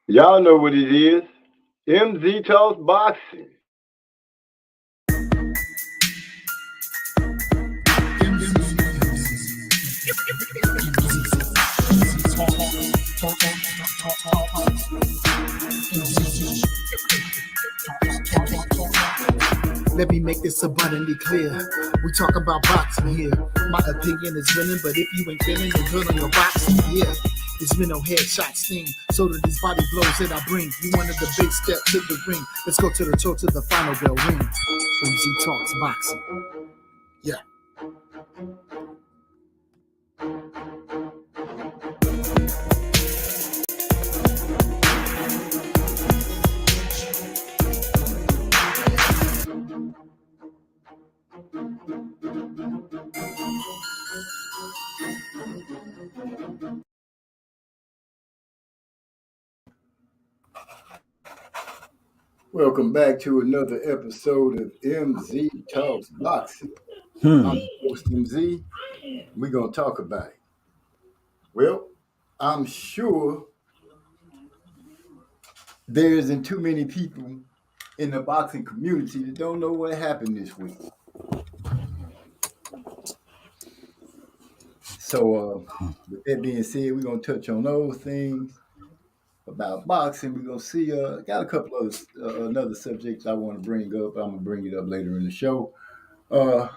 Y'all know what it is. MZ Talks Boxing. Let me make this abundantly clear. We talk about boxing here. My opinion is winning, but if you ain't feeling it good on your boxing, yeah. There's been no headshot sting, so do these body blows that I bring. You wanted the big step to the ring. Let's go to the toe to the final bell ring. MZ Talks Boxing. Yeah. Welcome back to another episode of MZ Talks Boxing. I'm host MZ. We're going to talk about it. Well, I'm sure there isn't too many people in the boxing community that don't know what happened this week. So, with that being said, we're going to touch on those things about boxing. We're going to see, got a couple of another subjects I want to bring up. I'm going to bring it up later in the show. Till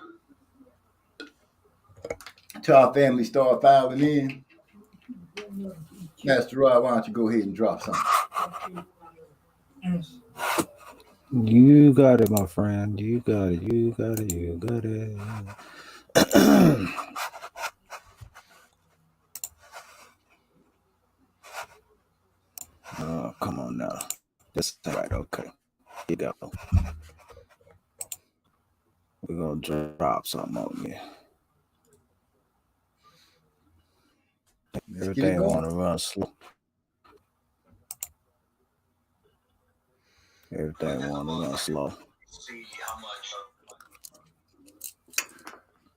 our family start filing in. Master Rod, why don't you go ahead and drop something? You got it, my friend. You got it. You got it. You got it. Oh, come on now. That's right. Okay. Here you go. We're going to drop something on you. Everything want to run slow. Everything want to run slow.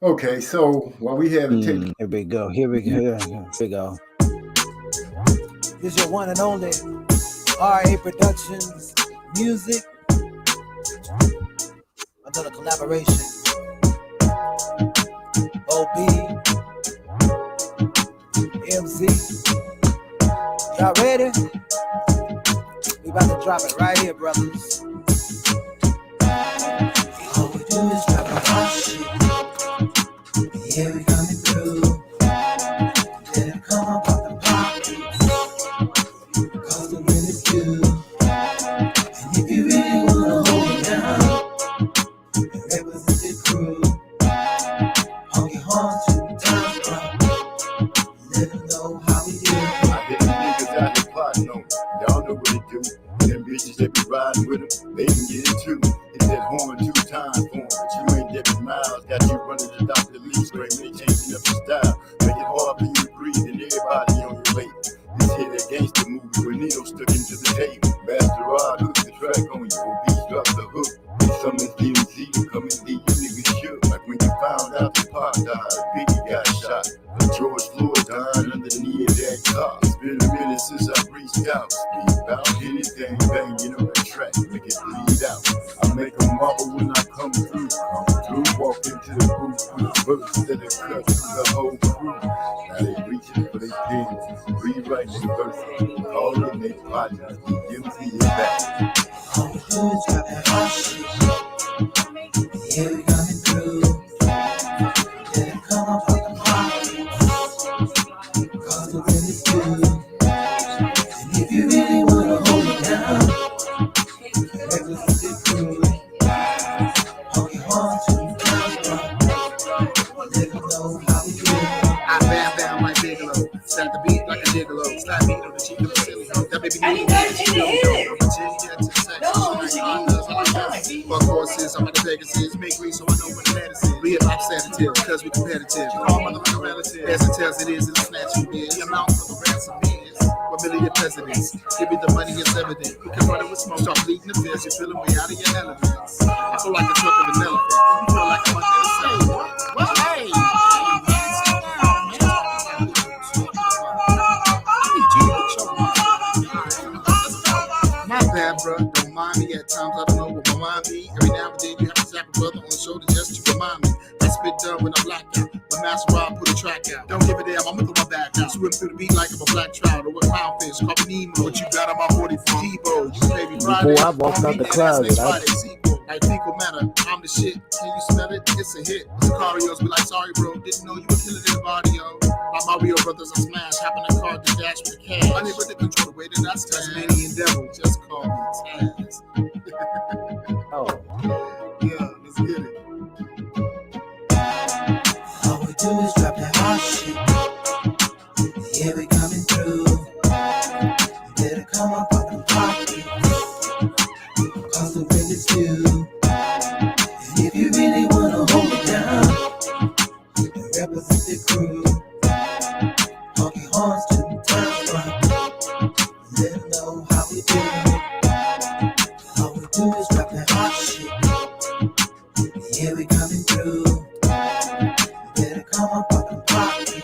Okay, so while we have a Here we go. Here we go. This your one and only RA Productions music. Another collaboration. OB, MZ. Y'all ready? We about to drop it right here, brothers. All we do is drop a hot shit. Yeah, we coming through. Let it come up off the pocket. Cause the wind is due. And if you really wanna hold it down and represent the crew, honk your horn to the time drop. Let them know how we do. I hear them niggas out here plotting on me. Y'all know what it do. Them bitches that be riding with them, they can get it too. Hit that horn 2 times for them, but you ain't Debbie Miles. Got you running the Dr. Lee straight when they changing up your style. Make it hard for you to breathe and everybody on your late. This here that gangster movie with needles stuck into the table. Master Rod hooks the track on you, OB drops the hook. And some of DMZ to come and leave you niggas shook. Like when you found out the Pac died, Biggie got shot. But George Floyd died underneath that car. It's been a minute since I reached out. Speak about anything banging on the track, make it bleed out. I make them marvel when I come through. Walk into the booth with a verse that it cuts through the whole crew. Now they reaching for their pens, rewriting their verses, calling their partners, MZ is back. All we do is drop that hot shit. Yeah, we coming through. Let it come up off the pocket. Cause the wind is due. And if you really wanna hold it down, represent the crew. Honk your horn to the time drop. Let them know how we do. I bam bam like Bigelow. Start the beat like a gigolo. Slide beat on the cheek of a silly hoe. That baby I need that shit in here. Fuck horses, I'm at the Pegasus. Make grease so I know what the medicine is. We are life sedatives, cause we competitive. All motherfucking relatives. As it tells it is, it's a snatch you is. The amount for the ransom is. 1 million presidents. Give me the money, it's evident. We can run it with smoke, start bleeding the fence. You're feeling way out of your elements. I feel like the truck of an elephant. You feel like I'm under the sun. What? Hey! the master rod, put a track out. Don't give a damn, I'ma throw my back out. Swim through the beat like I'm a black trout or a clownfish. Call me Nemo. What you got on my 40 from Debo? You pay me Friday. Before I walked out the closet, Friday, sequel. Like fecal matter, I'm the shit. Can you smell it? It's a hit. Sicarios be like, sorry bro, didn't know you were killing in the body, yo. My Mario brothers I smash, hop in the car to dash with the cash. Unable to control the way that I stand. Tasmanian devil, just call me Taz. oh, Yeah, let's get it. All we do is drop that hot shit. Yeah, we coming through. You better come up off the pocket, cause the rent is due. And if you really wanna hold it down and represent the crew, honky horns to the town front. Let them know how we do. All we do is drop that hot shit. Yeah, we coming through. You better come up off the pocket,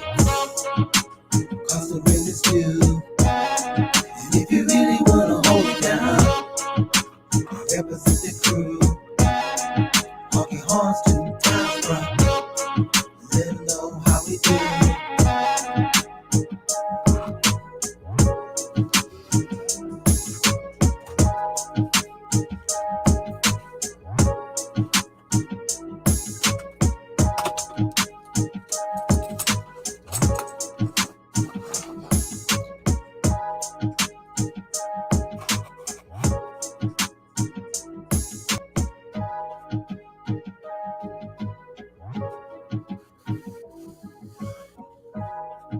cause the rent is due. And if you really wanna hold it down, represent the crew, honky horns to the town front. Let them know how we do.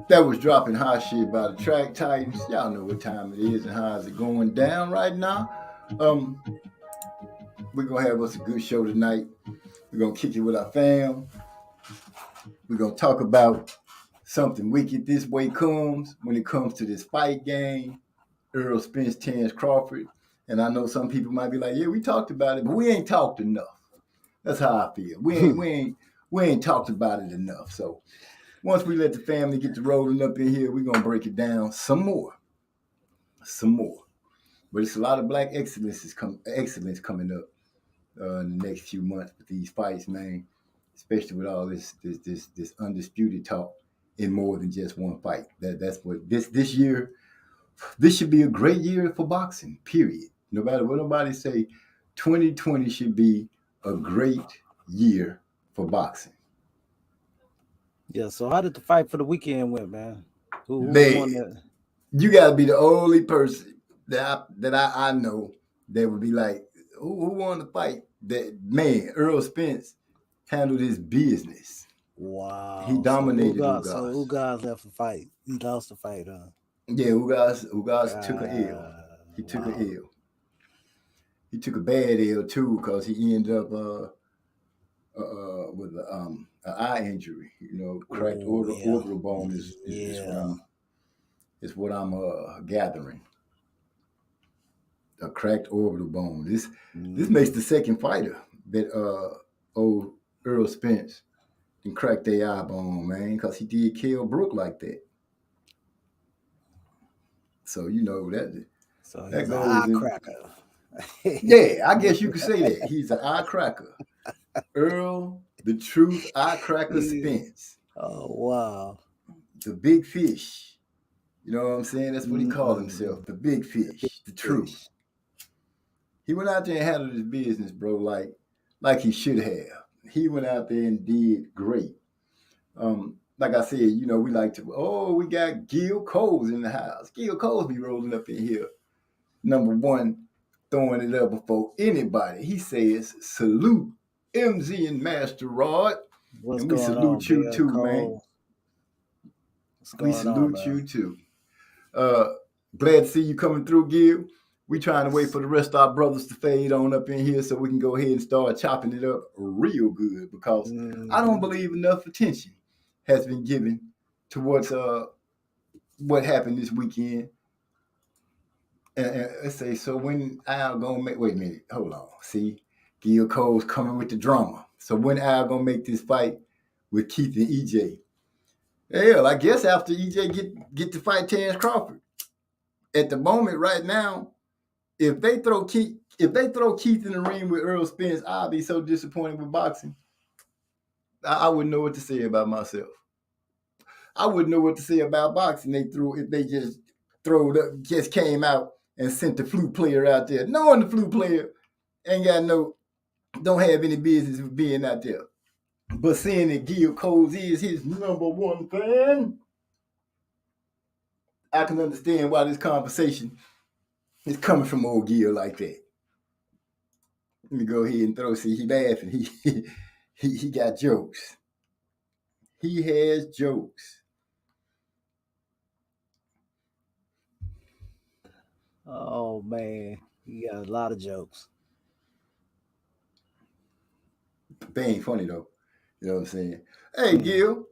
That was dropping hot shit by the Track Titans. Y'all know what time it is and how is it going down right now. We're gonna have us a good show tonight. We're gonna kick it with our fam. We're gonna talk about something wicked this way comes when it comes to this fight game. Errol Spence, Terrence Crawford. And I know some people might be like, yeah, we talked about it, but we ain't talked enough. That's how I feel. We ain't talked about it enough. So once we let the family get to rolling up in here, we're going to break it down some more. But it's a lot of black excellence coming up in the next few months with these fights, man, especially with all this undisputed talk in more than just one fight. That's what this year, this should be a great year for boxing, period. No matter what nobody say, 2020 should be a great year for boxing. Yeah, so how did the fight for the weekend went, man? Who won that? You got to be the only person that I know that would be like, who won the fight? That man, Errol Spence handled his business. Wow. He dominated Ugas. So Ugas left the fight. He lost the fight, huh? Yeah, Ugas took an L. He took an L. He took a bad L too because he ended up with an eye injury. You know, cracked orbital bone is what I'm gathering. A cracked orbital bone. This makes the second fighter that old Errol Spence can crack their eye bone, man, because he did kill Brook like that. So you know that. So that he's an eye cracker. Yeah, I guess you could say that. He's an eye cracker. Earl, the truth, eye cracker Spence. Oh, wow. The big fish. You know what I'm saying? That's what he called himself. The big fish. The truth. He went out there and handled his business, bro, like he should have. He went out there and did great. Like I said, you know, we we got Gil Coles in the house. Gil Coles be rolling up in here. Number one, throwing it up before anybody. He says, salute MZ and Master Rod. And we salute you too, man. We salute you too. Glad to see you coming through, Gil. We trying to wait for the rest of our brothers to fade on up in here so we can go ahead and start chopping it up real good because I don't believe enough attention has been given towards what happened this weekend. And let's say, so when Al gonna make, wait a minute, hold on. See, Gil Cole's coming with the drama. So when Al gonna make this fight with Keith and EJ? Hell, I guess after EJ get to fight Terrence Crawford. At the moment right now, if they throw Keith in the ring with Errol Spence, I'll be so disappointed with boxing. I wouldn't know what to say about myself. I wouldn't know what to say about boxing. If they just just came out and sent the flute player out there, knowing the flute player don't have any business with being out there. But seeing that Gil Coles is his number one fan, I can understand why this conversation is coming from old Gil like that. Let me go ahead and see, he laughing. He got jokes. He has jokes. Oh man, you got a lot of jokes. They ain't funny though. You know what I'm saying? Hey, Gil,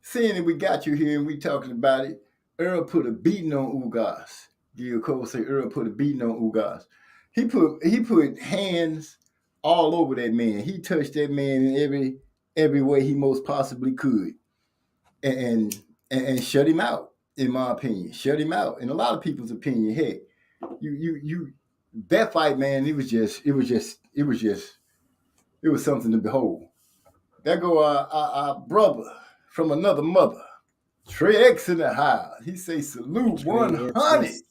seeing that we got you here and we talking about it, Earl put a beating on Ugas. Gil Cole say Earl put a beating on Ugas. He put hands all over that man. He touched that man in every way he most possibly could, and shut him out. In my opinion, shut him out. In a lot of people's opinion, hey, you that fight, man, it was something to behold. There go our brother from another mother, Trey X in the house. He say salute 100. What's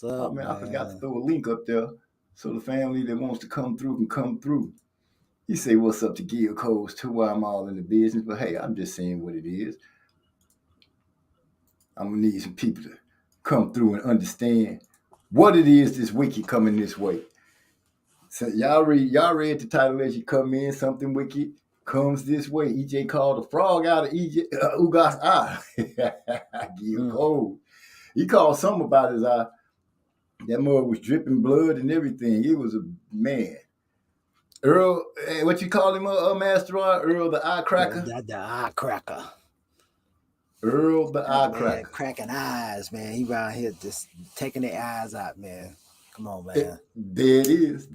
up, Oh man, I forgot to throw a link up there so the family that wants to come through can come through. He say what's up to Gil Coles too while I'm all in the business, but hey, I'm just saying what it is. I'm gonna need some people to come through and understand what it is this wicked coming this way. So y'all read the title as you come in. Something wicked comes this way. EJ called a frog out of Ugas' eye. Gil Coles. He called something about his eye. That mud was dripping blood and everything. It was a man. Earl, what you call him, Master Rod? Earl the eye cracker? The eye cracker. Earl the eye cracker. Cracking eyes, man. He around here just taking their eyes out, man. Come on, man. There it is.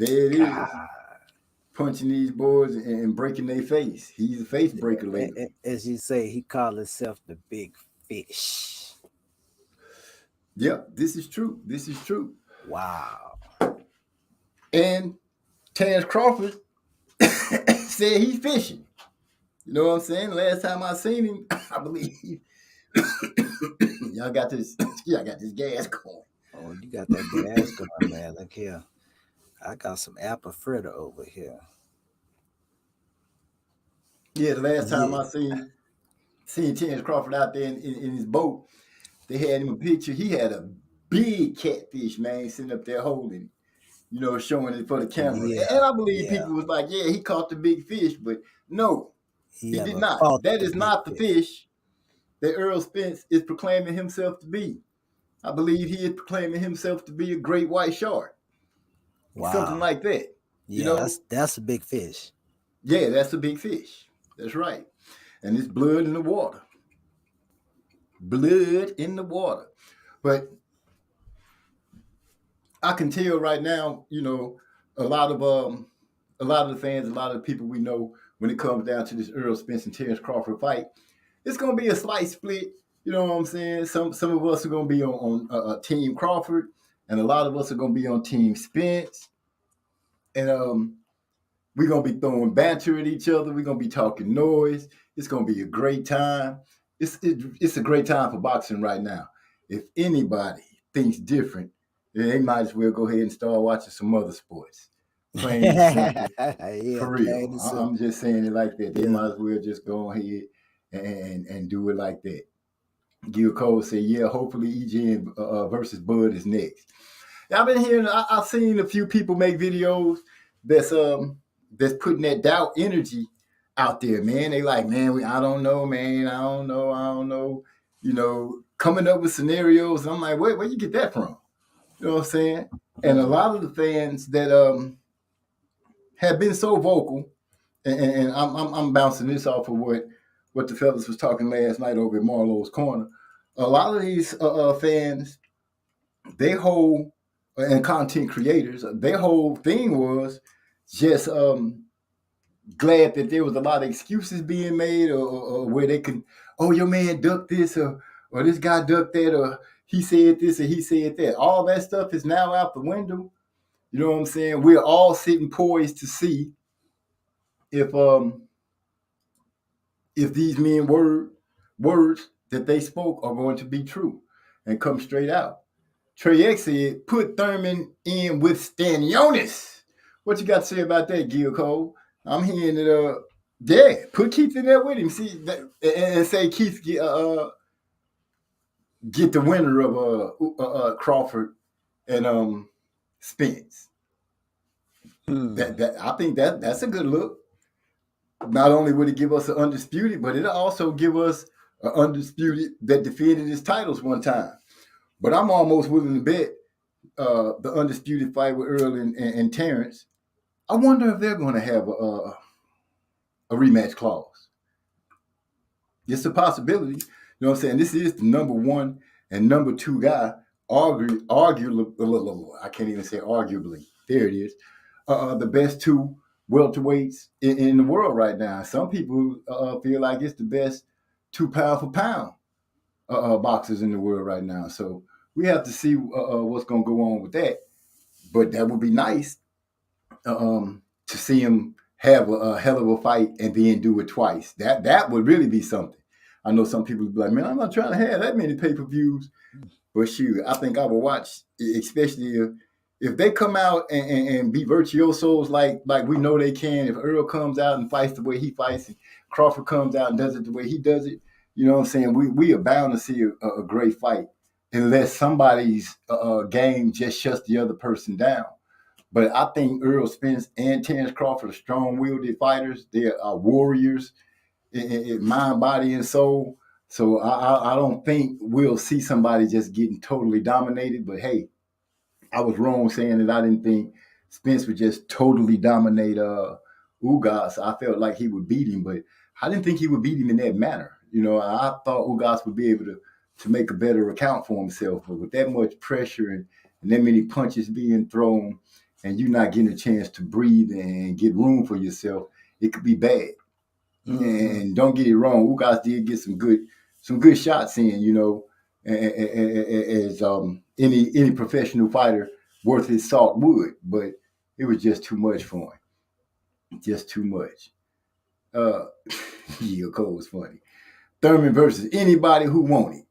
Punching these boys and breaking their face. He's a face breaker lately. As you say, he called himself the big fish. Yep, this is true. Wow. And Terence Crawford said he's fishing. You know what I'm saying? Last time I seen him, I believe y'all got this gas going. Oh, you got that gas going, man. Look here. I got some apple fritter over here. Yeah, the last time I seen Terence Crawford out there in his boat, they had him a picture. He had a big catfish, man, sitting up there holding it, showing it for the camera. Yeah, and I believe people was like, yeah, he caught the big fish, but no, he did not. That is not the fish that Earl Spence is proclaiming himself to be. I believe he is proclaiming himself to be a great white shark. Wow. Something like that. Yeah, that's a big fish. Yeah, that's a big fish. That's right. And it's blood in the water. But I can tell right now, a lot of the fans, a lot of the people we know, when it comes down to this Earl Spence and Terence Crawford fight, it's going to be a slight split. You know what I'm saying? Some of us are going to be on Team Crawford, and a lot of us are going to be on Team Spence. And we're going to be throwing banter at each other. We're going to be talking noise. It's going to be a great time. It's a great time for boxing right now. If anybody thinks different, then they might as well go ahead and start watching some other sports. For real. I'm just saying it like that. They might as well just go ahead and do it like that. Gil Cole said, yeah, hopefully EJ versus Bud is next. I've been hearing, I've seen a few people make videos that's putting that doubt energy out there, man. They like, man, I don't know, man. I don't know. Coming up with scenarios. And I'm like, where you get that from? You know what I'm saying? And a lot of the fans that have been so vocal, and I'm bouncing this off of what the fellas was talking last night over at Marlowe's Corner. A lot of these fans, and content creators, their whole thing was just glad that there was a lot of excuses being made, or where they can, oh, your man ducked this, or this guy ducked that, or he said this, or he said that. All that stuff is now out the window. You know what I'm saying? We're all sitting poised to see if if these men words that they spoke are going to be true and come straight out. Trey X said, put Thurman in with Stanionis. What you got to say about that, Gil Cole? I'm hearing that, yeah, put Keith in there with him. See that, and say Keith get the winner of Crawford and Spence. That I think that's a good look. Not only would it give us an undisputed, but it'll also give us an undisputed that defended his titles one time. But I'm almost willing to bet the undisputed fight with Earl and Terrence. I wonder if they're going to have a rematch clause. It's a possibility. You know what I'm saying? This is the number one and number two guy. Arguably, I can't even say arguably. There it is. The best two welterweights in the world right now. Some people feel like it's the best 2 pound for pound boxers in the world right now. So we have to see what's going to go on with that. But that would be nice to see him have a hell of a fight and then do it twice. That would really be something. I know some people would be like, man, I'm not trying to have that many pay-per-views. But shoot, I think I would watch, especially if they come out and be virtuosos like we know they can. If Earl comes out and fights the way he fights, and Crawford comes out and does it the way he does it, you know what I'm saying? We are bound to see a great fight unless somebody's game just shuts the other person down. But I think Earl Spence and Terrence Crawford are strong-willed fighters. They are warriors in mind, body, and soul. So I don't think we'll see somebody just getting totally dominated. But, hey, I was wrong saying that I didn't think Spence would just totally dominate Ugas. I felt like he would beat him, but I didn't think he would beat him in that manner. You know, I thought Ugas would be able to make a better account for himself. But with that much pressure and that many punches being thrown and you not getting a chance to breathe and get room for yourself, it could be bad. Mm-hmm. And don't get it wrong, Ugas did get some good shots in, you know, as any professional fighter worth his salt would, but it was just too much for him. Just too much. Yeah, Cole's funny. Thurman versus anybody who want it.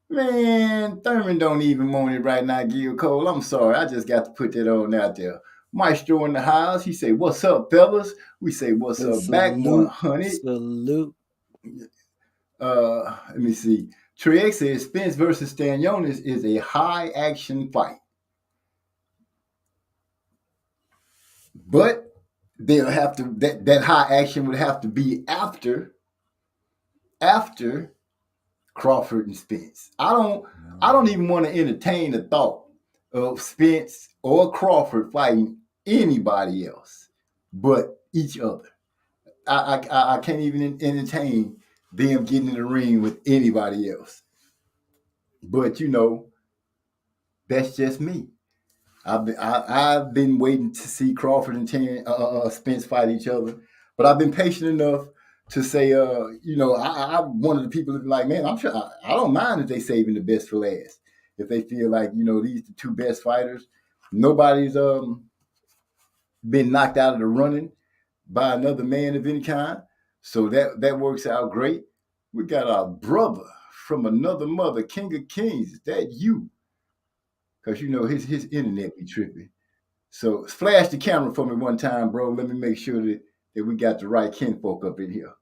Man, Thurman don't even want it right now, Gil Cole. I'm sorry. I just got to put that on out there. Maestro in the house. He say, what's up, fellas? We say, what's up, back 100. Salute. Let me see. Trey X says Spence versus Stanionis is a high action fight. But they'll have to that high action would have to be after Crawford and Spence. I don't even want to entertain the thought of Spence or Crawford fighting anybody else but each other. I can't even entertain them getting in the ring with anybody else. But you know, that's just me. I've been waiting to see Crawford and Spence fight each other, but I've been patient enough to say, you know, I'm one of the people that be like, man, I'm sure I don't mind if they saving the best for last. If they feel like, you know, these are the two best fighters, nobody's been knocked out of the running by another man of any kind. So that works out great. We got our brother from another mother, King of Kings. Is that you? Because, you know, his internet be tripping. So flash the camera for me one time, bro. Let me make sure that we got the right kinfolk up in here.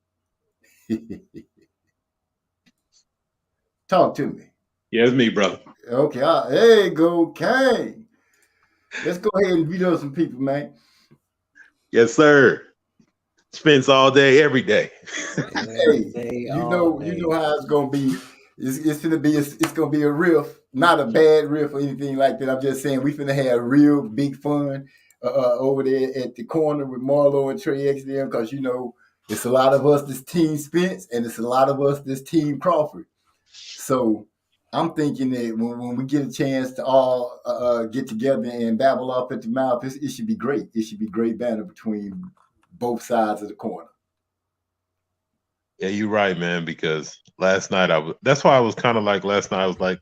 Talk to me. Yeah, it's me, brother. Okay. There you go, Kang. Let's go ahead and beat up some people, man. Yes, sir. Spence all day, every day. Hey, you know how it's gonna be. It's gonna be a riff, not a bad riff or anything like that. I'm just saying we finna have real big fun over there at the corner with Marlo and Trey X them, because you know it's a lot of us this team Spence and it's a lot of us this team Crawford. So I'm thinking that when we get a chance to all get together and babble off at the mouth, it should be great. It should be great banter between both sides of the corner. Yeah, you're right, man. Because last night that's why I was kind of like last night. I was like,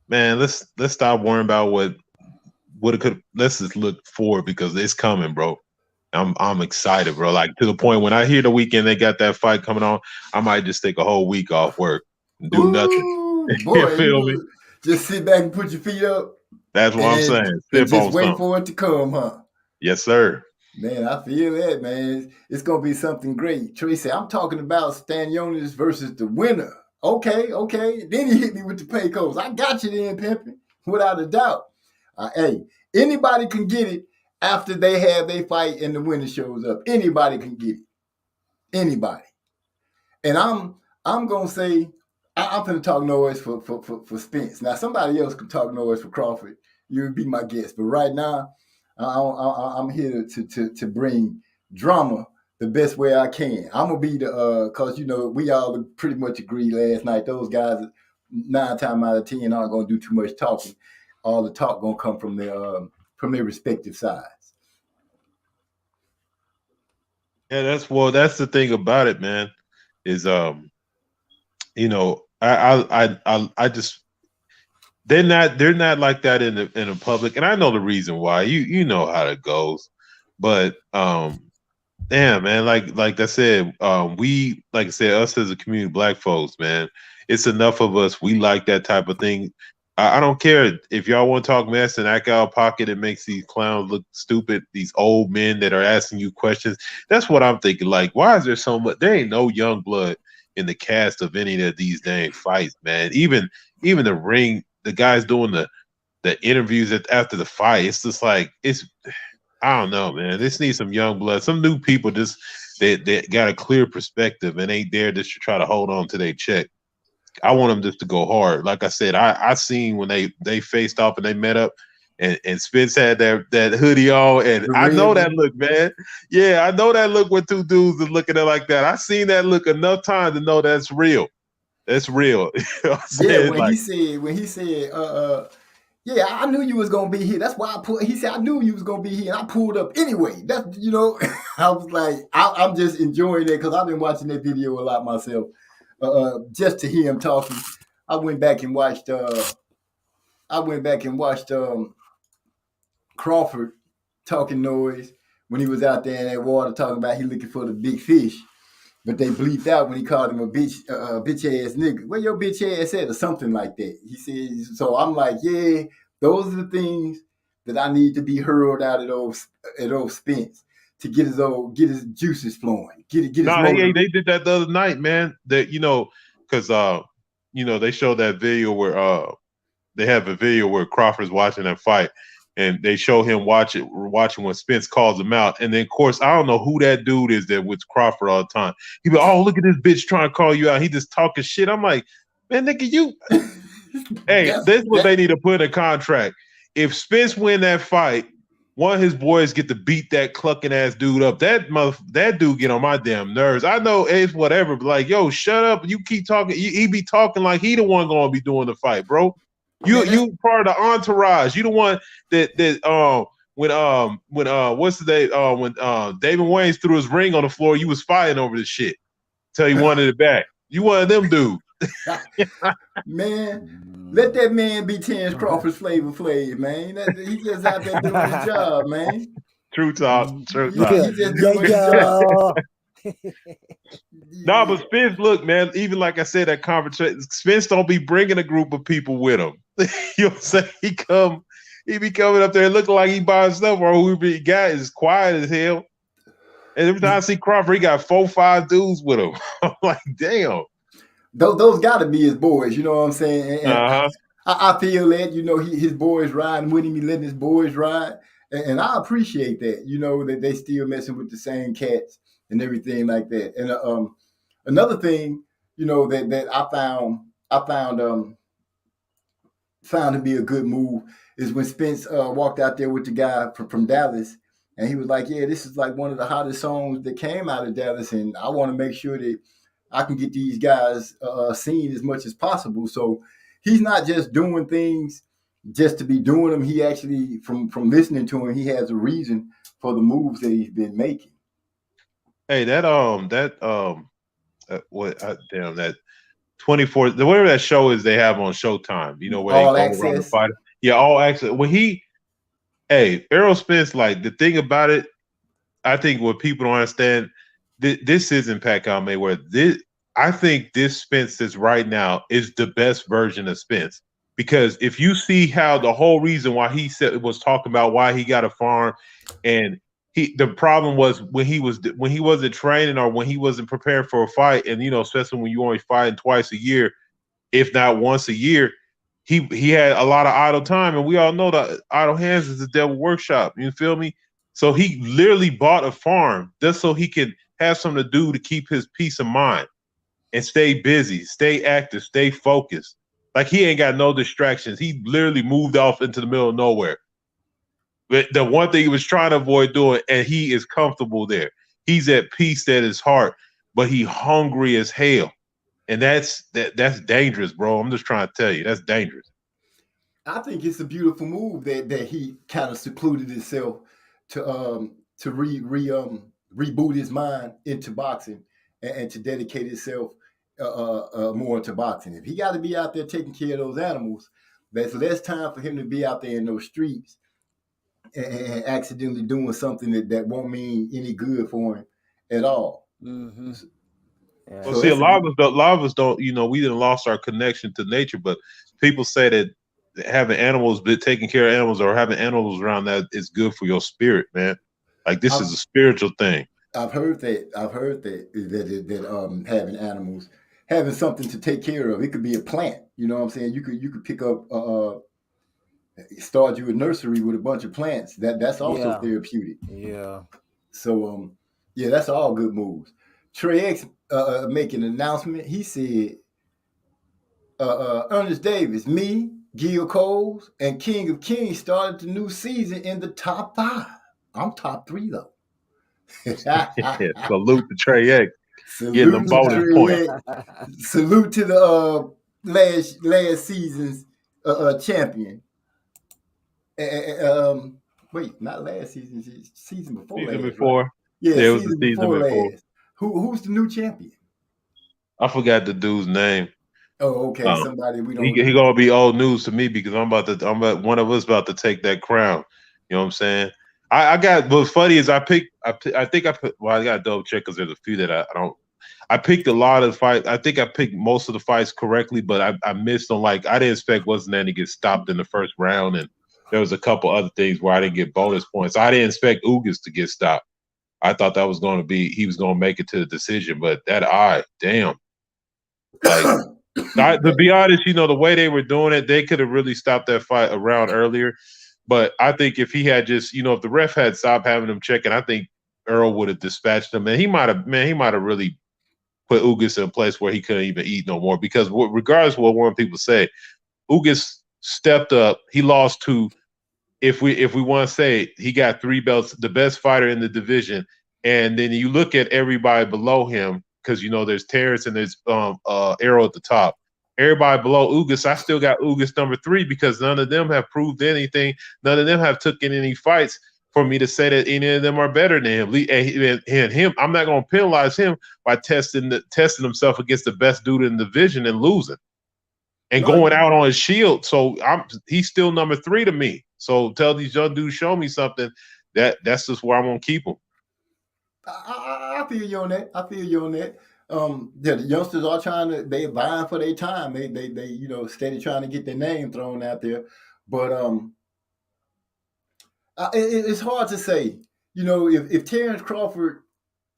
man, let's stop worrying about what it could. Let's just look forward because it's coming, bro. I'm excited, bro. Like to the point when I hear the weekend they got that fight coming on, I might just take a whole week off work and do nothing. Ooh, You boy, feel me? just sit back and put your feet up That's what I'm and, saying. and Sip just on wait something. for it to come, huh? Yes, sir. Man, I feel that, man. It's gonna be something great. Tracy, I'm talking about Stanionis versus the winner. Okay. Then he hit me with the Pecos. I got you then, pimping, without a doubt. Hey, anybody can get it after they have their fight and the winner shows up. Anybody can get it. Anybody. And I'm gonna say I'm gonna talk noise for Spence. Now somebody else can talk noise for Crawford. You would be my guest, but right now I'm here to bring drama the best way I can. I'm gonna be the cause we all pretty much agreed last night. Those guys 9 times out of 10 aren't gonna do too much talking. All the talk gonna come from their respective sides. Yeah, that's the thing about it, man. Is I just they're not like that in the public, and I know the reason why. You know how it goes, but damn, man, like I said, we like I said, us as a community, black folks, man, it's enough of us. We like that type of thing. I don't care if y'all want to talk mess and act out of pocket. It makes these clowns look stupid. These old men that are asking you questions. That's what I'm thinking. Like, why is there so much? There ain't no young blood in the cast of any of these dang fights, man. Even the ring, the guys doing the interviews after the fight. It's just like I don't know, man. This needs some young blood, some new people. Just they got a clear perspective and ain't there just to try to hold on to their check. I want them just to go hard. Like I said, I seen when they faced off and they met up, and Spence had that hoodie on, and I know that look, man. Yeah, I know that look when two dudes are looking at it like that. I seen that look enough time to know that's real. That's real. You know yeah, when he said, yeah, I knew you was gonna be here. That's why he said I knew you was gonna be here, and I pulled up anyway. That's I was like, I'm just enjoying it because I've been watching that video a lot myself. Just to hear him talking, I went back and watched. Crawford talking noise when he was out there in that water talking about he looking for the big fish, but they bleeped out when he called him a bitch ass nigga. Where your bitch ass at or something like that. He said. So I'm like, yeah, those are the things that I need to be hurled out at old Spence to get his juices flowing. Get his they did that the other night, man. That because they showed that video where they have a video where Crawford's watching that fight, and they show him watching when Spence calls him out, and then of course I don't know who that dude is that with Crawford all the time. He be, oh, look at this bitch trying to call you out. He just talking shit. I'm like, man, nigga, you. Hey, this is what they need to put in a contract. If Spence win that fight, one of his boys get to beat that clucking ass dude up. That dude get on my damn nerves. I know it's whatever, but like, yo, shut up. You keep talking. He be talking like he the one gonna be doing the fight, bro. You part of the entourage. You the one that when what's the day when David Waynes threw his ring on the floor, you was fighting over the shit till he wanted it back. You one of them dudes. Man, let that man be Terrence Crawford's Flavor Flav, man. He just out there doing his job, man. True talk. He just doing his job. No, but Spence, look, man, even like I said, that conversation, Spence don't be bringing a group of people with him. You know what I'm saying? He be coming up there looking like he by himself, or whoever he got is quiet as hell. And every time I see Crawford, he got 4-5 dudes with him. I'm like, damn. Those got to be his boys, you know what I'm saying? And I feel that, his boys riding with him, he letting his boys ride. And I appreciate that, that they still messing with the same cats and everything like that. And another thing, that I found to be a good move is when Spence walked out there with the guy from Dallas, and he was like, yeah, this is like one of the hottest songs that came out of Dallas, and I want to make sure that I can get these guys seen as much as possible. So he's not just doing things just to be doing them. He actually, from listening to him, he has a reason for the moves that he's been making. Hey, that 24, whatever that show is they have on Showtime, where All they go Access. around the fight. Yeah, All Access. When Errol Spence, like the thing about it, I think what people don't understand, this isn't Pacquiao Mayweather. I think this Spence is right now is the best version of Spence. Because if you see how the whole reason why he was talking about why he got a farm, and the problem was when he wasn't training or when he wasn't prepared for a fight, and especially when you only fighting twice a year, if not once a year, he had a lot of idle time, and we all know that idle hands is the devil workshop. You feel me? So he literally bought a farm just so he could have something to do to keep his peace of mind and stay busy, stay active, stay focused. Like he ain't got no distractions. He literally moved off into the middle of nowhere. But the one thing he was trying to avoid doing, and he is comfortable there. He's at peace at his heart, but he hungry as hell. And that's dangerous, bro. I'm just trying to tell you, that's dangerous. I think it's a beautiful move that he kind of secluded himself to reboot his mind into boxing and to dedicate himself more into boxing. If he got to be out there taking care of those animals, there's less time for him to be out there in those streets and accidentally doing something that won't mean any good for him at all. Mm-hmm. Yeah. Well, see, a lot of us don't. We didn't lost our connection to nature, but people say that having animals, taking care of animals, or having animals around that is good for your spirit, man. Like this is a spiritual thing. I've heard that having animals, having something to take care of. It could be a plant. You know what I'm saying? You could pick up start you a nursery with a bunch of plants. That's also therapeutic. Yeah. So that's all good moves. Trey X making an announcement. He said, Ernest Davis, me, Gil Coles, and King of Kings started the new season in the top 5. I'm top 3 though. Salute to Trey X. Getting the bonus point. Salute to the last season's champion. Wait, not last season. Season before. Season before. Right? Yeah, it was the season before. Who's the new champion? I forgot the dude's name. Oh, okay. Somebody we don't. He gonna be old news to me because one of us about to take that crown. You know what I'm saying? I got. What's funny is I gotta double check because there's a few that I don't. I picked a lot of fights. I think I picked most of the fights correctly, but I missed on I didn't expect Wasn't to get stopped in the first round, and there was a couple other things where I didn't get bonus points. I didn't expect Ugas to get stopped. I thought that was going to be he was going to make it to the decision, but damn. To be honest, the way they were doing it, they could have really stopped that fight a round earlier. But I think if he had just, if the ref had stopped having him checking, I think Earl would have dispatched him, and he might have really put Ugas in a place where he couldn't even eat no more. Because regardless of what one people say, Ugas stepped up. He lost to. If we want to say he got 3 belts, the best fighter in the division, and then you look at everybody below him because there's Terrence and there's Arrow at the top. Everybody below Ugas, I still got Ugas number 3 because none of them have proved anything. None of them have taken any fights for me to say that any of them are better than him. And him, I'm not going to penalize him by testing himself against the best dude in the division and losing and going out on his shield. So he's still number 3 to me. So tell these young dudes, show me something. That's just where I'm gonna keep them. I feel you on that. The youngsters are they're vying for their time. They steady trying to get their name thrown out there. But it's hard to say. If Terrence Crawford,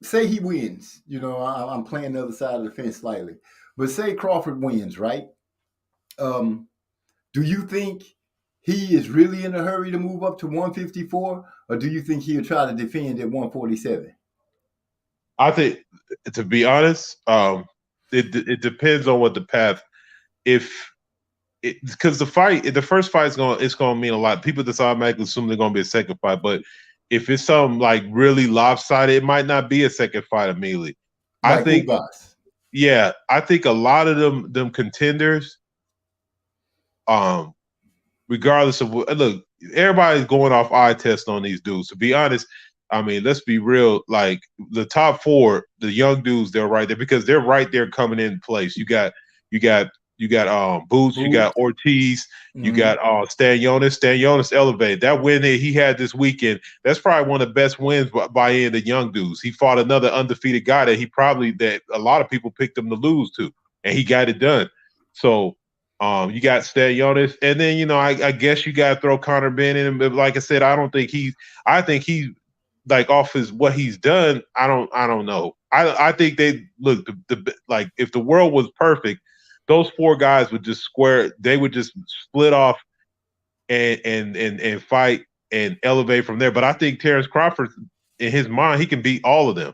say he wins, I'm playing the other side of the fence slightly, but say Crawford wins, right? Do you think he is really in a hurry to move up to 154, or do you think he'll try to defend at 147? I think, to be honest, it depends on what the path. Because the first fight it's gonna mean a lot. People just automatically assume they're gonna be a second fight, but if it's something really lopsided, it might not be a second fight immediately. I think a lot of them contenders, regardless of look, everybody's going off eye test on these dudes. To be honest, let's be real. The top 4, the young dudes, they're right there because they're right there coming in place. You got You got Boots. You got Ortiz. You got Stanionis. Stanionis elevated. That win that he had this weekend, that's probably one of the best wins by any of the young dudes. He fought another undefeated guy that a lot of people picked him to lose to, and he got it done. So you got Stanionis, and then I guess you got to throw Conor Benn in. But like I said, I think he like off what he's done. I don't know. I think they look like if the world was perfect, those four guys would just they would just split off and fight and elevate from there. But I think Terrence Crawford, in his mind, he can beat all of them.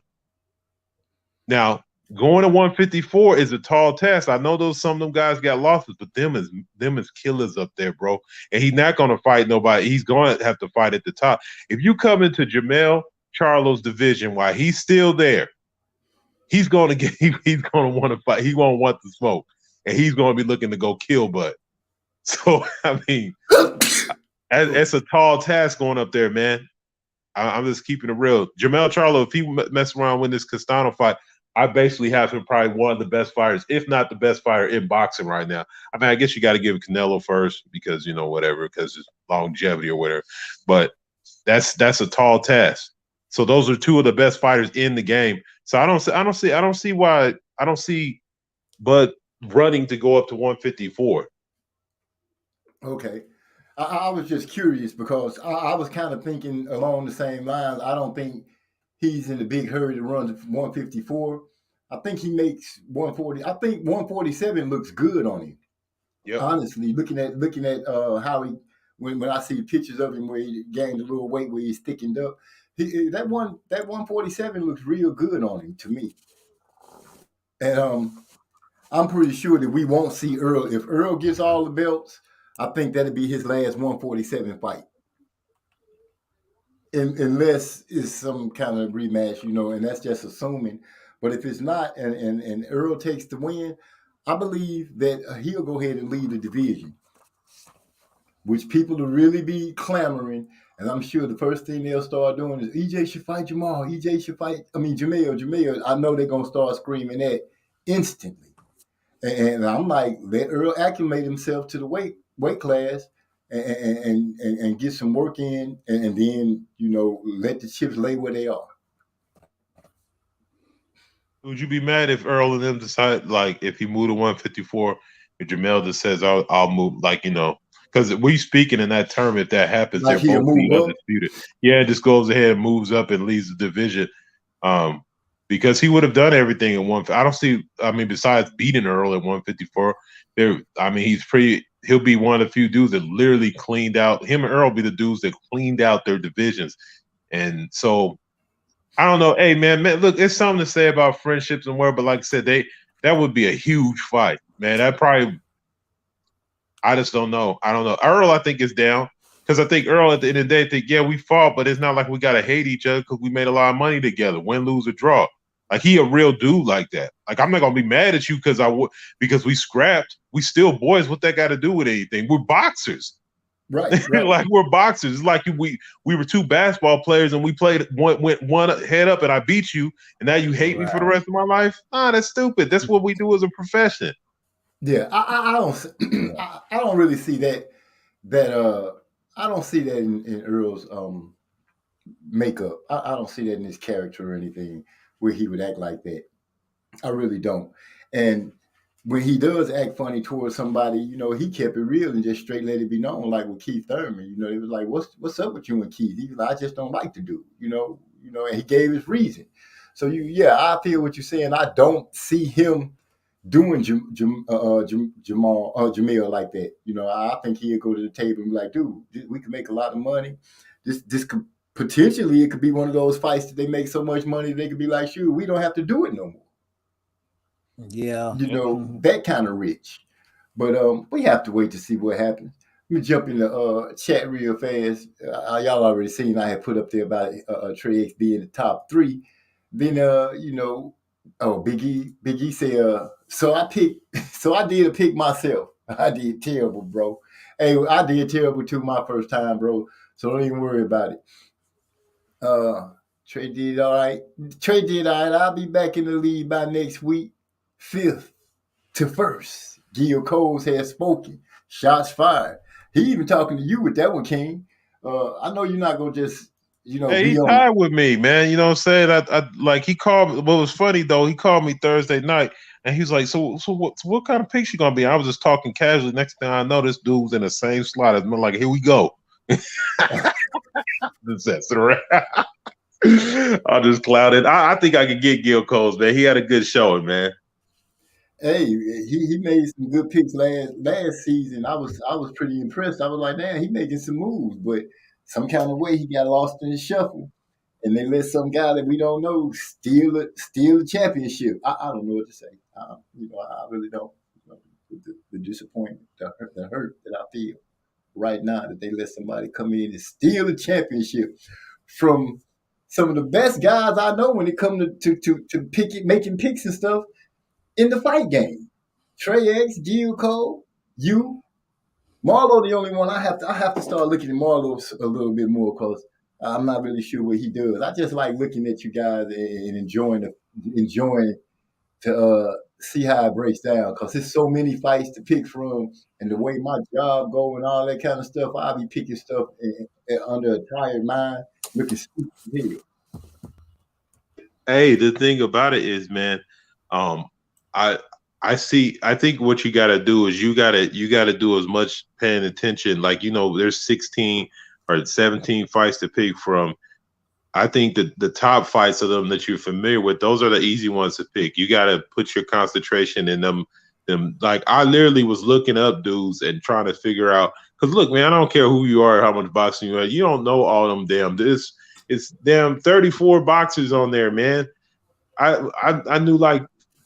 Now, going to 154 is a tall task. I know some of them guys got losses, but them is killers up there, bro. And he's not going to fight nobody. He's going to have to fight at the top. If you come into Jermell Charlo's division while he's still there, he's going to want to fight. He won't want to smoke, and he's going to be looking to go kill Bud. So I mean, that's a tall task going up there, man. I'm just keeping it real. Jermell Charlo, if he mess around with this Castano fight, I basically have him probably one of the best fighters, if not the best fighter in boxing right now. I mean, I guess you got to give Canelo first because because it's longevity or whatever. But that's a tall task. So those are two of the best fighters in the game. So I don't see Bud running to go up to 154. Okay. I was just curious because I was kind of thinking along the same lines. I don't think he's in a big hurry to run to 154. I think he makes 140. I think 147 looks good on him. Yep. Honestly, looking at how he when I see pictures of him where he gained a little weight, where he's thickened up, that 147 looks real good on him to me. And I'm pretty sure that we won't see Earl. If Earl gets all the belts, I think that'd be his last 147 fight. Unless it's some kind of rematch, and that's just assuming. But if it's not, and Earl takes the win, I believe that he'll go ahead and lead the division, which people will really be clamoring. And I'm sure the first thing they'll start doing is EJ should fight Jamal. EJ should fight, Jamel. I know they're going to start screaming that instantly. And I'm like, let Earl acclimate himself to the weight class and get some work in, and then let the chips lay where they are. Would you be mad if Earl and them decide, like, if he moved to 154, if Jamel just says I'll move, because we speaking in that term, if that happens, like they're both undisputed. Yeah, just goes ahead and moves up and leads the division. Because he would have done everything in one. I don't see. I mean, besides beating Earl at 154, he'll be one of the few dudes that literally cleaned out. Him and Earl be the dudes that cleaned out their divisions. And so, I don't know. Hey, man, look, it's something to say about friendships and where, but like I said, that would be a huge fight, man. I just don't know. I don't know. Earl, I think, is down. Because I think Earl, at the end of the day, yeah, we fought, but it's not like we got to hate each other because we made a lot of money together, win, lose, or draw. Like, he a real dude like that. Like, I'm not going to be mad at you because we scrapped. We still boys. What that got to do with anything? We're boxers. Right. Like, we're boxers. It's like we were two basketball players and we went one head up and I beat you and now you hate me for the rest of my life? That's stupid. That's what we do as a profession. Yeah, I don't really see that I don't see that in Earl's makeup. I don't see that in his character or anything where he would act like that. I really don't. And when he does act funny towards somebody, he kept it real and just straight let it be known, like with Keith Thurman. It was like, what's up with you and Keith? He was like, I just don't like the dude, and he gave his reason. So I feel what you're saying. I don't see him doing Jamel like that. I think he'll go to the table and be like, dude, we can make a lot of money. This could potentially, it could be one of those fights that they make so much money they could be like, shoot, we don't have to do it no more. Yeah. That kind of rich. But we have to wait to see what happens. Let me jump in the chat real fast. Y'all already seen I had put up there about Trey X being the top 3. Then Big E said, so I did a pick myself. I did terrible, bro. Hey, I did terrible too my first time, bro. So don't even worry about it. Trey did all right. I'll be back in the lead by next week, 5th to 1st. Gil Coles has spoken. Shots fired. He even talking to you with that one, King. I know you're not gonna just, Hey, be he on. tied with me, man. You know what I'm saying? I like he called me. What was funny though, he called me Thursday night and he was like, so what kind of picks you gonna be? I was just talking casually. Next thing I know, this dude was in the same slot as me. Like, here we go. That's right. I'll just cloud it. I think I could get Gil Coles, man. He had a good showing, man. Hey, he made some good picks last season. I was pretty impressed. I was like, man, he making some moves, but some kind of way he got lost in the shuffle, and they let some guy that we don't know steal the championship. I don't know what to say. I really don't. The disappointment, the hurt that I feel right now that they let somebody come in and steal the championship from some of the best guys I know when it comes to making picks and stuff in the fight game. Trey X, Gil Cole, you, Marlo, the only one I have to start looking at Marlo a little bit more because I'm not really sure what he does. I just like looking at you guys and enjoying to see how it breaks down because there's so many fights to pick from, and the way my job go and all that kind of stuff, I'll be picking stuff under a tired mind, looking stupid here. Hey, the thing about it is, man, I think what you got to do is you got to do as much paying attention. Like, there's 16 or 17 fights to pick from. I think that the top fights of them that you're familiar with, those are the easy ones to pick. You got to put your concentration in them. Like, I literally was looking up dudes and trying to figure out, because look, man, I don't care who you are or how much boxing you are. You don't know all them it's damn 34 boxers on there, man. I knew like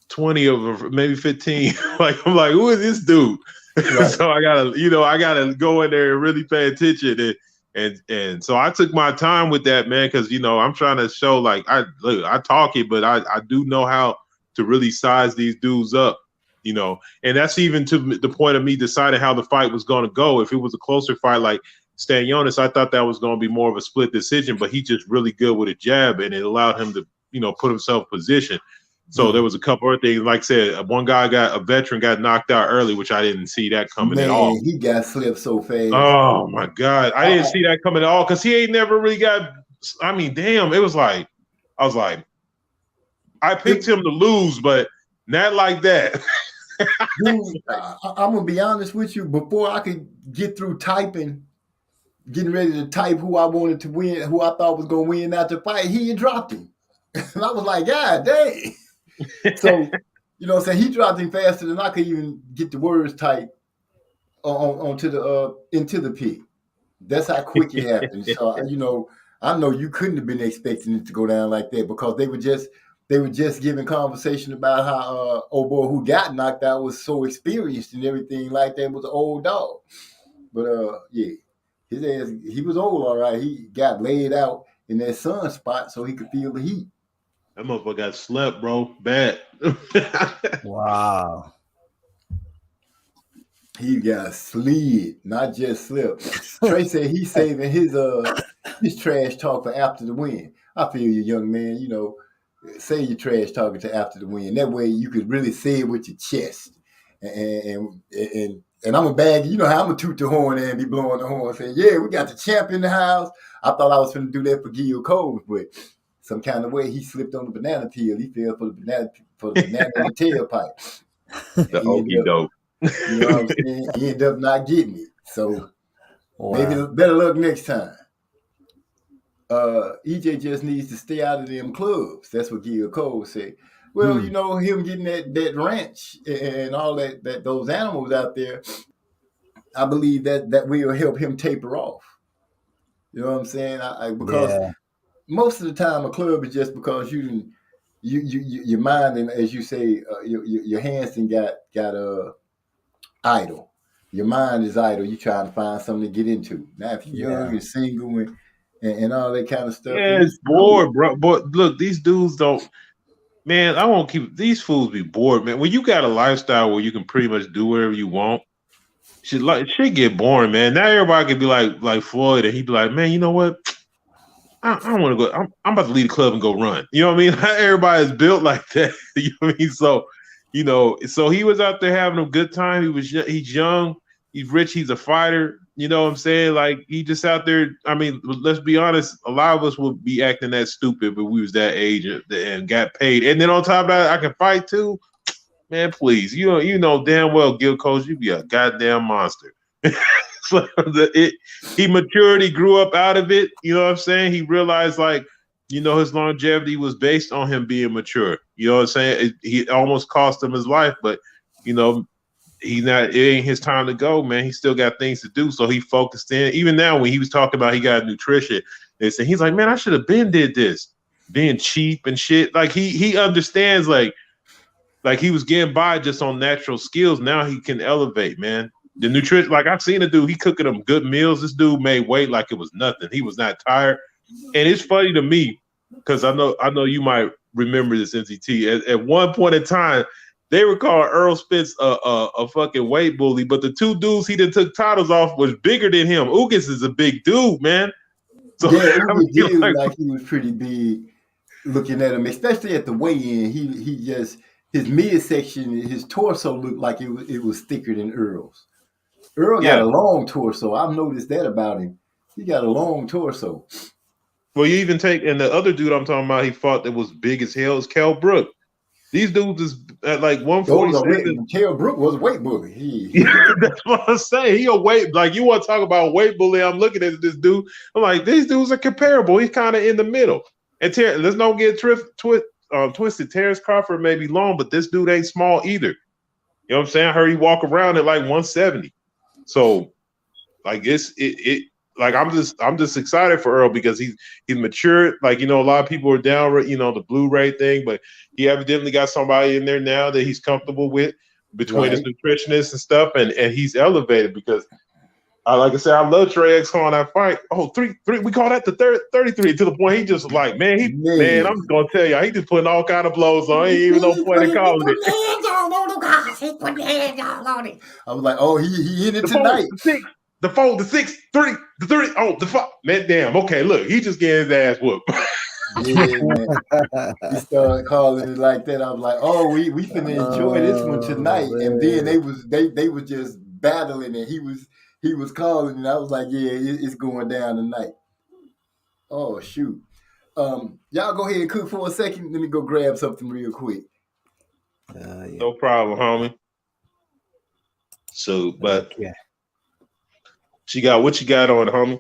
20 of them, maybe 15. Like, I'm like, who is this dude? Right. So I gotta go in there and really pay attention. And so I took my time with that, man, because I'm trying to show, like, I talk it, but I do know how to really size these dudes up, and that's even to the point of me deciding how the fight was going to go. If it was a closer fight like Stanionis, I thought that was going to be more of a split decision, but he's just really good with a jab, and it allowed him to put himself in position. So there was a couple of things, like I said, a veteran got knocked out early, which I didn't see that coming at all. He got slipped so fast. Oh my God. I didn't see that coming at all because he ain't never really damn, it was like, I was like, I picked him to lose, but not like that. Dude, I'm going to be honest with you. Before I could get through getting ready to type who I wanted to win, who I thought was going to win that fight, he had dropped him. And I was like, God dang. So, he dropped him faster than I could even get the words typed into the pick. That's how quick it happened. So, I know you couldn't have been expecting it to go down like that because they were just giving conversation about how old boy who got knocked out was so experienced and everything like that, was an old dog. But yeah, his ass, he was old, all right. He got laid out in that sun spot so he could feel the heat. That motherfucker got slept, bro. Bad. Wow. He got slid, not just slipped. Trey said he's saving his trash talk for after the win. I feel you, young man. Say your trash talking to after the win. That way you could really say it with your chest. And I'm a bag. You know how I'm gonna toot the horn and be blowing the horn, saying, "Yeah, we got the champ in the house." I thought I was going to do that for Gil Coles, but some kind of way he slipped on the banana peel. He fell for the banana in the tailpipe. The okie doke. You know what I'm saying? He ended up not getting it. So maybe better luck next time. EJ just needs to stay out of them clubs. That's what Gil Coles said. Well, him getting that ranch and all that those animals out there, I believe that will help him taper off. You know what I'm saying? Because most of the time a club is just because your mind, and as you say, your hands got idle. Your mind is idle. You trying to find something to get into. Now, if you're young and single and all that kind of stuff, it's bored, bro. But look, these dudes don't. Man, I won't keep these fools be bored, man. When you got a lifestyle where you can pretty much do whatever you want, shit get boring, man. Now everybody can be like Floyd, and he'd be like, man, you know what? I don't want to go. I'm about to leave the club and go run. You know what I mean? Everybody's built like that. You know what I mean? So You know, so he was out there having a good time. He's young, he's rich, he's a fighter. You know what I'm saying? Like he just out there. I mean, let's be honest. A lot of us would be acting that stupid, but we was that age and got paid. And then on top of that, I can fight too. Man, please. You know damn well, Gil Coach, you be a goddamn monster. So he matured. He grew up out of it. You know what I'm saying? He realized like, you know, his longevity was based on him being mature. You know what I'm saying? He almost cost him his life, but you know. It ain't his time to go, man. He still got things to do. So he focused in. Even now, when he was talking about he got nutrition, they said he's like, man, I should have been did this. Being cheap and shit. Like he understands like he was getting by just on natural skills. Now he can elevate, man. The nutrition, like I've seen a dude, he cooking them good meals. This dude made weight like it was nothing. He was not tired. And it's funny to me, because I know you might remember this, NCT. At one point in time, they were calling Earl Spence a fucking weight bully, but the two dudes he done took titles off was bigger than him. Ugas is a big dude, man. So yeah, Ugas did like he was pretty big. Looking at him, especially at the weigh-in, he just his midsection, his torso looked like it was thicker than Earl's. Earl got a long torso. I've noticed that about him. He got a long torso. Well, you even take, and the other dude I'm talking about, he fought that was big as hell is Kell Brook. These dudes is at like 147. Kell Brook was a weight bully. That's what I'm saying. He a weight, like you want to talk about weight bully. I'm looking at this dude. I'm like, these dudes are comparable. He's kind of in the middle. And let's not get twisted. Terrence Crawford may be long, but this dude ain't small either. You know what I'm saying? I heard he walk around at like 170. So like like I'm just excited for Earl because he's matured. Like, you know, a lot of people are down, you know, the Blu-ray thing, but he evidently got somebody in there now that he's comfortable with between his nutritionist and stuff, and he's elevated because like I said, I love Trey X calling that fight. Oh, three, we call that the 33 to the point he just like, man, I'm just gonna tell you, he just putting all kind of blows on. He ain't even no point in calling it. I was like, oh, he hit it tonight. The 4, the 6, 3, the 30. Oh, the 5. Man, damn. Okay, look, he just getting his ass whooped. Yeah, man. He started calling it like that. I was like, oh, we finna enjoy this one tonight. Man. And then they was just battling, and he was calling, and I was like, yeah, it's going down tonight. Oh shoot. Y'all go ahead and cook for a second. Let me go grab something real quick. Yeah. No problem, homie. So, but what you got on, homie?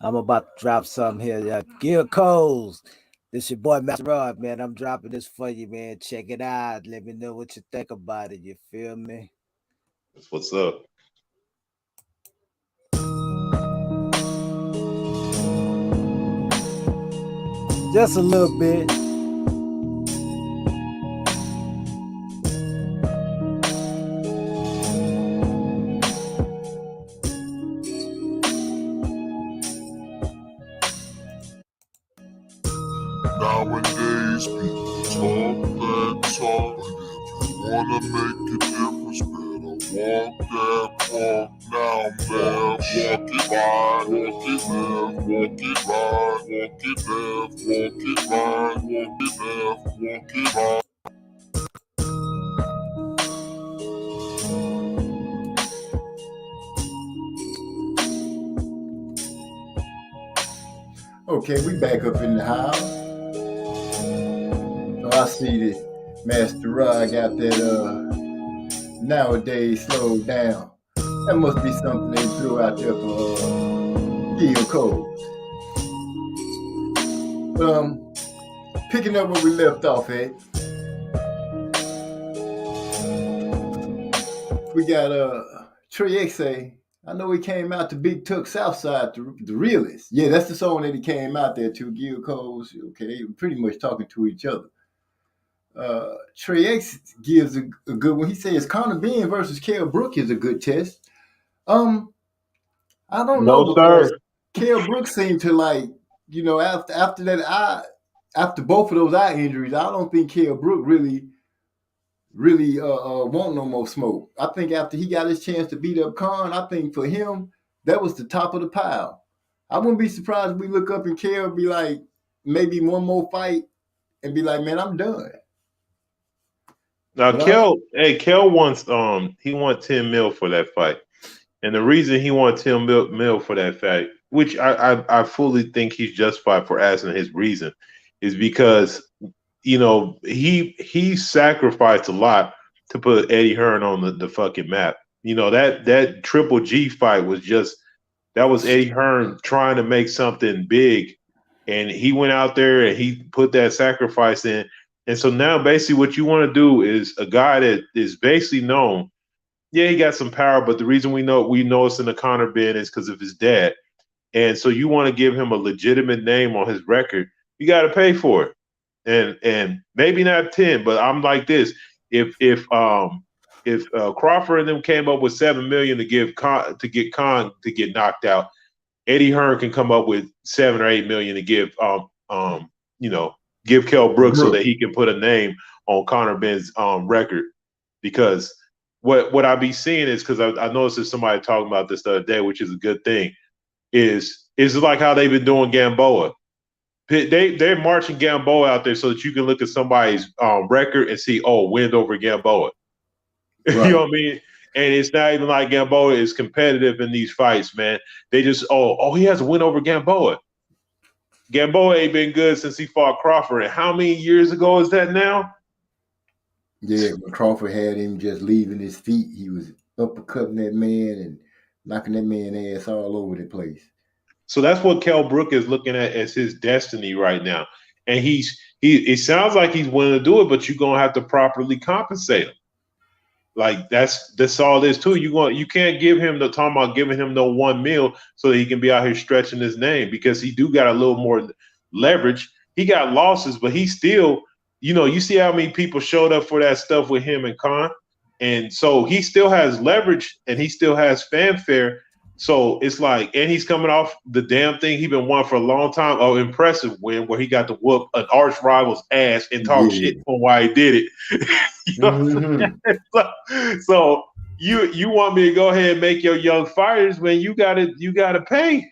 I'm about to drop something here. Gil Coles. This your boy Master Rod, man. I'm dropping this for you, man. Check it out. Let me know what you think about it. You feel me? That's what's up. Just a little bit. Nowadays, people talk that talk, but if you wanna make a difference, better walk that walk now, man. Walk it right, walk it left, walk it right, walk it left, walk it right, walk it left, walk it right. Okay, we back up in the house. I see that Master Rod got that nowadays slowed down. That must be something they threw out there for Gil Coles. But picking up where we left off at, we got Trey X. I know he came out to Big Tuck Southside, the realest. Yeah, that's the song that he came out there to, Gil Coles. Okay, they were pretty much talking to each other. Trey X gives a good one. He says Conor Benn versus Kell Brook is a good test. I don't know. No, sir. Kell Brook seemed to like, you know, after both of those eye injuries, I don't think Kell Brook really want no more smoke. I think after he got his chance to beat up Khan, I think for him, that was the top of the pile. I wouldn't be surprised if we look up and Kell be like, maybe one more fight and be like, man, I'm done. Now, Well, Kel wants he wants 10 mil for that fight. And the reason he wants 10 mil for that fight, which I fully think he's justified for asking his reason, is because he sacrificed a lot to put Eddie Hearn on the fucking map. That Triple G fight was that was Eddie Hearn trying to make something big, and he went out there and he put that sacrifice in. And so now basically what you want to do is a guy that is basically known. Yeah, he got some power, but the reason we know it's in the Conor bin is because of his dad. And so you want to give him a legitimate name on his record, you got to pay for it. And maybe not 10, but I'm like this. If Crawford and them came up with $7 million to get Khan to get knocked out, Eddie Hearn can come up with $7 or $8 million to give give Kell Brooks so that he can put a name on Conor Benn's record. Because what I be seeing is, because I noticed there's somebody talking about this the other day, which is a good thing, is like how they've been doing Gamboa. They're marching Gamboa out there so that you can look at somebody's record and see, win over Gamboa. Right. You know what I mean? And it's not even like Gamboa is competitive in these fights, man. They just, he has a win over Gamboa. Gamboa ain't been good since he fought Crawford. And how many years ago is that now? Yeah, when Crawford had him just leaving his feet, he was uppercutting that man and knocking that man's ass all over the place. So that's what Kell Brook is looking at as his destiny right now. And it sounds like he's willing to do it, but you're gonna have to properly compensate him. Like that's all this too. You can't give him talking about giving him no $1 million so that he can be out here stretching his name, because he do got a little more leverage. He got losses, but he still, you see how many people showed up for that stuff with him and Khan, and so he still has leverage and he still has fanfare. So it's like, and he's coming off the damn thing he been wanting for a long time. Oh, impressive win where he got to whoop an arch rival's ass and talk shit on why he did it. So you want me to go ahead and make your young fighters, man? You gotta pay.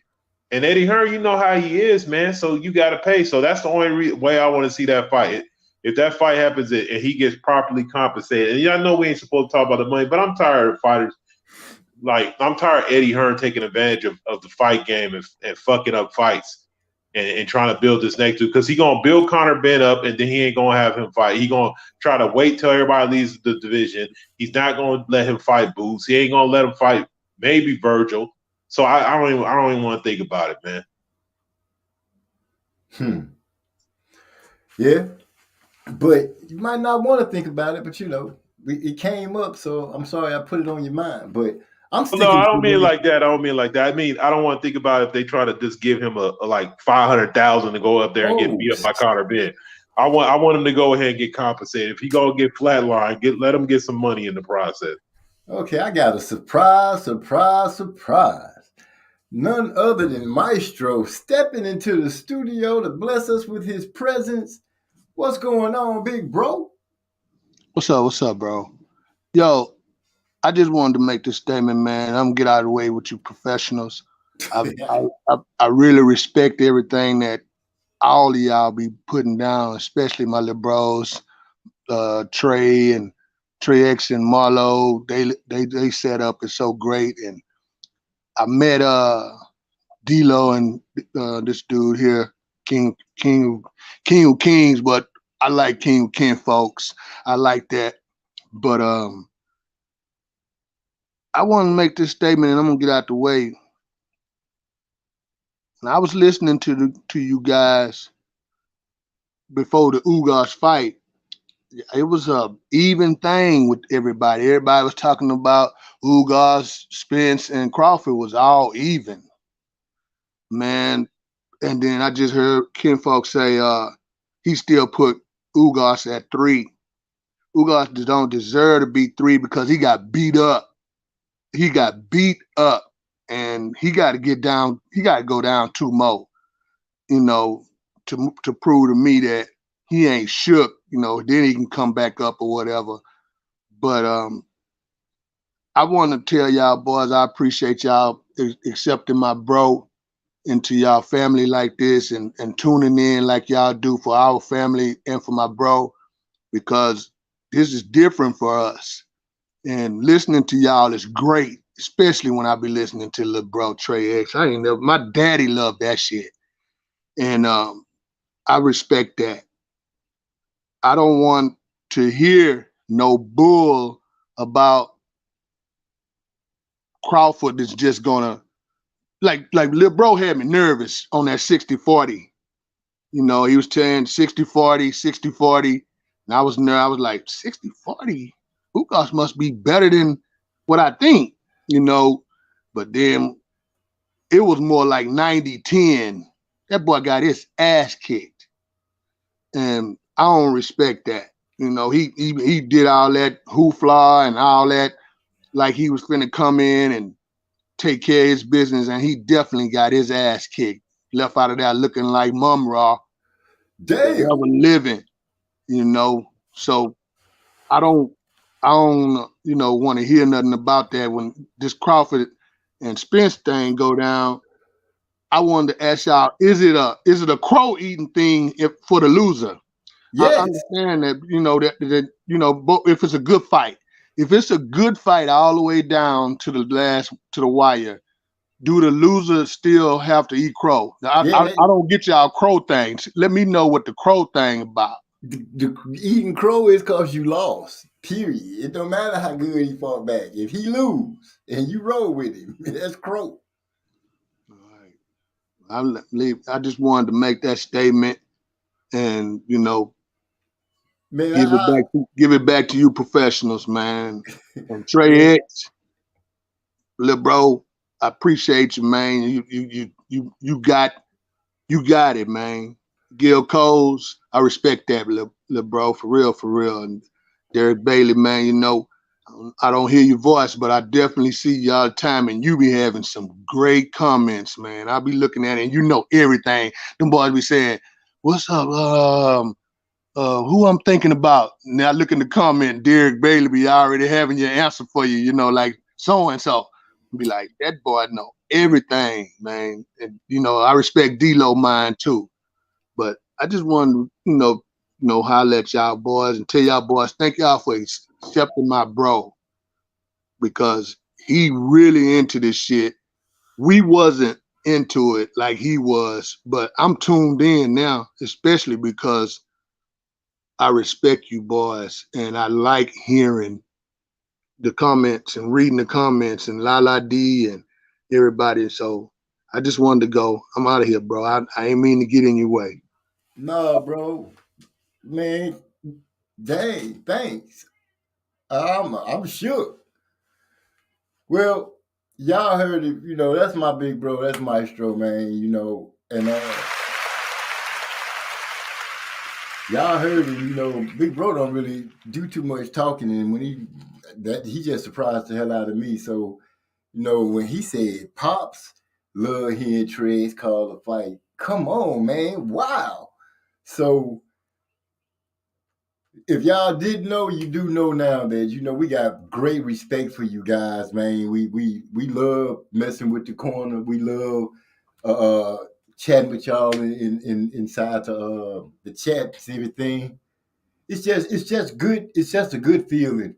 And Eddie Hearn, you know how he is, man. So you gotta pay. So that's the only way I want to see that fight. If that fight happens and he gets properly compensated, and y'all know we ain't supposed to talk about the money, but I'm tired of fighters. Like, I'm tired of Eddie Hearn taking advantage of the fight game and fucking up fights and trying to build this next dude, because he's going to build Conor Benn up and then he ain't going to have him fight. He's going to try to wait till everybody leaves the division. He's not going to let him fight Boots. He ain't going to let him fight maybe Virgil. So I don't even want to think about it, man. Yeah. But you might not want to think about it, but it came up, so I'm sorry I put it on your mind. But I don't mean it like that. I mean, I don't want to think about if they try to just give him a like $500,000 to go up there and get beat up by Conor Benn. I want him to go ahead and get compensated. If he gonna get flatline, let him get some money in the process. Okay, I got a surprise. None other than Maestro stepping into the studio to bless us with his presence. What's going on, big bro? What's up, bro? Yo, I just wanted to make this statement, man. I'm gonna get out of the way with you professionals. I really respect everything that all of y'all be putting down, especially my little bros, Trey X and Marlo. They set up is so great. And I met D-Lo and this dude here, King of Kings, but I like King of King folks. I like that. But I want to make this statement, and I'm gonna get out the way. And I was listening to you guys before the Ugas fight. It was a even thing with everybody. Everybody was talking about Ugas, Spence, and Crawford was all even, man. And then I just heard Ken folks say he still put Ugas at 3. Ugas don't deserve to be 3 because he got beat up. He got beat up, and he got to get down. He got to go down 2 more, to prove to me that he ain't shook. Then he can come back up or whatever. But I want to tell y'all boys, I appreciate y'all accepting my bro into y'all family like this and tuning in like y'all do for our family and for my bro, because this is different for us. And listening to y'all is great, especially when I be listening to little bro Trey X. My daddy loved that shit. And I respect that. I don't want to hear no bull about Crawford that's just gonna like Lil Bro had me nervous on that 60-40. You know, he was saying 60-40, 60-40. And I was like, 60-40? Ugas must be better than what I think, you know. But then it was more like 90-10. That boy got his ass kicked. And I don't respect that. You know, he did all that hoofla and all that, like he was finna come in and take care of his business, and he definitely got his ass kicked. Left out of that looking like Mum Raw. Damn. Never living, you know. So I don't, you know, want to hear nothing about that. When this Crawford and Spence thing go down, I wanted to ask y'all: is it a crow eating thing for the loser? Yes. I understand that, you know, that you know, but if it's a good fight, if it's a good fight all the way down to the wire, do the loser still have to eat crow? Now, Yeah, I don't get y'all crow things. Let me know what the crow thing about. the eating crow is because you lost. Period. It don't matter how good he fought back. If he lose and you roll with him, that's crow. All right. I just wanted to make that statement, and you know, Man, give it back to you professionals, man. And Trey X, little bro, I appreciate you, man. You got it, man. Gil Coles, I respect that, little bro, for real. And Derek Bailey, man, you know, I don't hear your voice, but I definitely see you all the time, and you be having some great comments, man. I'll be looking at it, and you know everything. Them boys be saying, "What's up? Who I'm thinking about?" Now look in the comment, Derek Bailey be already having your answer for you, you know, like so and so. Be like, that boy know everything, man. And you know, I respect D-Lo mine too. But I just wanted to, you know, holler at y'all boys and tell y'all boys, thank y'all for accepting my bro, because he really into this shit. We wasn't into it like he was, but I'm tuned in now, especially because I respect you boys, and I like hearing the comments and reading the comments and La D and everybody. So I just wanted to go. I'm out of here, bro. I ain't mean to get in your way. No, bro. Man, dang, thanks. I'm shook. Well, y'all heard it, you know, that's my big bro, that's Maestro, man, you know, and y'all heard it, you know, big bro don't really do too much talking, and when he just surprised the hell out of me. So, you know, when he said Pops love hearing Trez call a fight, come on, man, wow. So if y'all didn't know, you do know now that, you know, we got great respect for you guys, man. We love messing with the corner. We love chatting with y'all inside the chats and everything. It's just good. It's just a good feeling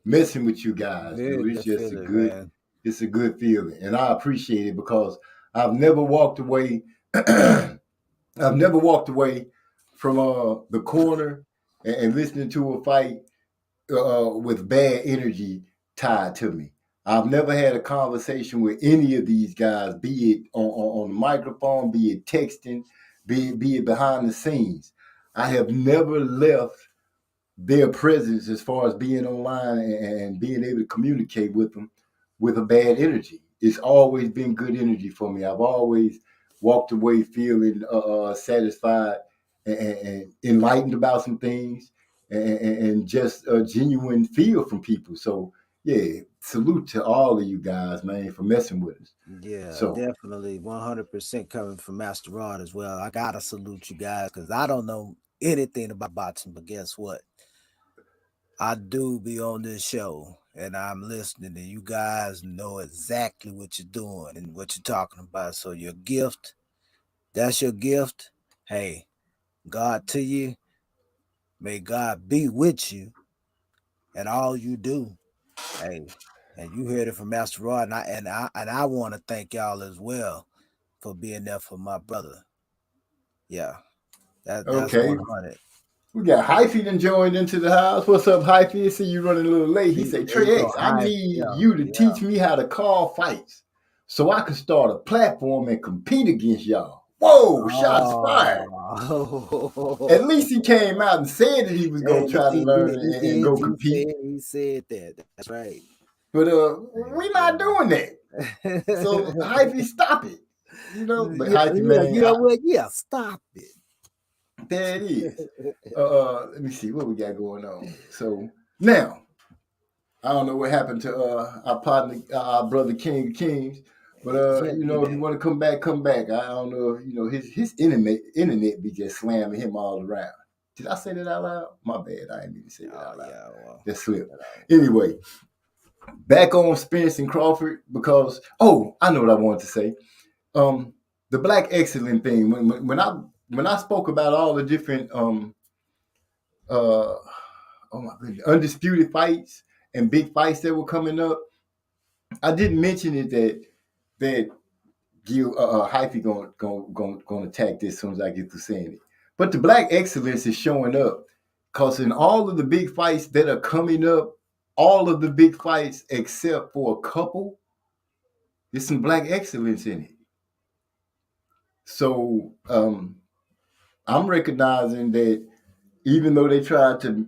messing with you guys, dude. It's just a good, man. It's a good feeling, and I appreciate it because I've never walked away. I've never walked away from the corner and listening to a fight with bad energy tied to me. I've never had a conversation with any of these guys, be it on the microphone, be it texting, be it behind the scenes. I have never left their presence as far as being online and being able to communicate with them with a bad energy. It's always been good energy for me. I've always walked away feeling satisfied and enlightened about some things and just a genuine feel from people. So, yeah, salute to all of you guys, man, for messing with us. Yeah, So definitely 100% coming from Master Rod as well. I got to salute you guys because I don't know anything about boxing, but guess what? I do be on this show and I'm listening, and you guys know exactly what you're doing and what you're talking about. So your gift, that's your gift. Hey, God to you. May God be with you. and all you do. Hey, and you heard it from Master Rod, and I want to thank y'all as well for being there for my brother. Yeah, that's Okay. 100. We got Hyphy done joined into the house. What's up, Hyphy? I see you running a little late. He said, There you Trey go, X, I Hype. need Yeah, you to yeah. teach me how to call fights so I can start a platform and compete against y'all. Whoa, shots fired. Oh. At least he came out and said that he was going to try to learn and go compete. He said that. That's right. But we're not doing that. So Hyphy, stop it. You know, but Hyphy, man, yeah, stop it. there it is. Let me see what we got going on. So now, I don't know what happened to our partner, our brother King of Kings, but you know, if you want to come back, come back. I don't know if you know his internet be just slamming him all around. Did I say that out loud? My bad. I didn't mean to say that out loud. Yeah, well, That slipped. Anyway, back on Spence and Crawford because I know what I wanted to say. The Black Excellent thing. When I spoke about all the different oh my goodness, undisputed fights and big fights that were coming up, I didn't mention it that Gil Hyphy gonna attack this as soon as I get to saying it. But the Black Excellence is showing up because in all of the big fights that are coming up, all of the big fights except for a couple, there's some Black Excellence in it. So I'm recognizing that even though they tried to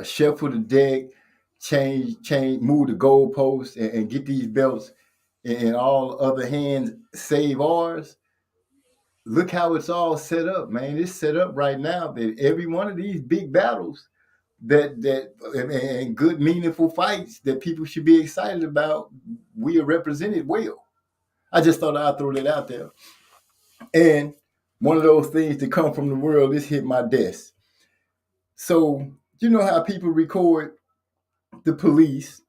shuffle the deck, change, move the goalposts, and get these belts, and all other hands save ours. Look how it's all set up, man. It's set up right now that every one of these big battles and good meaningful fights that people should be excited about, we are represented well. I just thought I'd throw that out there. And one of those things that come from the world is hit my desk. So you know how people record the police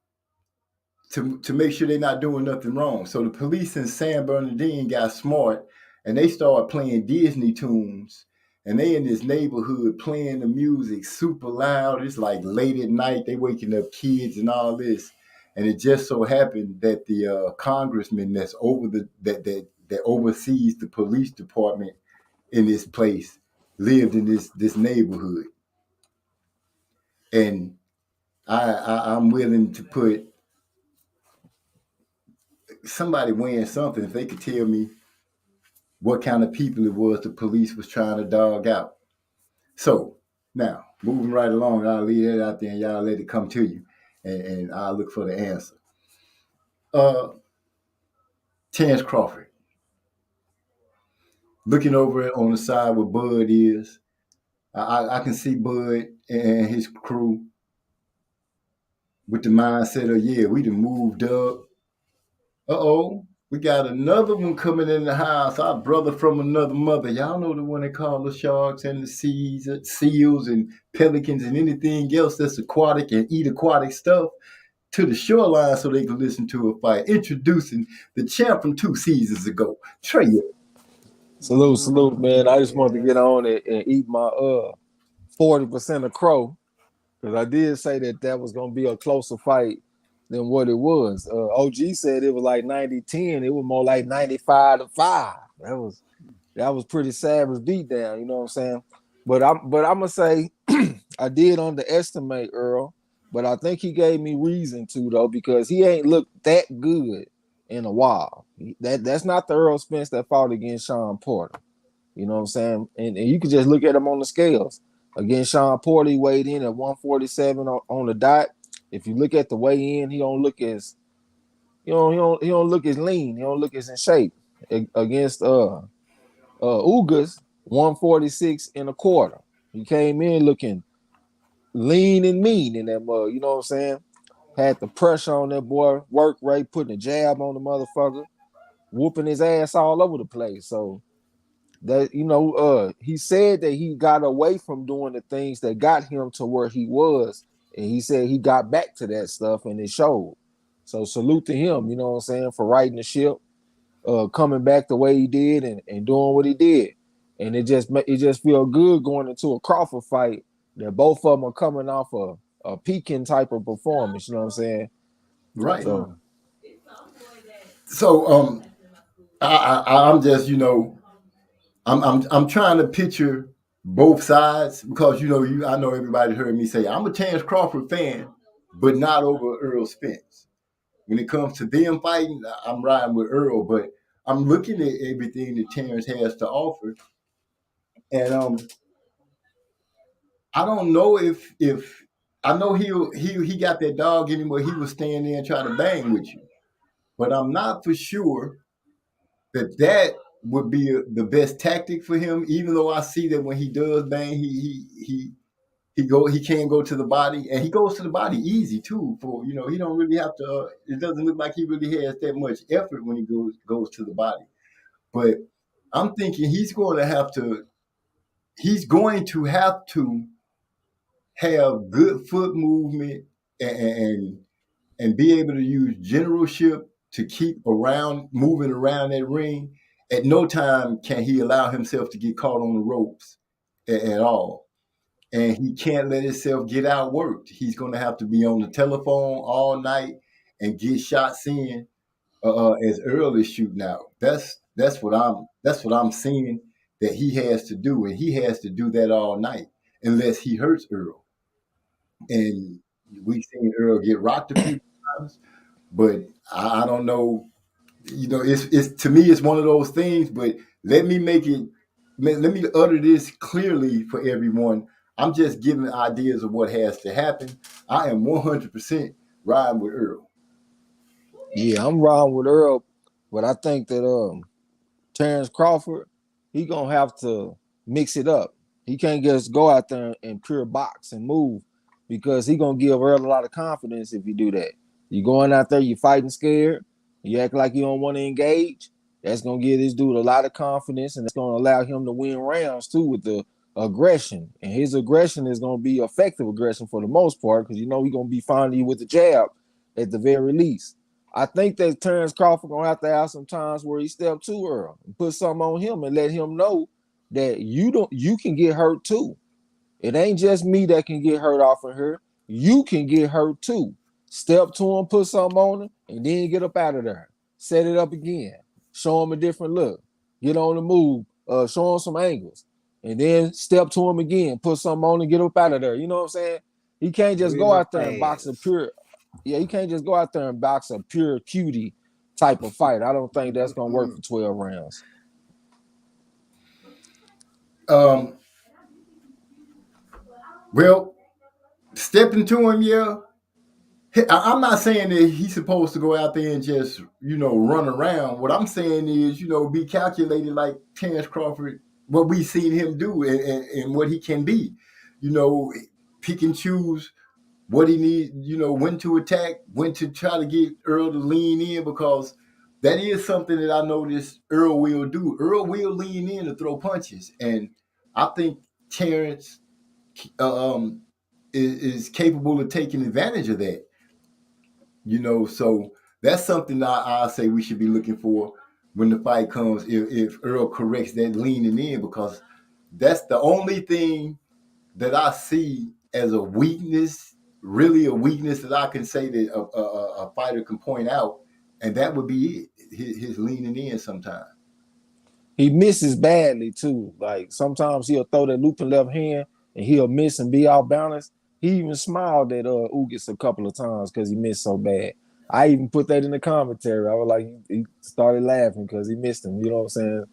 to make sure they're not doing nothing wrong. So the police in San Bernardino got smart and they started playing Disney tunes. And they in this neighborhood playing the music super loud. It's like late at night. They waking up kids and all this. And it just so happened that the congressman that's over that oversees the police department in this place lived in this neighborhood. And I'm willing to put somebody weighing something if they could tell me what kind of people it was the police was trying to dog out. So now, moving right along, I'll leave that out there and y'all let it come to you, and I'll look for the answer. Terence Crawford. Looking over on the side where Bud is, I can see Bud and his crew with the mindset of, yeah, we done moved up. We got another one coming in the house. Our brother from another mother. Y'all know the one they call the sharks and the seals and pelicans and anything else that's aquatic and eat aquatic stuff to the shoreline so they can listen to a fight. Introducing the champ from 2 seasons ago, Trey. Salute, man. I just wanted to get on it and eat my 40% of crow because I did say that was going to be a closer fight than what it was. OG said it was like 90-10. It was more like 95-5. That was pretty savage beatdown. You know what I'm saying? But I'm gonna say I did underestimate Earl, but I think he gave me reason to though because he ain't looked that good in a while. That's not the Earl Spence that fought against Sean Porter. You know what I'm saying? And you can just look at him on the scales. Against Sean Porter, he weighed in at 147 on the dot. If you look at the weigh in, he don't look as lean. He don't look as in shape. Against Ugas, 146 and a quarter. He came in looking lean and mean in that mug. You know what I'm saying? Had the pressure on that boy, work rate, putting a jab on the motherfucker, whooping his ass all over the place. So that he said that he got away from doing the things that got him to where he was. And he said he got back to that stuff and it showed. So salute to him, you know what I'm saying, for riding the ship, coming back the way he did and doing what he did. And it just feel good going into a Crawford fight that both of them are coming off a a peaking type of performance. You know what I'm saying? Right. So So I'm just, I'm trying to picture both sides because I know everybody heard me say I'm a Terrence Crawford fan, but not over Earl Spence. When it comes to them fighting, I'm riding with Earl, but I'm looking at everything that Terrence has to offer, and I don't know if I know he got that dog in him where he was stand there and try to bang with you, but I'm not for sure that would be the best tactic for him. Even though I see that when he does bang, he can go to the body, and he goes to the body easy too. For he don't really have to. It doesn't look like he really has that much effort when he goes to the body. But I'm thinking he's going to have to. He's going to have to have good foot movement and and be able to use generalship to keep moving around that ring. At no time can he allow himself to get caught on the ropes at all. And he can't let himself get outworked. He's going to have to be on the telephone all night and get shots in as Earl is shooting out. That's what I'm seeing that he has to do, and he has to do that all night unless he hurts Earl. And we've seen Earl get rocked a few times, but I don't know. It's to me, it's one of those things. But let me let me utter this clearly for everyone. I'm just giving ideas of what has to happen. I am 100% riding with Earl. yeah, I'm riding with Earl, but I think that Terrence Crawford, he gonna have to mix it up. He can't just go out there and pure box and move because he gonna give Earl a lot of confidence if you do that. You going out there, you fighting scared, you act like you don't want to engage. That's gonna give this dude a lot of confidence, and it's gonna allow him to win rounds too with the aggression. And his aggression is gonna be effective aggression for the most part because he's gonna be finding you with the jab at the very least. I think that Terrence Crawford gonna have to have some times where he step too early and put something on him and let him know that you can get hurt too. It ain't just me that can get hurt off of her. You can get hurt too. Step to him, put something on him, and then get up out of there. Set it up again. Show him a different look. Get on the move. Show him some angles. And then step to him again. Put something on and get up out of there. You know what I'm saying? He can't just go out there and box a pure. Yeah, he can't just go out there and box a pure cutie type of fight. I don't think that's gonna work for 12 rounds. Well, stepping to him, yeah. I'm not saying that he's supposed to go out there and just, run around. What I'm saying is, be calculated like Terrence Crawford, what we've seen him do and what he can be. Pick and choose what he needs, when to attack, when to try to get Earl to lean in, because that is something that I noticed Earl will do. Earl will lean in to throw punches. And I think Terrence is capable of taking advantage of that. So that's something I say we should be looking for when the fight comes. If Earl corrects that leaning in, because that's the only thing that I see as a weakness, really a weakness that I can say that a fighter can point out, and that would be it. His leaning in sometimes. He misses badly too. Like sometimes he'll throw that looping left hand and he'll miss and be off balance. He even smiled at Ugas a couple of times because he missed so bad. I even put that in the commentary. I was like, he started laughing because he missed him. You know what I'm saying?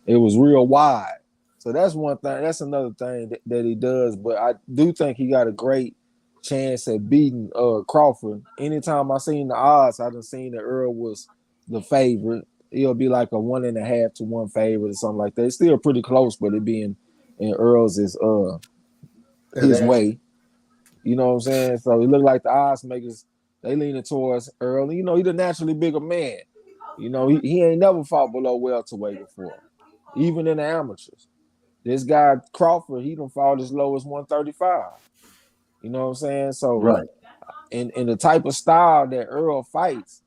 It was real wide. So that's one thing. That's another thing that he does. But I do think he got a great chance at beating Crawford. Anytime I seen the odds, I done seen that Earl was the favorite. It'll be like a 1.5 to 1 favorite or something like that. It's still pretty close, but it being in Earl's is his way. You know what I'm saying? So it looked like the odds makers, they leaning towards Earl. He's a naturally bigger man. He ain't never fought below welterweight before, even in the amateurs. This guy, Crawford, he done fought as low as 135. You know what I'm saying? So right. In the type of style that Earl fights,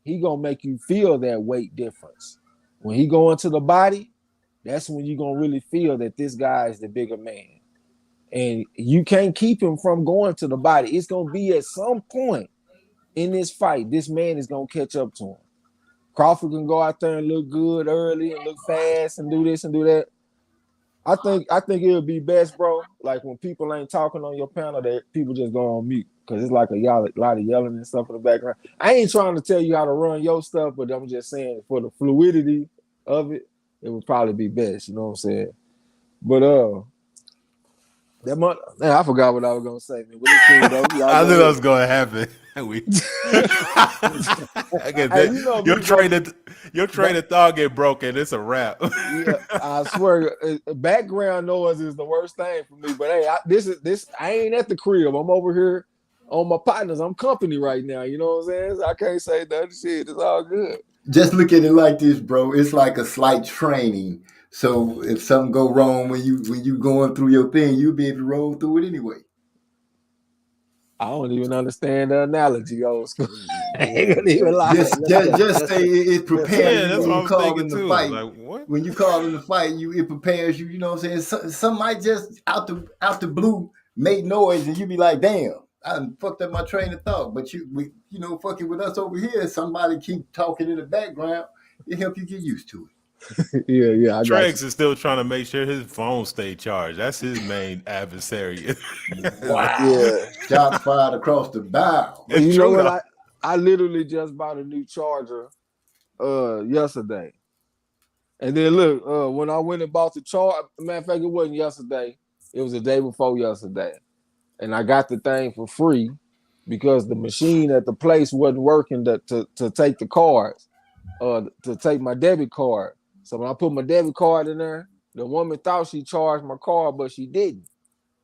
he gonna make you feel that weight difference. When he go into the body, that's when you're gonna really feel that this guy is the bigger man. and you can't keep him from going to the body. It's gonna be at some point in this fight, this man is gonna catch up to him. Crawford can go out there and look good early and look fast and do this and do that. I think it would be best, bro. Like when people ain't talking on your panel, that people just go on mute because it's like a lot of yelling and stuff in the background. I ain't trying to tell you how to run your stuff, but I'm just saying for the fluidity of it, it would probably be best. You know what I'm saying? But I forgot what I was gonna say, man. But it's cool, though. I knew that was gonna happen. Your train of thought get broken. It's a wrap. Yeah, I swear, background noise is the worst thing for me. But hey, I ain't at the crib. I'm over here on my partners. I'm company right now. You know what I'm saying? So I can't say that shit. It's all good. Just look at it like this, bro. It's like a slight training. So if something go wrong when you going through your thing, you'll be able to roll through it anyway. I don't even understand the analogy, old school. I ain't gonna even lie. Just say it prepares you when you call in the fight. Like, what? When you call in the fight, it prepares you. You know what I'm saying? Some might just out the blue make noise, and you be like, "Damn, I done fucked up my train of thought." But fucking with us over here, somebody keep talking in the background. It help you get used to it. Yeah. Trex is still trying to make sure his phone stay charged. That's his main adversary. Wow. Yeah. Shots fired across the bow. You know what? I literally just bought a new charger yesterday. And then look, when I went and bought the charger, matter of fact, it wasn't yesterday. It was the day before yesterday. And I got the thing for free because the machine at the place wasn't working to take the cards, to take my debit card. So when I put my debit card in there, the woman thought she charged my card, but she didn't.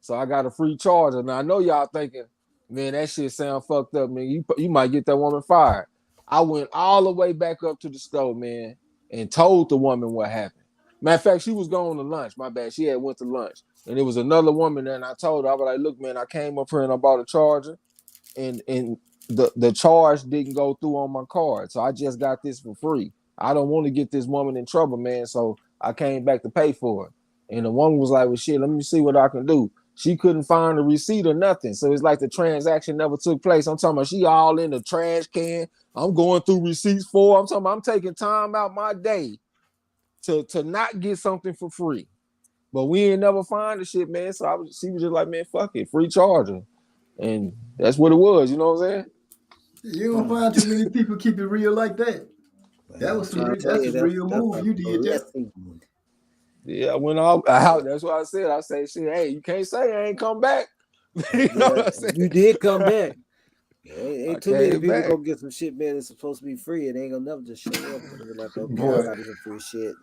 So I got a free charger. Now I know y'all thinking, man, that shit sound fucked up, man. You might get that woman fired. I went all the way back up to the store, man, and told the woman what happened. Matter of fact, she was going to lunch. My bad. She had went to lunch. And there was another woman there, and I told her, I was like, look, man, I came up here and I bought a charger, and the charge didn't go through on my card. So I just got this for free. I don't want to get this woman in trouble, man. So I came back to pay for it. And the woman was like, well, shit, let me see what I can do. She couldn't find a receipt or nothing. So it's like the transaction never took place. I'm talking about she all in the trash can. I'm going through receipts for her. I'm talking about I'm taking time out my day to not get something for free. But we ain't never find the shit, man. So she was just like, man, fuck it, free charger. And that's what it was, you know what I'm saying? You don't find too many people keep it real like that. That's a real move you did that. Yeah, I went all out. That's what I said. I say, shit, hey, you can't say I ain't come back. You know what I'm saying? You did come back. Ain't too many people gonna get some shit, man. It's supposed to be free. It ain't gonna never just show up. Like, okay, I got some free shit.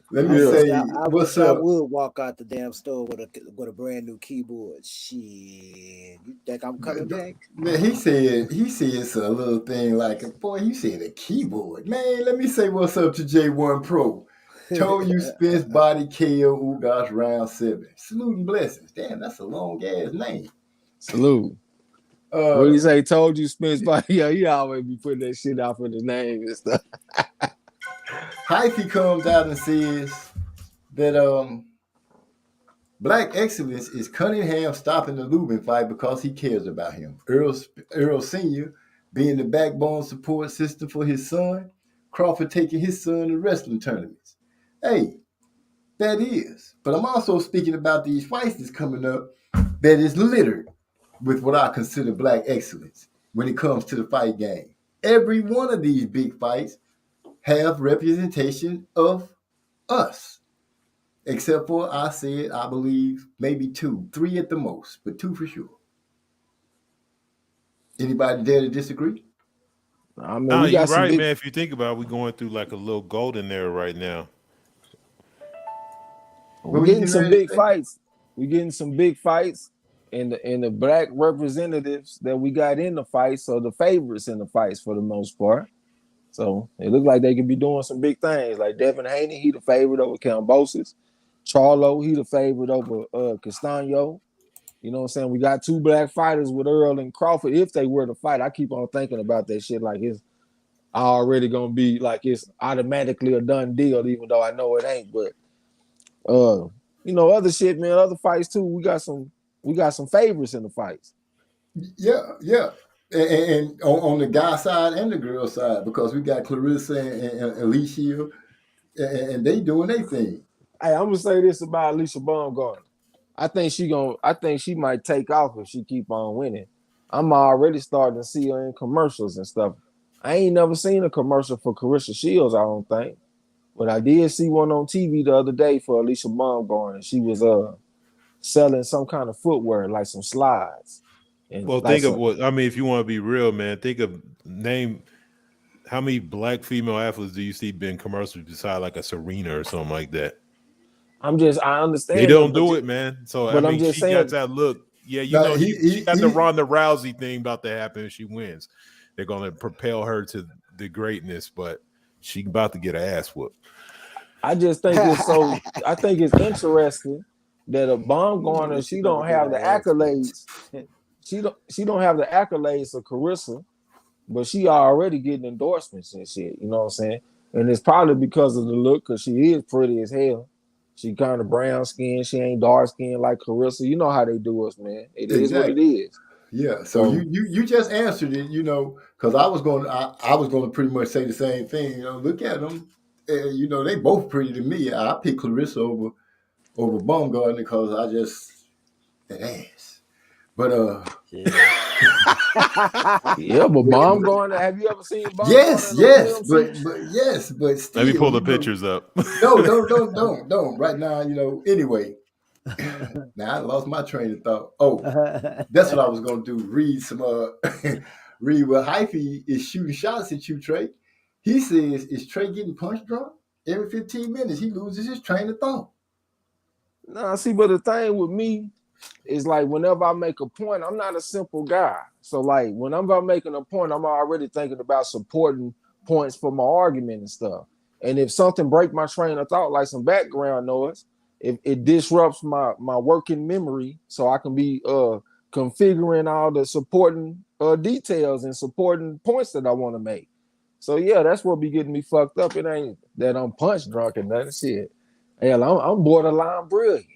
Let me say, what's up? I would walk out the damn store with a brand new keyboard. Shit, you think I'm coming back? Man, he said it's a little thing like, boy, you said a keyboard. Man, let me say what's up to J1 Pro. Told you Spence Body KO Ugas round 7. Salute and blessings. Damn, that's a long ass name. Salute. What do you say? Told you Spence Body? Yeah, he always be putting that shit out for the name and stuff. Hyphy comes out and says that Black Excellence is Cunningham stopping the Lubin fight because he cares about him. Earl Sr. being the backbone support system for his son. Crawford taking his son to wrestling tournaments. Hey, that is. But I'm also speaking about these fights that's coming up that is littered with what I consider Black Excellence when it comes to the fight game. Every one of these big fights have representation of us. Except for, I believe, maybe 2, 3 at the most, but 2 for sure. Anybody dare to disagree? I mean, no, you're right, man. If you think about it, we're going through like a little golden era right now. We're getting some big fights. We're getting some big fights, and the black representatives that we got in the fights are the favorites in the fights for the most part. So it looks like they could be doing some big things. Like Devin Haney, he the favorite over Kambosos. Charlo, he the favorite over Castaño. You know what I'm saying? We got 2 black fighters with Earl and Crawford. If they were to fight, I keep on thinking about that shit like it's already gonna be like it's automatically a done deal, even though I know it ain't. But other shit, man, other fights too. We got some We got some favorites in the fights. Yeah. And on the guy side and the girl side, because we got Clarissa and Alicia, and they doing their thing. Hey, I'm gonna say this about Alicia Baumgartner. I think she might take off if she keep on winning. I'm already starting to see her in commercials and stuff. I ain't never seen a commercial for Carissa Shields, I don't think. But I did see one on TV the other day for Alicia Baumgartner. She was selling some kind of footwear, like some slides. And Well, like think of what I mean. If you want to be real, man, think of how many black female athletes do you see being commercials beside like a Serena or something like that? I understand. They don't do it, man. So but I mean, I'm just she saying, got that look. Yeah, you know, she got the Ronda Rousey thing about to happen if she wins. They're gonna propel her to the greatness, but she about to get her ass whooped. I just think it's so. I think it's interesting that a Baumgartner, she don't have the accolades. She don't have the accolades of Carissa, but she already getting endorsements and shit. You know what I'm saying? And it's probably because of the look, because she is pretty as hell. She kind of brown skin. She ain't dark skin like Carissa. You know how they do us, man. It is what it is. Yeah. So you just answered it, you know, because I was going to pretty much say the same thing. You know, look at them. You know, they both pretty to me. I pick Clarissa over Baumgartner because I just that ass. But yeah, but Baumgartner, have you ever seen Baumgartner? Yes, but still, let me pull the pictures up. No, don't. Right now, you know. Anyway, now I lost my train of thought. Oh, that's what I was gonna do. Read what Hyphy is shooting shots at you, Trey. He says, "Is Trey getting punch drunk? Every 15 minutes, he loses his train of thought." Nah, see, but the thing with me is like whenever I make a point, I'm not a simple guy. So like whenever I'm making a point, I'm already thinking about supporting points for my argument and stuff. And if something break my train of thought, like some background noise, if it disrupts my working memory, so I can be configuring all the supporting details and supporting points that I want to make. So yeah, that's what be getting me fucked up. It ain't that I'm punch drunk and nothing shit. Hell, I'm borderline brilliant.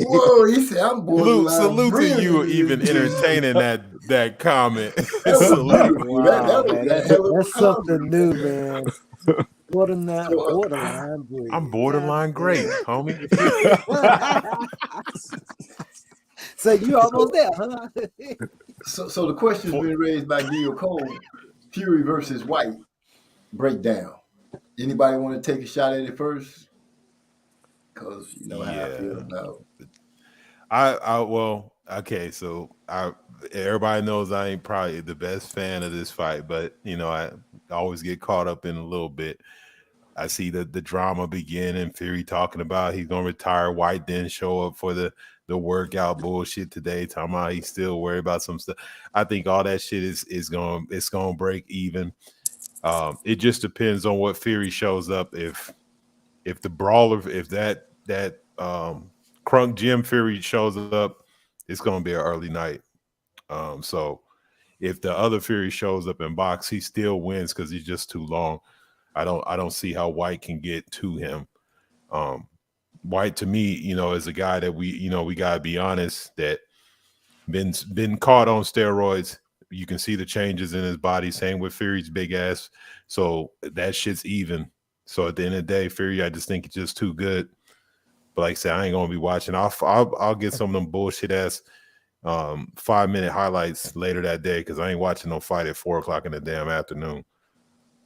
Whoa, he said I'm borderline salute brilliant. To you even entertaining that comment. Salute. Wow, man. That's something new, man. Borderline brilliant. I'm borderline great, homie. So you almost there, huh? So the question's been raised by Gil Cole, Fury versus White breakdown. Anybody want to take a shot at it first? Because you know how I feel about everybody knows I ain't probably the best fan of this fight, but you know, I always get caught up in a little bit. I see the drama begin and Fury talking about he's gonna retire. White didn't show up for the workout bullshit today, talking about he's still worried about some stuff. I think all that shit is gonna break even. It just depends on what Fury shows up. If the brawler, if that Crunk Jim Fury shows up, it's gonna be an early night. So if the other Fury shows up in box, he still wins because he's just too long. I don't see how White can get to him. White to me, you know, is a guy that we gotta be honest, that been caught on steroids. You can see the changes in his body. Same with Fury's big ass. So that shit's even. So at the end of the day, Fury, I just think it's just too good. But like I said, I ain't gonna be watching. I'll get some of them bullshit ass 5-minute highlights later that day because I ain't watching no fight at 4:00 in the damn afternoon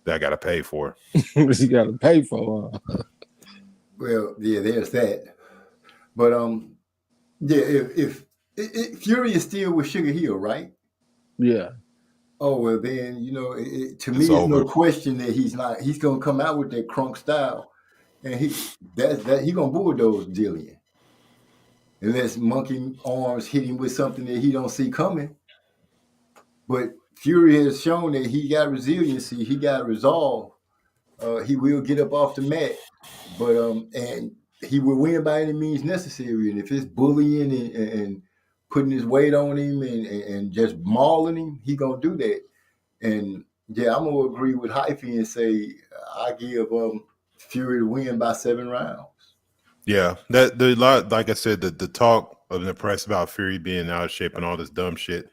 that I gotta pay for. You gotta pay for. Well, yeah, there's that. But yeah, if Fury is still with Sugar Hill, right? Yeah. Oh well, then you know, to me, there's no question that he's not. He's gonna come out with that Crunk style, and he gonna bulldoze Dillian, unless Monkey Arms hit him with something that he don't see coming. But Fury has shown that he got resiliency, he got resolve. He will get up off the mat, but and he will win by any means necessary. And if it's bullying and putting his weight on him and just mauling him, he gonna do that. And yeah, I'm gonna agree with Hyphy and say I give Fury to win by 7 rounds. Yeah, that the lot, like I said, the talk of the press about Fury being out of shape and all this dumb shit.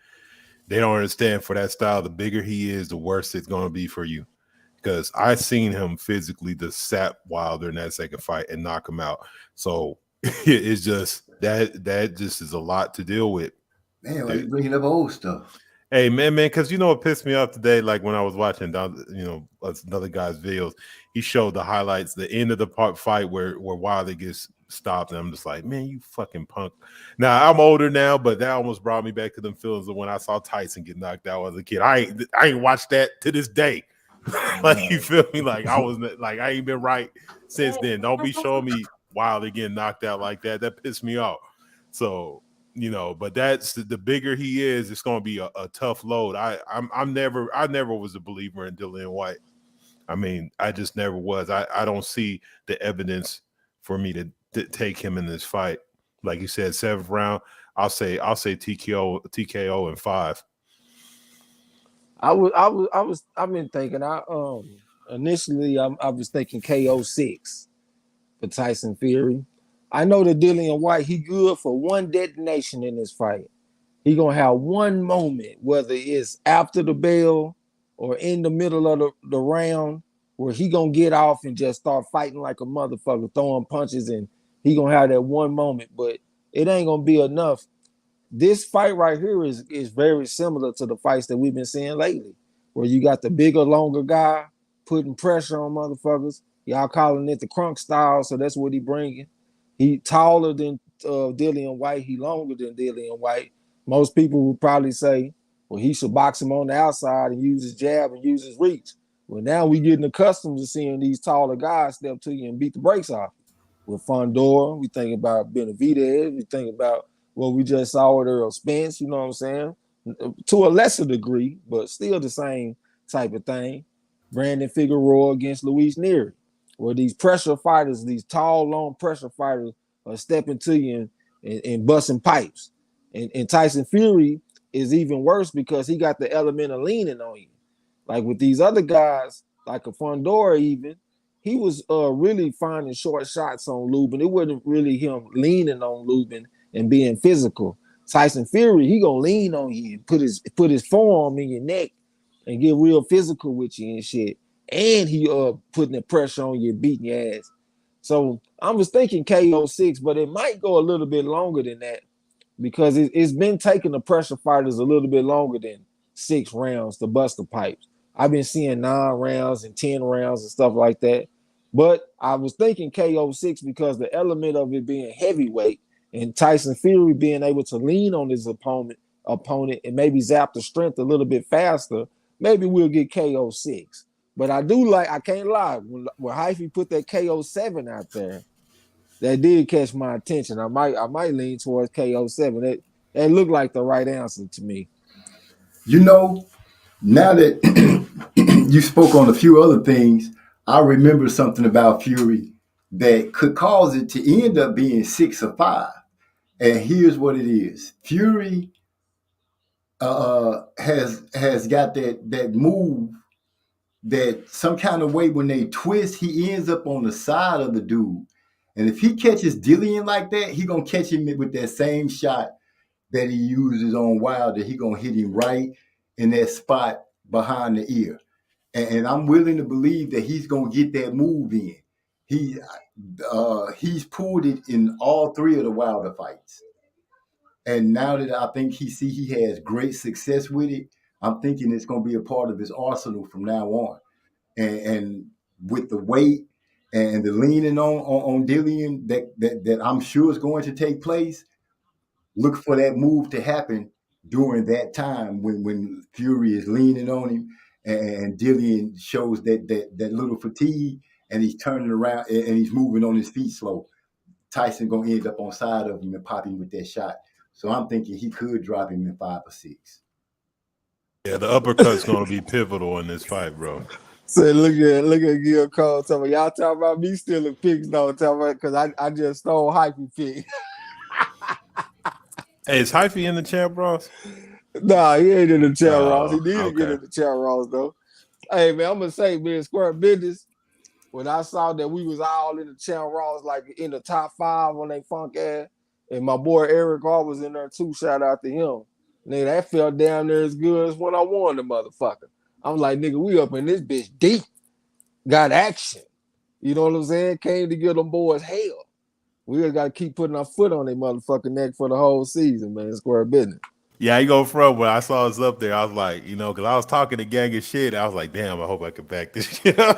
They don't understand for that style. The bigger he is, the worse it's going to be for you. Because I seen him physically just sap Wilder in that second fight and knock him out. So it's just that just is a lot to deal with. Man, why you bringing up old stuff? Hey man, because you know what pissed me off today? Like when I was watching, another guy's videos, he showed the highlights, the end of the fight where Wilder gets stopped, and I'm just like, man, you fucking punk. Now I'm older now, but that almost brought me back to them feelings of when I saw Tyson get knocked out as a kid. I ain't watched that to this day. Like, you feel me? Like I ain't been right since then. Don't be showing me Wilder getting knocked out like that. That pissed me off. So. But that's the bigger he is, it's going to be a tough load. I never was a believer in Dillian White. I mean, I just never was. I don't see the evidence for me to take him in this fight. Like you said, 7th round. I'll say TKO in 5. I've been thinking. Initially I was thinking KO 6 for Tyson Fury. I know that Dillian White, he good for one detonation in this fight. He gonna have one moment, whether it's after the bell or in the middle of the round, where he gonna get off and just start fighting like a motherfucker, throwing punches, and he gonna have that one moment, but it ain't gonna be enough. This fight right here is very similar to the fights that we've been seeing lately, where you got the bigger, longer guy putting pressure on motherfuckers. Y'all calling it the crunk style, so that's what he bringing. He taller than Dillian White. He longer than Dillian White. Most people would probably say, well, he should box him on the outside and use his jab and use his reach. Well, now we getting accustomed to seeing these taller guys step to you and beat the brakes off. With Fondor, we think about Benavidez. We think about what we just saw with Earl Spence, you know what I'm saying? To a lesser degree, but still the same type of thing. Brandon Figueroa against Luis Nery, where these pressure fighters, these tall, long pressure fighters are stepping to you and busting pipes. And Tyson Fury is even worse because he got the element of leaning on you. Like with these other guys, like a Fondor even, he was really finding short shots on Lubin. It wasn't really him leaning on Lubin and being physical. Tyson Fury, he gonna lean on you and put his forearm in your neck and get real physical with you and shit. And he putting the pressure on you, beating your ass. So I was thinking KO 6, but it might go a little bit longer than that because it's been taking the pressure fighters a little bit longer than 6 rounds to bust the pipes. I've been seeing 9 rounds and 10 rounds and stuff like that. But I was thinking KO 6 because the element of it being heavyweight and Tyson Fury being able to lean on his opponent and maybe zap the strength a little bit faster, maybe we'll get KO 6. But I can't lie, when Hyphy put that KO 7 out there, that did catch my attention. I might lean towards KO 7. That looked like the right answer to me. You know, now that you spoke on a few other things, I remember something about Fury that could cause it to end up being 6 or 5. And here's what it is. Fury has got that move that some kind of way when they twist, he ends up on the side of the dude. And if he catches Dillian like that, he going to catch him with that same shot that he uses on Wilder. He going to hit him right in that spot behind the ear. And I'm willing to believe that he's going to get that move in. He's pulled it in all 3 of the Wilder fights. And now that I think he has great success with it, I'm thinking it's going to be a part of his arsenal from now on. And with the weight and the leaning on Dillian that I'm sure is going to take place, look for that move to happen during that time when Fury is leaning on him and Dillian shows that little fatigue and he's turning around and he's moving on his feet slow. Tyson going to end up on side of him and pop him with that shot. So I'm thinking he could drop him in 5 or 6. Yeah, the uppercut's going to be pivotal in this fight, bro. So look at Gil Cole. Tell me, y'all talking about me stealing picks, though. Tell me, because I just stole Hyphy pick. Hey, is Hyphy in the champ, Ross? Nah, he ain't in the champ, Ross. He need to get in the champ, Ross, though. Hey, man, I'm going to say, man, square business. when I saw that we was all in the Champ Ross, like in the top 5 on they funk ass, and my boy Eric Hall was in there too. Shout out to him. Nigga, that felt down there as good as when I won the motherfucker. I'm like, nigga, we up in this bitch deep. Got action. You know what I'm saying? Came to get them boys hell. We just gotta keep putting our foot on their motherfucking neck for the whole season, man. Square business. Yeah, I go from when I saw us up there, I was like, you know, because I was talking to gang of shit. I was like, damn, I hope I can back this shit up.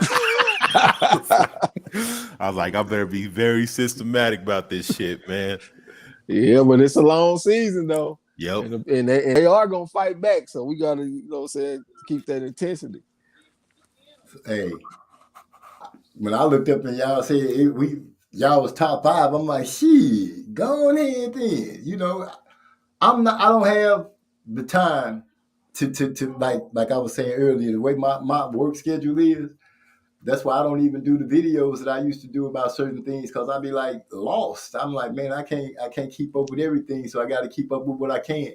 I was like, I better be very systematic about this shit, man. Yeah, but it's a long season though. Yep. And they are gonna fight back. So we gotta, you know what I'm saying, keep that intensity. Hey, when I looked up and y'all said y'all was top 5, I'm like, shit, go on ahead then. You know, I don't have the time to like I was saying earlier, the way my work schedule is, that's why I don't even do the videos that I used to do about certain things, because I'd be like lost. I'm like, man, I can't keep up with everything, so I got to keep up with what I can.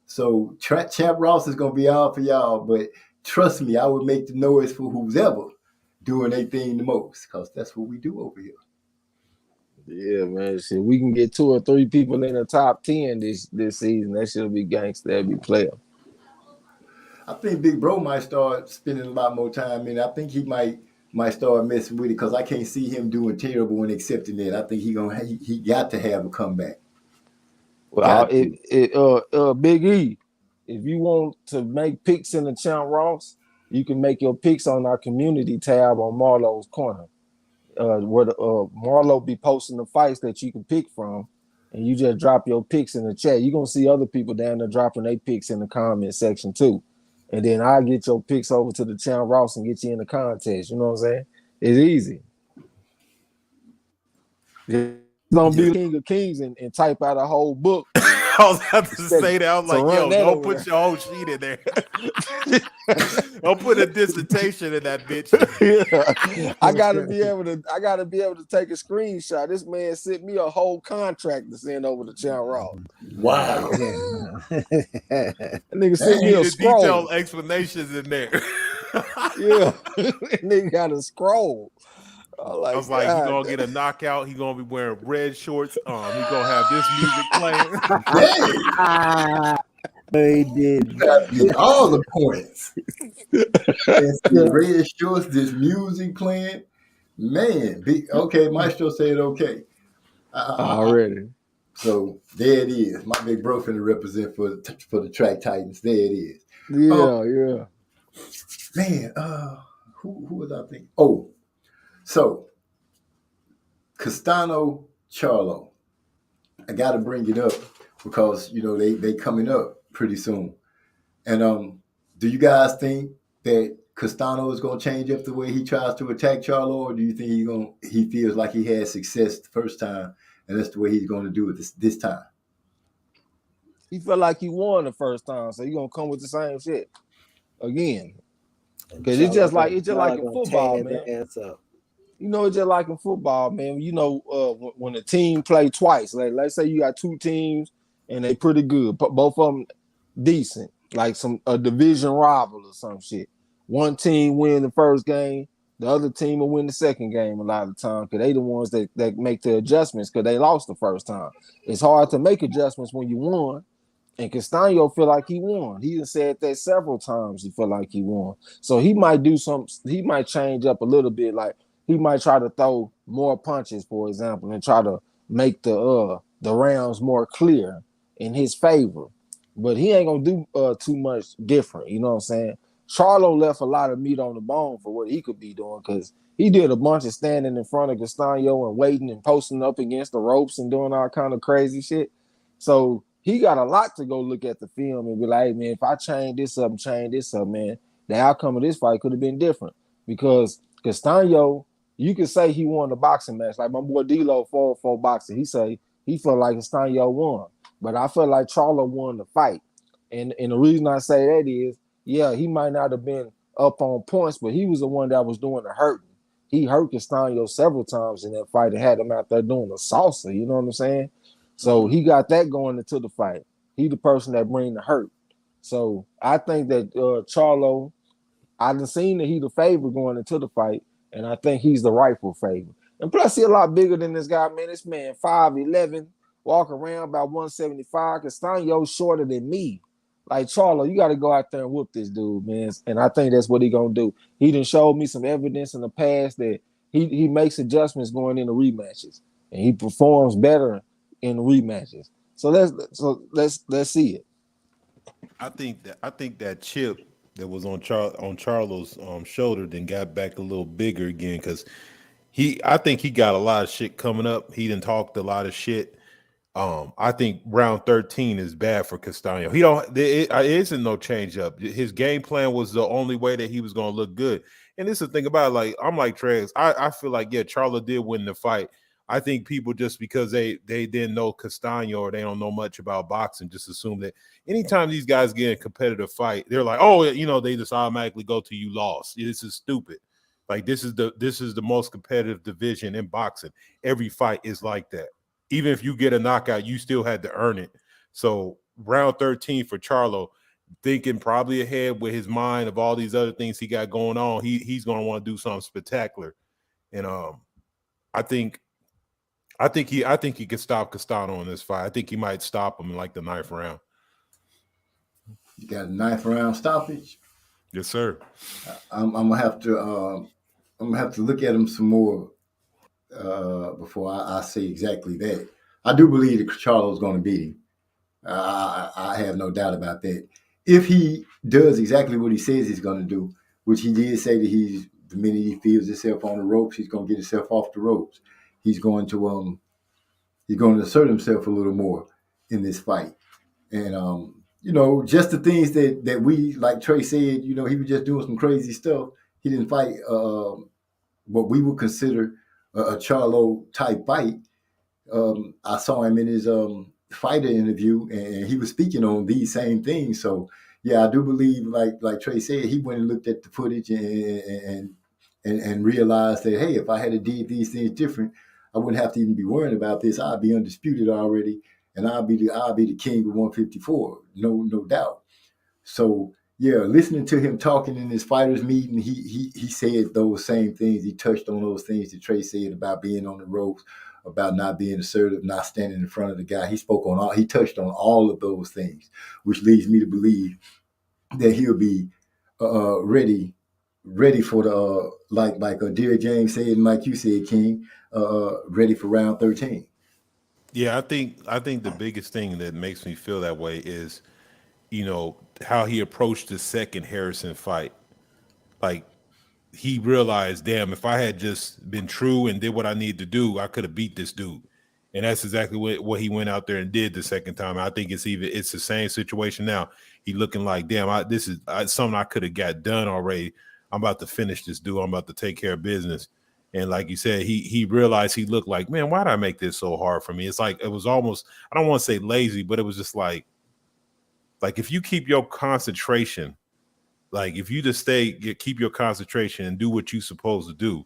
So Champ Ross is gonna be out for y'all, but trust me, I would make the noise for who's ever doing their thing the most, because that's what we do over here. Yeah, man. Shit, we can get 2 or 3 people in the top 10 this season. That should be gangster. That'd be player. I think Big Bro might start spending a lot more time in it. I think he might start messing with it, because I can't see him doing terrible and accepting it. I think he got to have a comeback. Well, Big E, if you want to make picks in the Champ Ross, you can make your picks on our community tab on Marlo's Corner. Where Marlo be posting the fights that you can pick from, and you just drop your picks in the chat. You're gonna see other people down there dropping their picks in the comment section too. And then I'll get your picks over to the Champ Ross and get you in the contest. You know what I'm saying? It's easy. Don't be King of Kings and type out a whole book. I was about to say that. I was like, yo, don't put your whole sheet in there. Don't put a dissertation in that bitch. Yeah. I gotta be able to take a screenshot. This man sent me a whole contract to send over to Champ Ross. Wow. That nigga sent me a scroll. Detailed explanations in there. Yeah. Nigga got a scroll. I was like, he's gonna get a knockout. He's gonna be wearing red shorts. He's gonna have this music playing. They did all the points. And red shorts, this music playing. Man, okay, Maestro said okay. Already. So there it is. My big bro finna represent for the Track Titans. There it is. Yeah. Man, who was I thinking? Oh. So, Castano Charlo, I got to bring it up because, you know, they coming up pretty soon. And do you guys think that Castano is going to change up the way he tries to attack Charlo, or do you think he feels like he had success the first time and that's the way he's going to do it this time? He felt like he won the first time, so he's going to come with the same shit again. Because it's just like in football, man. You know, it's just like in football, man. You know, when a team play twice, like let's say you got 2 teams and they pretty good, but both of them decent, like a division rival or some shit. One team win the first game, the other team will win the second game a lot of the time because they the ones that make the adjustments because they lost the first time. It's hard to make adjustments when you won, and Castaño feel like he won. He done said that several times. He feel like he won, so he might do something. He might change up a little bit, like. He might try to throw more punches, for example, and try to make the rounds more clear in his favor. But he ain't gonna do too much different. You know what I'm saying? Charlo left a lot of meat on the bone for what he could be doing because he did a bunch of standing in front of Castaño and waiting and posting up against the ropes and doing all kind of crazy shit. So he got a lot to go look at the film and be like, hey, man, if I change this up, man, the outcome of this fight could have been different because Castaño, you could say he won the boxing match. Like my boy D-Lo for boxing. He say he felt like Castaño won. But I felt like Charlo won the fight. And the reason I say that is, yeah, he might not have been up on points, but he was the one that was doing the hurting. He hurt Castaño several times in that fight and had him out there doing the salsa. You know what I'm saying? So he got that going into the fight. He the person that bring the hurt. So I think that Charlo, I done seen that he the favorite going into the fight. and I think he's the rightful favorite. And plus, he's a lot bigger than this guy, man. This man 5'11", walk around about 175. Castaño's shorter than me. Like, Charlo, you got to go out there and whoop this dude, man. And I think that's what he gonna do. He done showed me some evidence in the past that he makes adjustments going into rematches, and he performs better in rematches. So let's see it. I think that chip that was on Charlo's shoulder then got back a little bigger again because I think he got a lot of shit coming up. He done talked a lot of shit. I think round 13 is bad for Castaño. It isn't no change up. His game plan was the only way that he was going to look good. And this is the thing about it, like, I'm like Trez. I feel like, yeah, Charlo did win the fight. I think people, just because they didn't know Castaño or they don't know much about boxing, just assume that anytime these guys get in a competitive fight, they're like, oh, they just automatically go to you lost. This is stupid. Like, this is the most competitive division in boxing. Every fight is like that. Even if you get a knockout, you still had to earn it. So round 13 for Charlo, thinking probably ahead with his mind of all these other things he got going on, he's going to want to do something spectacular. And I think he could stop Castano in this fight. I think he might stop him in like the 9th round. You got a 9th round stoppage? Yes, sir. I'm gonna have to look at him some more before I say exactly that. I do believe that Charlo's going to beat him. I have no doubt about that. If he does exactly what he says he's going to do, which he did say that the minute he feels himself on the ropes, he's going to get himself off the ropes. He's going to assert himself a little more in this fight. And just the things that we, like Trey said, he was just doing some crazy stuff. He didn't fight what we would consider a Charlo type fight. I saw him in his fighter interview, and he was speaking on these same things. So yeah, I do believe, like Trey said, he went and looked at the footage and realized that, hey, if I had did these things different, I wouldn't have to even be worrying about this. I'd be undisputed already, and I'll be the king of 154, no doubt. So yeah, listening to him talking in his fighters meeting, he said those same things. He touched on those things that Trey said about being on the ropes, about not being assertive, not standing in front of the guy. He touched on all of those things, which leads me to believe that he'll be ready for the like Dear James said, and like you said, King, ready for round 13. Yeah, I think the biggest thing that makes me feel that way is, how he approached the second Harrison fight. Like, he realized, damn, if I had just been true and did what I needed to do, I could have beat this dude. And that's exactly what he went out there and did the second time. I think it's the same situation now. He looking like, damn, this is something I could have got done already. I'm about to finish this dude. I'm about to take care of business. And like you said, he realized he looked like, man, why did I make this so hard for me? It's like, it was almost, I don't want to say lazy, but it was just like if you keep your concentration, like if you just keep your concentration and do what you're supposed to do,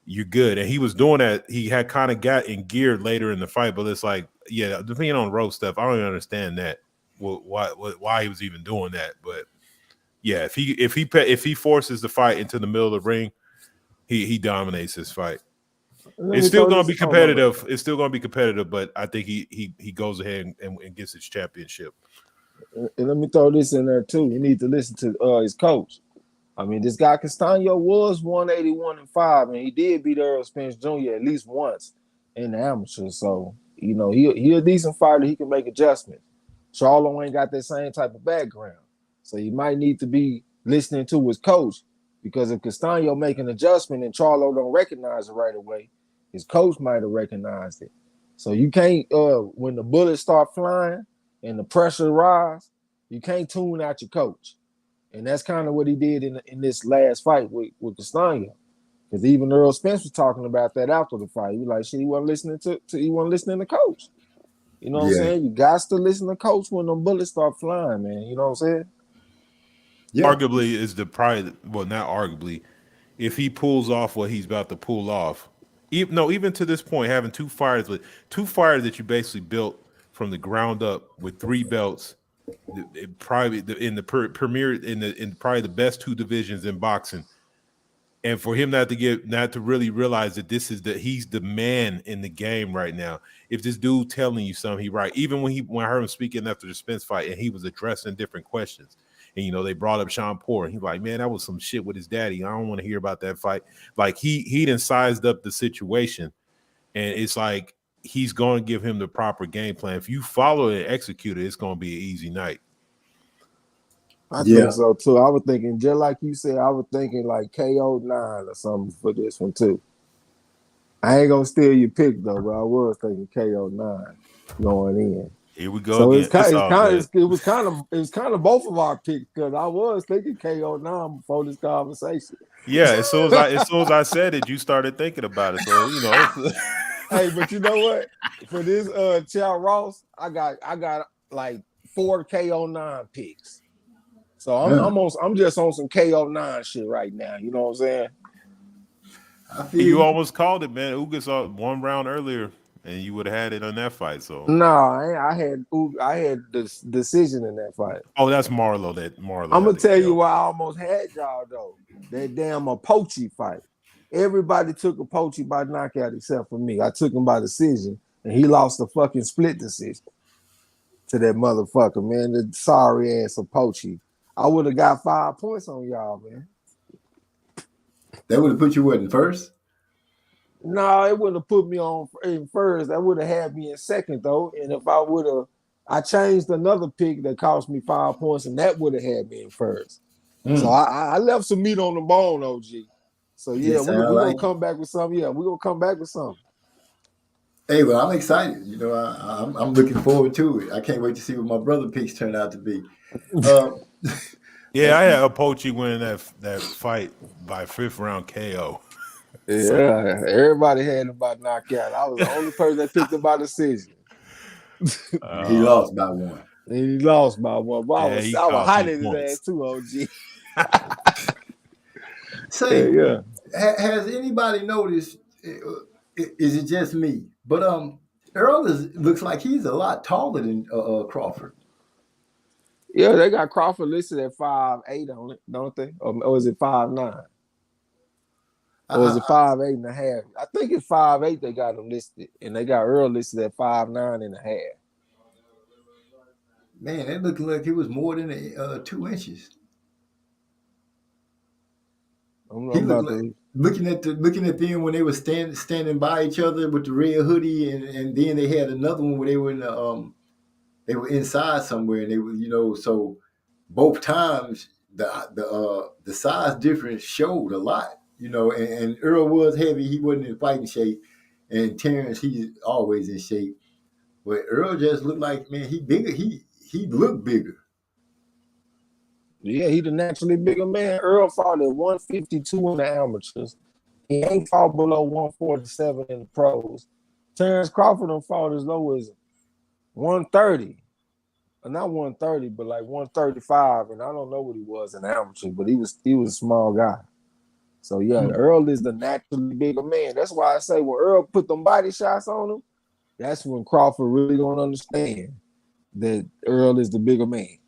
you're good. And he was doing that. He had kind of got in gear later in the fight, but it's like, yeah, depending on road stuff, I don't even understand that. Why he was even doing that. But yeah, if he forces the fight into the middle of the ring, he dominates this fight. It's still going to be competitive. It's still going to be competitive, but I think he goes ahead and gets his championship. And let me throw this in there too. You need to listen to his coach. I mean, this guy Castaño was 181-5, and he did beat Errol Spence Jr. at least once in the amateur. So, he a decent fighter. He can make adjustments. Charlo ain't got that same type of background. So you might need to be listening to his coach, because if Castaño make an adjustment and Charlo don't recognize it right away, his coach might have recognized it. So you can't, when the bullets start flying and the pressure rise, you can't tune out your coach. And that's kind of what he did in this last fight with Castaño. Because even Errol Spence was talking about that after the fight. He was like, shit, he wasn't listening to coach. You know what I'm saying? You got to listen to coach when them bullets start flying, man. You know what I'm saying? Yeah. Arguably is not arguably, if he pulls off what he's about to pull off, even to this point, having two fighters that you basically built from the ground up with 3 belts, probably in the premier in probably the best 2 divisions in boxing. And for him not to really realize that he's the man in the game right now. If this dude telling you something, he right. Even when I heard him speaking after the Spence fight and he was addressing different questions, and they brought up Sean Porter, and he's like, man, that was some shit with his daddy. I don't want to hear about that fight. Like he done sized up the situation, and it's like he's going to give him the proper game plan. If you follow it and execute it, it's going to be an easy night. I think so too. I was thinking, just like you said, I was thinking like KO 9 or something for this one too. I ain't gonna steal your pick though, but I was thinking KO 9 going in. Here we go. So again. it was kind of both of our picks because I was thinking KO 9 before this conversation. Yeah, as soon as I said it, you started thinking about it. So Hey, but you know what? For this Chow Ross, I got like 4 KO 9 picks. So I'm just on some KO 9 shit right now. You know what I'm saying? You almost called it, man. Ugas 1 round earlier, and you would have had it on that fight. So no, I had the decision in that fight. Oh, that's Marlo. I'm gonna tell you why I almost had y'all though. That damn Apoche fight. Everybody took Apoche by knockout except for me. I took him by decision, and he lost the fucking split decision to that motherfucker, man. The sorry ass Apoche. I would have got 5 points on y'all, man. That would have put you in first? No, it wouldn't have put me in first. That would have had me in second, though. And if I changed another pick that cost me 5 points, and that would have had me in first. So I left some meat on the bone, OG. So yeah, we're gonna come back with something. Yeah, we're gonna come back with something. Hey, well, I'm excited. I'm looking forward to it. I can't wait to see what my brother picks turn out to be. Yeah, I had Apoche winning that fight by 5th round KO. Yeah, everybody had him by knockout. I was the only person that picked him by decision. He lost by 1. He lost by 1. But I was hot in his ass too, OG. Say, has anybody noticed? Is it just me? But Earl looks like he's a lot taller than Crawford. Yeah, they got Crawford listed at 5'8" on it, don't they? Or is it 5'9"? Or is it 5'8.5"? I think it's 5'8" they got him listed, and they got Earl listed at 5'9.5". Man, that looked like it was more than 2 inches. Looking at them when they were standing by each other with the red hoodie, and then they had another one where they were in they were inside somewhere, and they were so both times the size difference showed a lot, and Earl was heavy, he wasn't in fighting shape, and Terrence, he's always in shape, but Earl just looked like, man, he bigger, he looked bigger. Yeah, he the naturally bigger man. Earl fought at 152 in the amateurs. He ain't fought below 147 in the pros. Terrence Crawford done fought as low as 130. Not 130, but like 135. And I don't know what he was in the amateur, but he was a small guy. So yeah, Earl is the naturally bigger man. That's why I say when Earl put them body shots on him, that's when Crawford really gonna understand that Earl is the bigger man.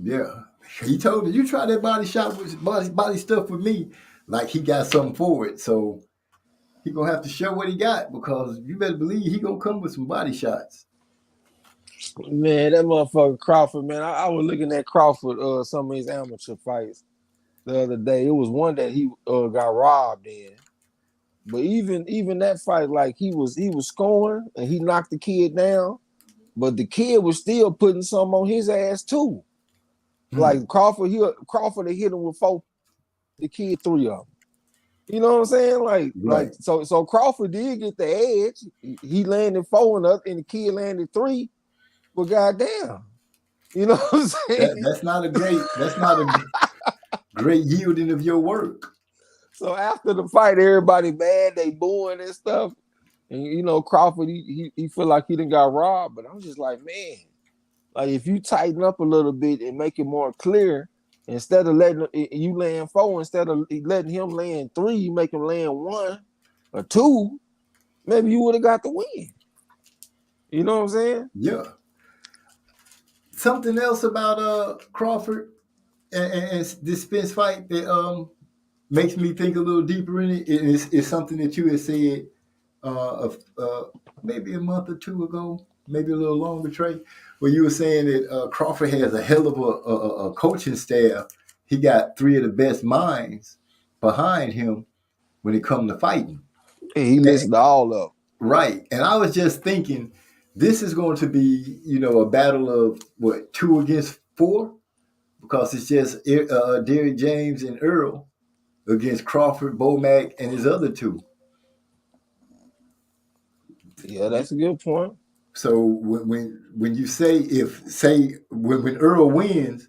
Yeah, he told me, you try that body shot with body stuff with me, like he got something for it. So he gonna have to show what he got, because you better believe he gonna come with some body shots. Man, that motherfucker Crawford, man. I was looking at Crawford some of his amateur fights the other day. It was one that he got robbed in. But even that fight, like he was scoring and he knocked the kid down, but the kid was still putting something on his ass too. Like Crawford had hit him with 4, the kid 3 of them. You know what I'm saying? Like so Crawford did get the edge. He landed 4 and the kid landed 3. But goddamn, you know what I'm saying? That's not a great yielding of your work. So after the fight, everybody mad, they booing and stuff. And Crawford, he feel like he done got robbed. But I'm just like, man. Like if you tighten up a little bit and make it more clear, instead of letting you land 4, instead of letting him land 3, you make him land 1 or 2, maybe you would have got the win. You know what I'm saying? Yeah. Something else about Crawford, and this Spence fight that makes me think a little deeper in it. It's something that you had said maybe a month or two ago, maybe a little longer, Trey, where you were saying that Crawford has a hell of a coaching staff. He got three of the best minds behind him when it comes to fighting. He listed all of them. Right. And I was just thinking, this is going to be, a battle of what, 2 against 4? Because it's just Derrick James and Earl against Crawford, Bomac, and his other two. Yeah, that's a good point. So when you say when Earl wins,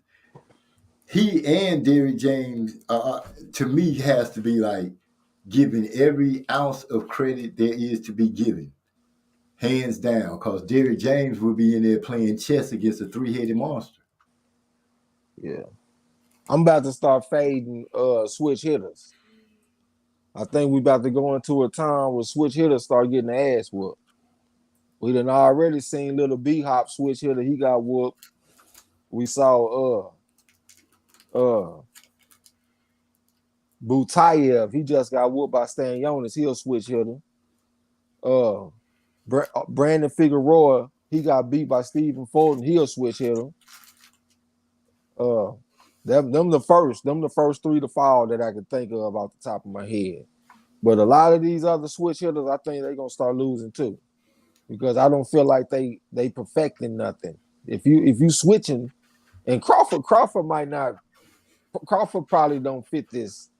he and Derrick James to me has to be like giving every ounce of credit there is to be given, hands down. Because Derrick James will be in there playing chess against a 3-headed monster. Yeah, I'm about to start fading switch hitters. I think we about to go into a time where switch hitters start getting the ass whooped. We done already seen little B-Hop switch hitter. He got whooped. We saw Butayev. He just got whooped by Stan Jonas. He a switch hitter. Brandon Figueroa. He got beat by Stephen Fulton. He a switch hitter. Them the first 3 to fall that I can think of off the top of my head. But a lot of these other switch hitters, I think they're gonna start losing too, because I don't feel like they perfecting nothing. If you switching, and Crawford probably don't fit this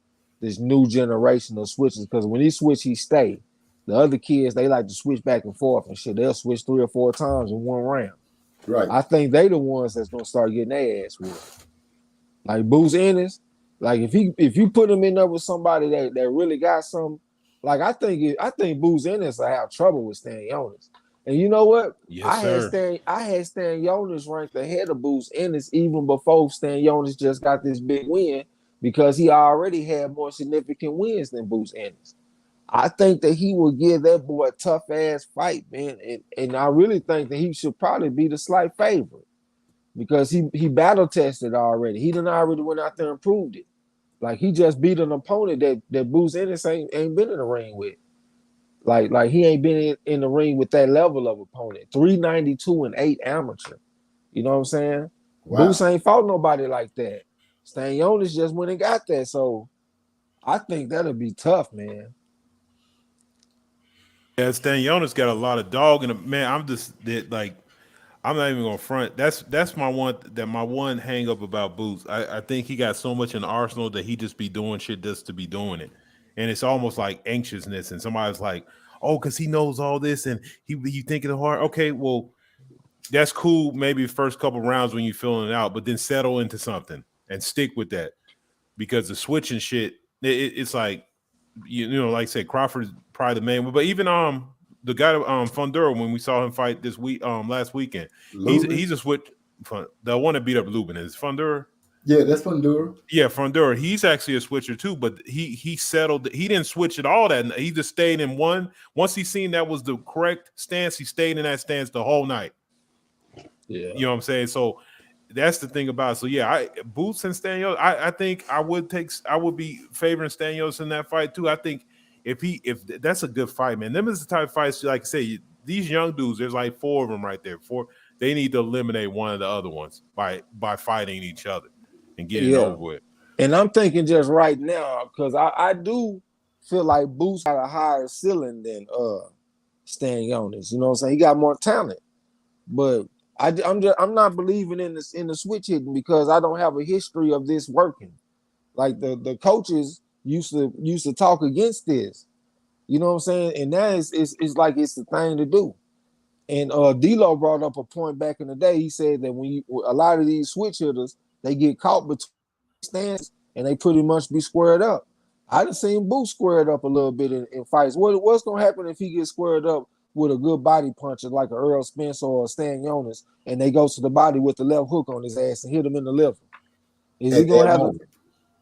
new generation of switches, because when he switch, he stay. The other kids, they like to switch back and forth and shit. They'll switch 3 or 4 times in one round. Right. I think they the ones that's gonna start getting their ass whooped. Like Boots Ennis, like if you put him in there with somebody that really got some, like I think Boots Ennis will have trouble with Stan Jonas. And you know what? Yes, I had Stan Jonas ranked ahead of Boots Ennis even before Stan Jonas just got this big win, because he already had more significant wins than Boots Ennis. I think that he will give that boy a tough ass fight, man. And I really think that he should probably be the slight favorite, because he battle tested already. He done already went out there and proved it. Like he just beat an opponent that Boots Ennis ain't been in the ring with. Like he ain't been in the ring with that level of opponent. 392 and 8 amateur. You know what I'm saying? Wow. Boots ain't fought nobody like that. Stan Jonas just went and got that. So I think that'll be tough, man. Yeah, Stan Jonas got a lot of dog in him. Man, I'm not even gonna front. That's my one hang up about Boots. I think he got so much in the arsenal that he just be doing shit just to be doing it. And it's almost like anxiousness, and somebody's like, oh, because he knows all this and he thinking hard. Okay, well, that's cool maybe the first couple rounds when you're feeling it out, but then settle into something and stick with that. Because the switching shit, it's like, you know, like I said, Crawford is probably the main one. But even the guy Fundura, when we saw him fight this week, last weekend, he's a switch. The one that beat up Lubin is Fundura. Yeah, that's Fundura. Yeah, Fundura. He's actually a switcher too, but he settled. He didn't switch at all. That he just stayed in one. Once he seen that was the correct stance, he stayed in that stance the whole night. Yeah, you know what I'm saying. So that's the thing about it. So yeah, Boots and Stanios. I think I would be favoring Stanios in that fight too. I think if that's a good fight, man. Them is the type of fights, like I say, these young dudes. There's like 4 of them right there. They need to eliminate one of the other ones by fighting each other and getting it over with. And I'm thinking just right now, because I do feel like Boots got a higher ceiling than Stan Jonas. You know what I'm saying? He got more talent, but I'm not believing in the switch hitting, because I don't have a history of this working. Like the coaches used to talk against this. You know what I'm saying? And now it's like it's the thing to do. And D-Lo brought up a point back in the day. He said that a lot of these switch hitters, they get caught between stands and they pretty much be squared up. I done seen Boots squared up a little bit in fights. What's gonna happen if he gets squared up with a good body puncher like a Earl Spence or a Stan Jonas, and they go to the body with the left hook on his ass and hit him in the liver? Is he gonna have?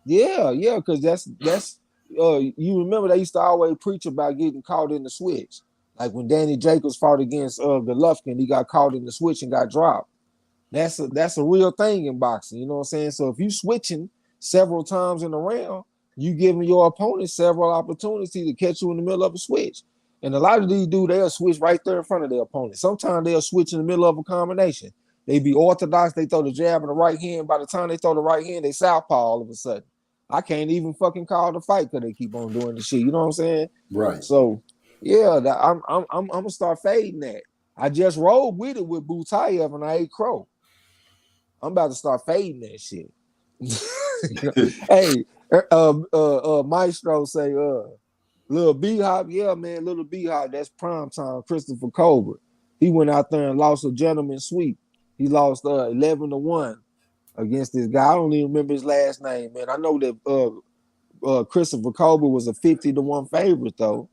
Yeah, because that's you remember they used to always preach about getting caught in the switch. Like when Danny Jacobs fought against Golovkin, he got caught in the switch and got dropped. That's a real thing in boxing. You know what I'm saying? So if you switching several times in a round, you giving your opponent several opportunities to catch you in the middle of a switch. And a lot of these dudes, they'll switch right there in front of their opponent. Sometimes they'll switch in the middle of a combination. They be orthodox. They throw the jab in the right hand. By the time they throw the right hand, they southpaw all of a sudden. I can't even fucking call the fight because they keep on doing the shit. You know what I'm saying? Right. So yeah, I'm gonna start fading that. I just rolled with it with Butayev and I ate crow. I'm about to start fading that shit. Hey, Maestro say, Little B-Hop, yeah, man, Little B-Hop, that's prime time. Christopher Colbert. He went out there and lost a gentleman sweep. He lost 11-1 against this guy. I don't even remember his last name, man. I know that Christopher Colbert was a 50-1 favorite, though.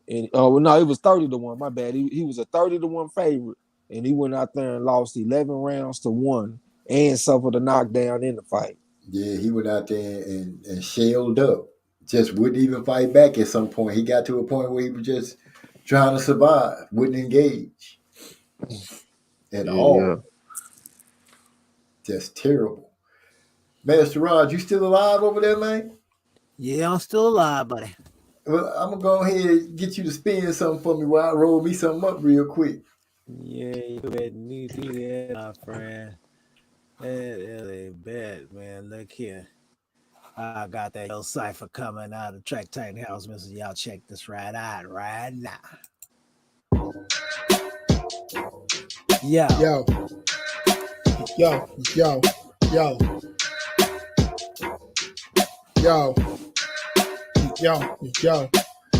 And no, it was 30-1. My bad. He was a 30-1 favorite, and he went out there and lost 11 rounds to 1 and suffered a knockdown in the fight. Yeah, he went out there and shelled up. Just wouldn't even fight back at some point. He got to a point where he was just trying to survive, wouldn't engage at all. Yeah. Just terrible. Master Rod, you still alive over there, man? Yeah, I'm still alive, buddy. Well, I'm going to go ahead and get you to spin something for me while I roll me something up real quick. Yeah, you better need to do that, my friend. That ain't bad, man. Look here. I got that little cipher coming out of Track Titan House, Mr. Y'all check this right out right now. Yo. Yo. Yo. Yo. Yo. Yo. Yo. Yo.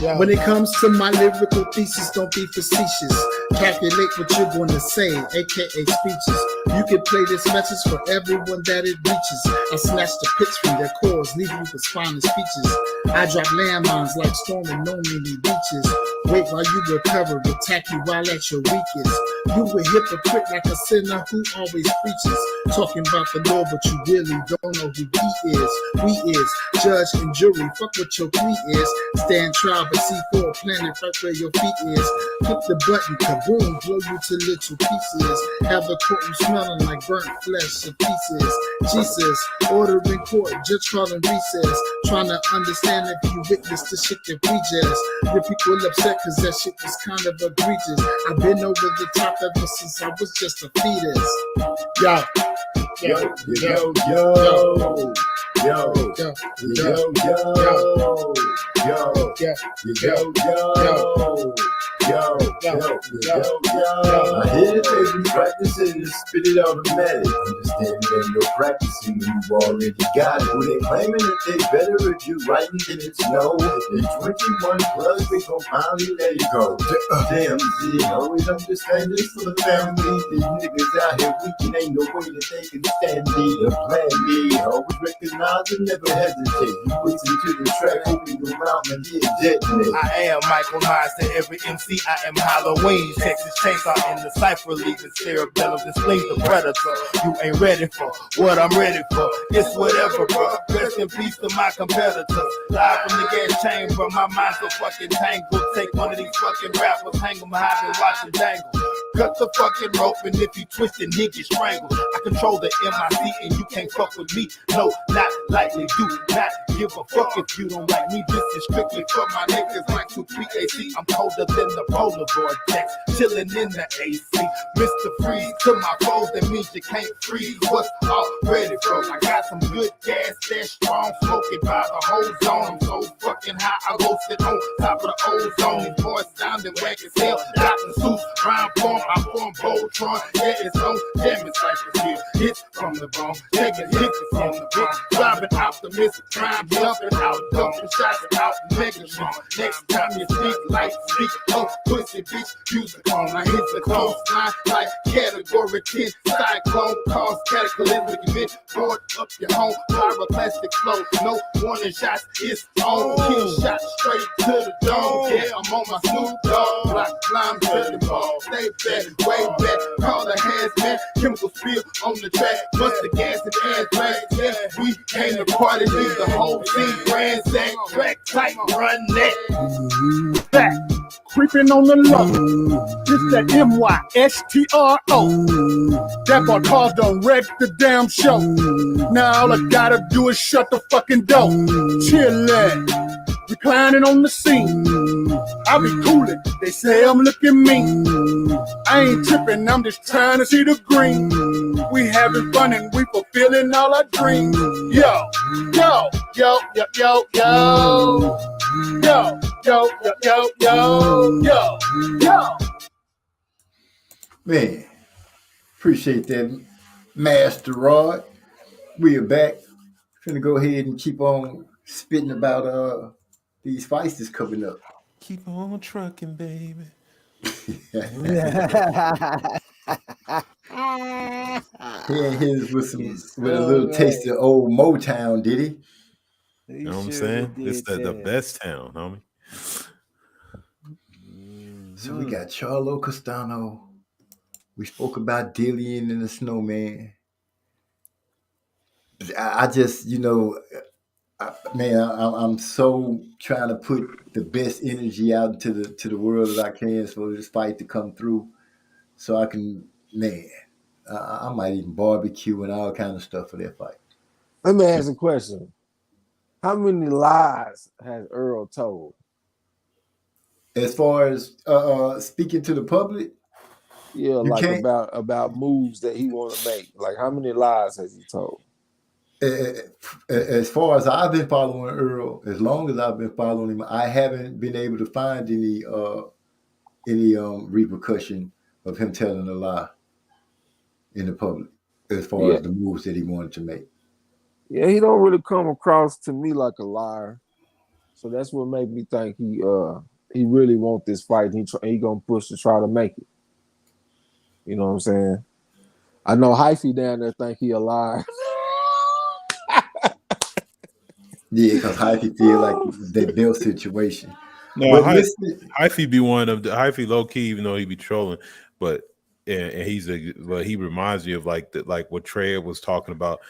Yo. When it comes to my lyrical thesis, don't be facetious. Calculate what you're going to say, aka speeches. You can play this message for everyone that it reaches. I snatch the pitch from their cores, leave you with spineless speeches. I drop landmines like storming no many beaches. Wait while you recover, attack you while at your weakest. You a hypocrite like a sinner who always preaches. Talking about the Lord, but you really don't know who he is. We is judge and jury, fuck what your plea is. Stand trial, but C4 planet right where your feet is. Click the button, kaboom, blow you to little pieces. Have the courtroom smelling like burnt flesh and pieces. Jesus, order in court, judge calling recess. Trying to understand if you witness the shit that we just. Your people upset cause that shit was kind of egregious. I've been over the top ever since I was just a fetus. Yo. Yo, yo, yo, yo, yo, yo, yo, yo, I hear it, baby, practicing to spit it automatic. Understand there's no practicing when you already got it. Who they claiming that they better if you writing then it's no. It's 21 plus, we gon' finally let it go. Damn, Z, always understand this for the family. These niggas out here weak, ain't no way that they can stand me. The plan B, always recognize and never hesitate. You listen to the track, open your mouth and hear detonate. I am Michael Myers to every MC. I am Halloween. Texas Chainsaw in the cypher league. The cerebellum displays the predator. You ain't ready for what I'm ready for. It's whatever, bro. Rest in peace to my competitors. Live from the gas chamber. My mind's so fucking tangled. Take one of these fucking rappers, hang them high and watch them dangle. Cut the fucking rope, and if you twist and he get strangled. I control the MIC and you can't fuck with me. No, not likely. Do not give a fuck if you don't like me. This is strictly for my niggas like 2PAC. I'm colder than the polar vortex, chilling in the AC. Mr. Freeze to my foes, that means you can't freeze what's already froze. I got some good gas, that strong, smoking by the whole zone. I'm so fucking high, I go sit on top of the ozone. These boys sounding whack as hell. Dr. Seuss, rhyme form, I form Voltron. Yeah, it's on jamming cyphers here. Hits from the bone, taking hits from the bitch. Driving optimistic, crime jumping out, dumping shots out Megatron. Next time you speak, like speak, oh, pussy bitch, use the phone. I hit the coastline like category 10. Cyclone, cause cataclysmic event. Board up your home, pyroclastic flow. No warning shots, it's on. Kill shot straight to the dome. Yeah, I'm on my Snoop Dogg. Block climb to the ball. Stay back, way back. Call the hazmat. Chemical spill on the track. Bust the gas and anthrax. Yeah, we came to party. Leave the whole scene ransacked. Track tight, run that. Back. creeping on the low. It's that MYSTRO. That boy cars done wrecked the damn show. Now all I gotta do is shut the fucking door. Chillin', reclining on the scene. I be coolin', they say I'm looking mean. I ain't trippin', I'm just trying to see the green. We having fun and we fulfilling all our dreams. Yo, yo, yo, yo, yo, yo. Yo, yo, yo, yo, yo, yo, yo. Man, appreciate that, Master Rod. We are back. Finna go ahead and keep on spitting about these fights that's coming up. Keep on trucking, baby. He his with a little taste of old Motown, did he? You know what I'm saying? It's the best town, homie. So we got Charlo Castano. We spoke about Dillian and the Snowman. I just, I'm so trying to put the best energy out to the world that I can for this fight to come through, so I can, I might even barbecue and all kind of stuff for that fight. Let me ask a question. How many lies has Earl told? As far as speaking to the public? Yeah, like about moves that he want to make. Like, how many lies has he told? As far as I've been following Earl, as long as I've been following him, I haven't been able to find any repercussion of him telling a lie in the public as far as the moves that he wanted to make. Yeah, he don't really come across to me like a liar. So that's what made me think he really want this fight. He gonna push to try to make it. You know what I'm saying? I know Hyphy down there think he a liar. Yeah, because Hyphy feel like that Bill situation. No, Hyphy be one of the Hyphy low key, even though he be trolling, but and he reminds me of like what Trey was talking about.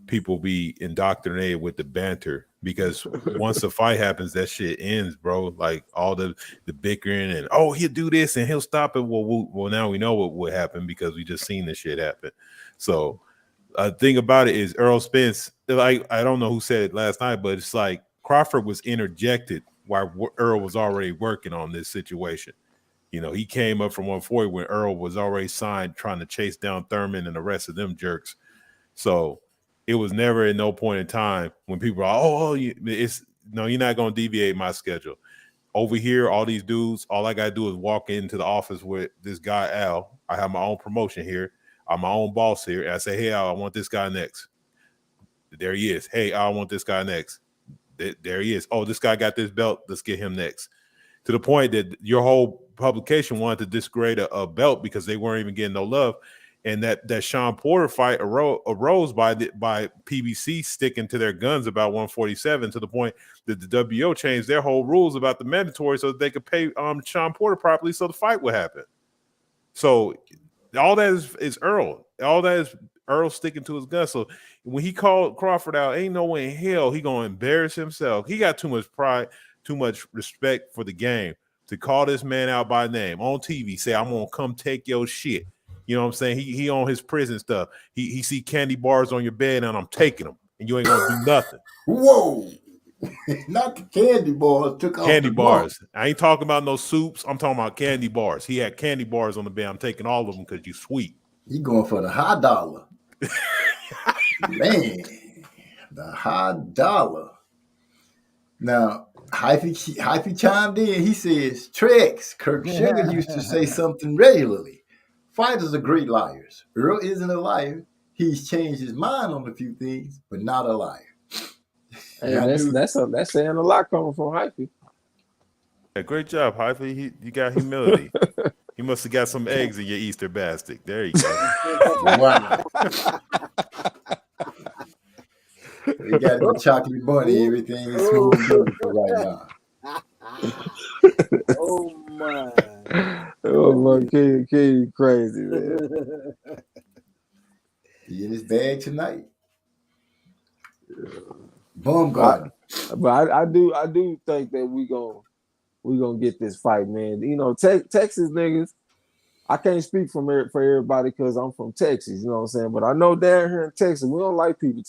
People be indoctrinated with the banter because once the fight happens, that shit ends, bro. Like all the bickering and he'll do this and he'll stop it. Well, now we know what would happen because we just seen this shit happen. So thing about it is Earl Spence. Like I don't know who said it last night, but it's like Crawford was interjected while Earl was already working on this situation. You know, he came up from 140 when Earl was already signed, trying to chase down Thurman and the rest of them jerks. So it was never at no point in time when people are, you're not going to deviate my schedule. Over here, all these dudes, all I got to do is walk into the office with this guy, Al. I have my own promotion here. I'm my own boss here. And I say, hey, Al, I want this guy next. There he is. Hey, Al, I want this guy next. There he is. Oh, this guy got this belt. Let's get him next. To the point that your whole publication wanted to disgrade a belt because they weren't even getting no love. And that Sean Porter fight arose by PBC sticking to their guns about 147 to the point that the WO changed their whole rules about the mandatory so that they could pay Sean Porter properly so the fight would happen. So all that is Earl. All that is Earl sticking to his guns. So when he called Crawford out, ain't no way in hell he gonna embarrass himself. He got too much pride, too much respect for the game to call this man out by name on TV. Say, I'm gonna come take your shit. You know what I'm saying? He on his prison stuff. He see candy bars on your bed and I'm taking them and you ain't gonna do nothing. Whoa. Not the candy bars. Candy bars. I ain't talking about no soups. I'm talking about candy bars. He had candy bars on the bed. I'm taking all of them because you sweet. He going for the high dollar. Man, the high dollar. Now, Hyphy chimed in. He says, Trex, Kirk Sugar used to say something regularly. Fighters are great liars. Earl isn't a liar. He's changed his mind on a few things, but not a liar. Hey, that's saying a lot coming from Hyphy. Yeah, great job, Hyphy. You got humility. He must have got some eggs in your Easter basket. There you go. Wow. You got the chocolate bunny. Everything is smooth right now. Oh my! Oh my, King, crazy, man. He in his bag tonight. Bum garden. But I do think that we gonna we gonna get this fight, man. You know, Texas niggas. I can't speak for everybody because I'm from Texas. You know what I'm saying? But I know down here in Texas, we don't like people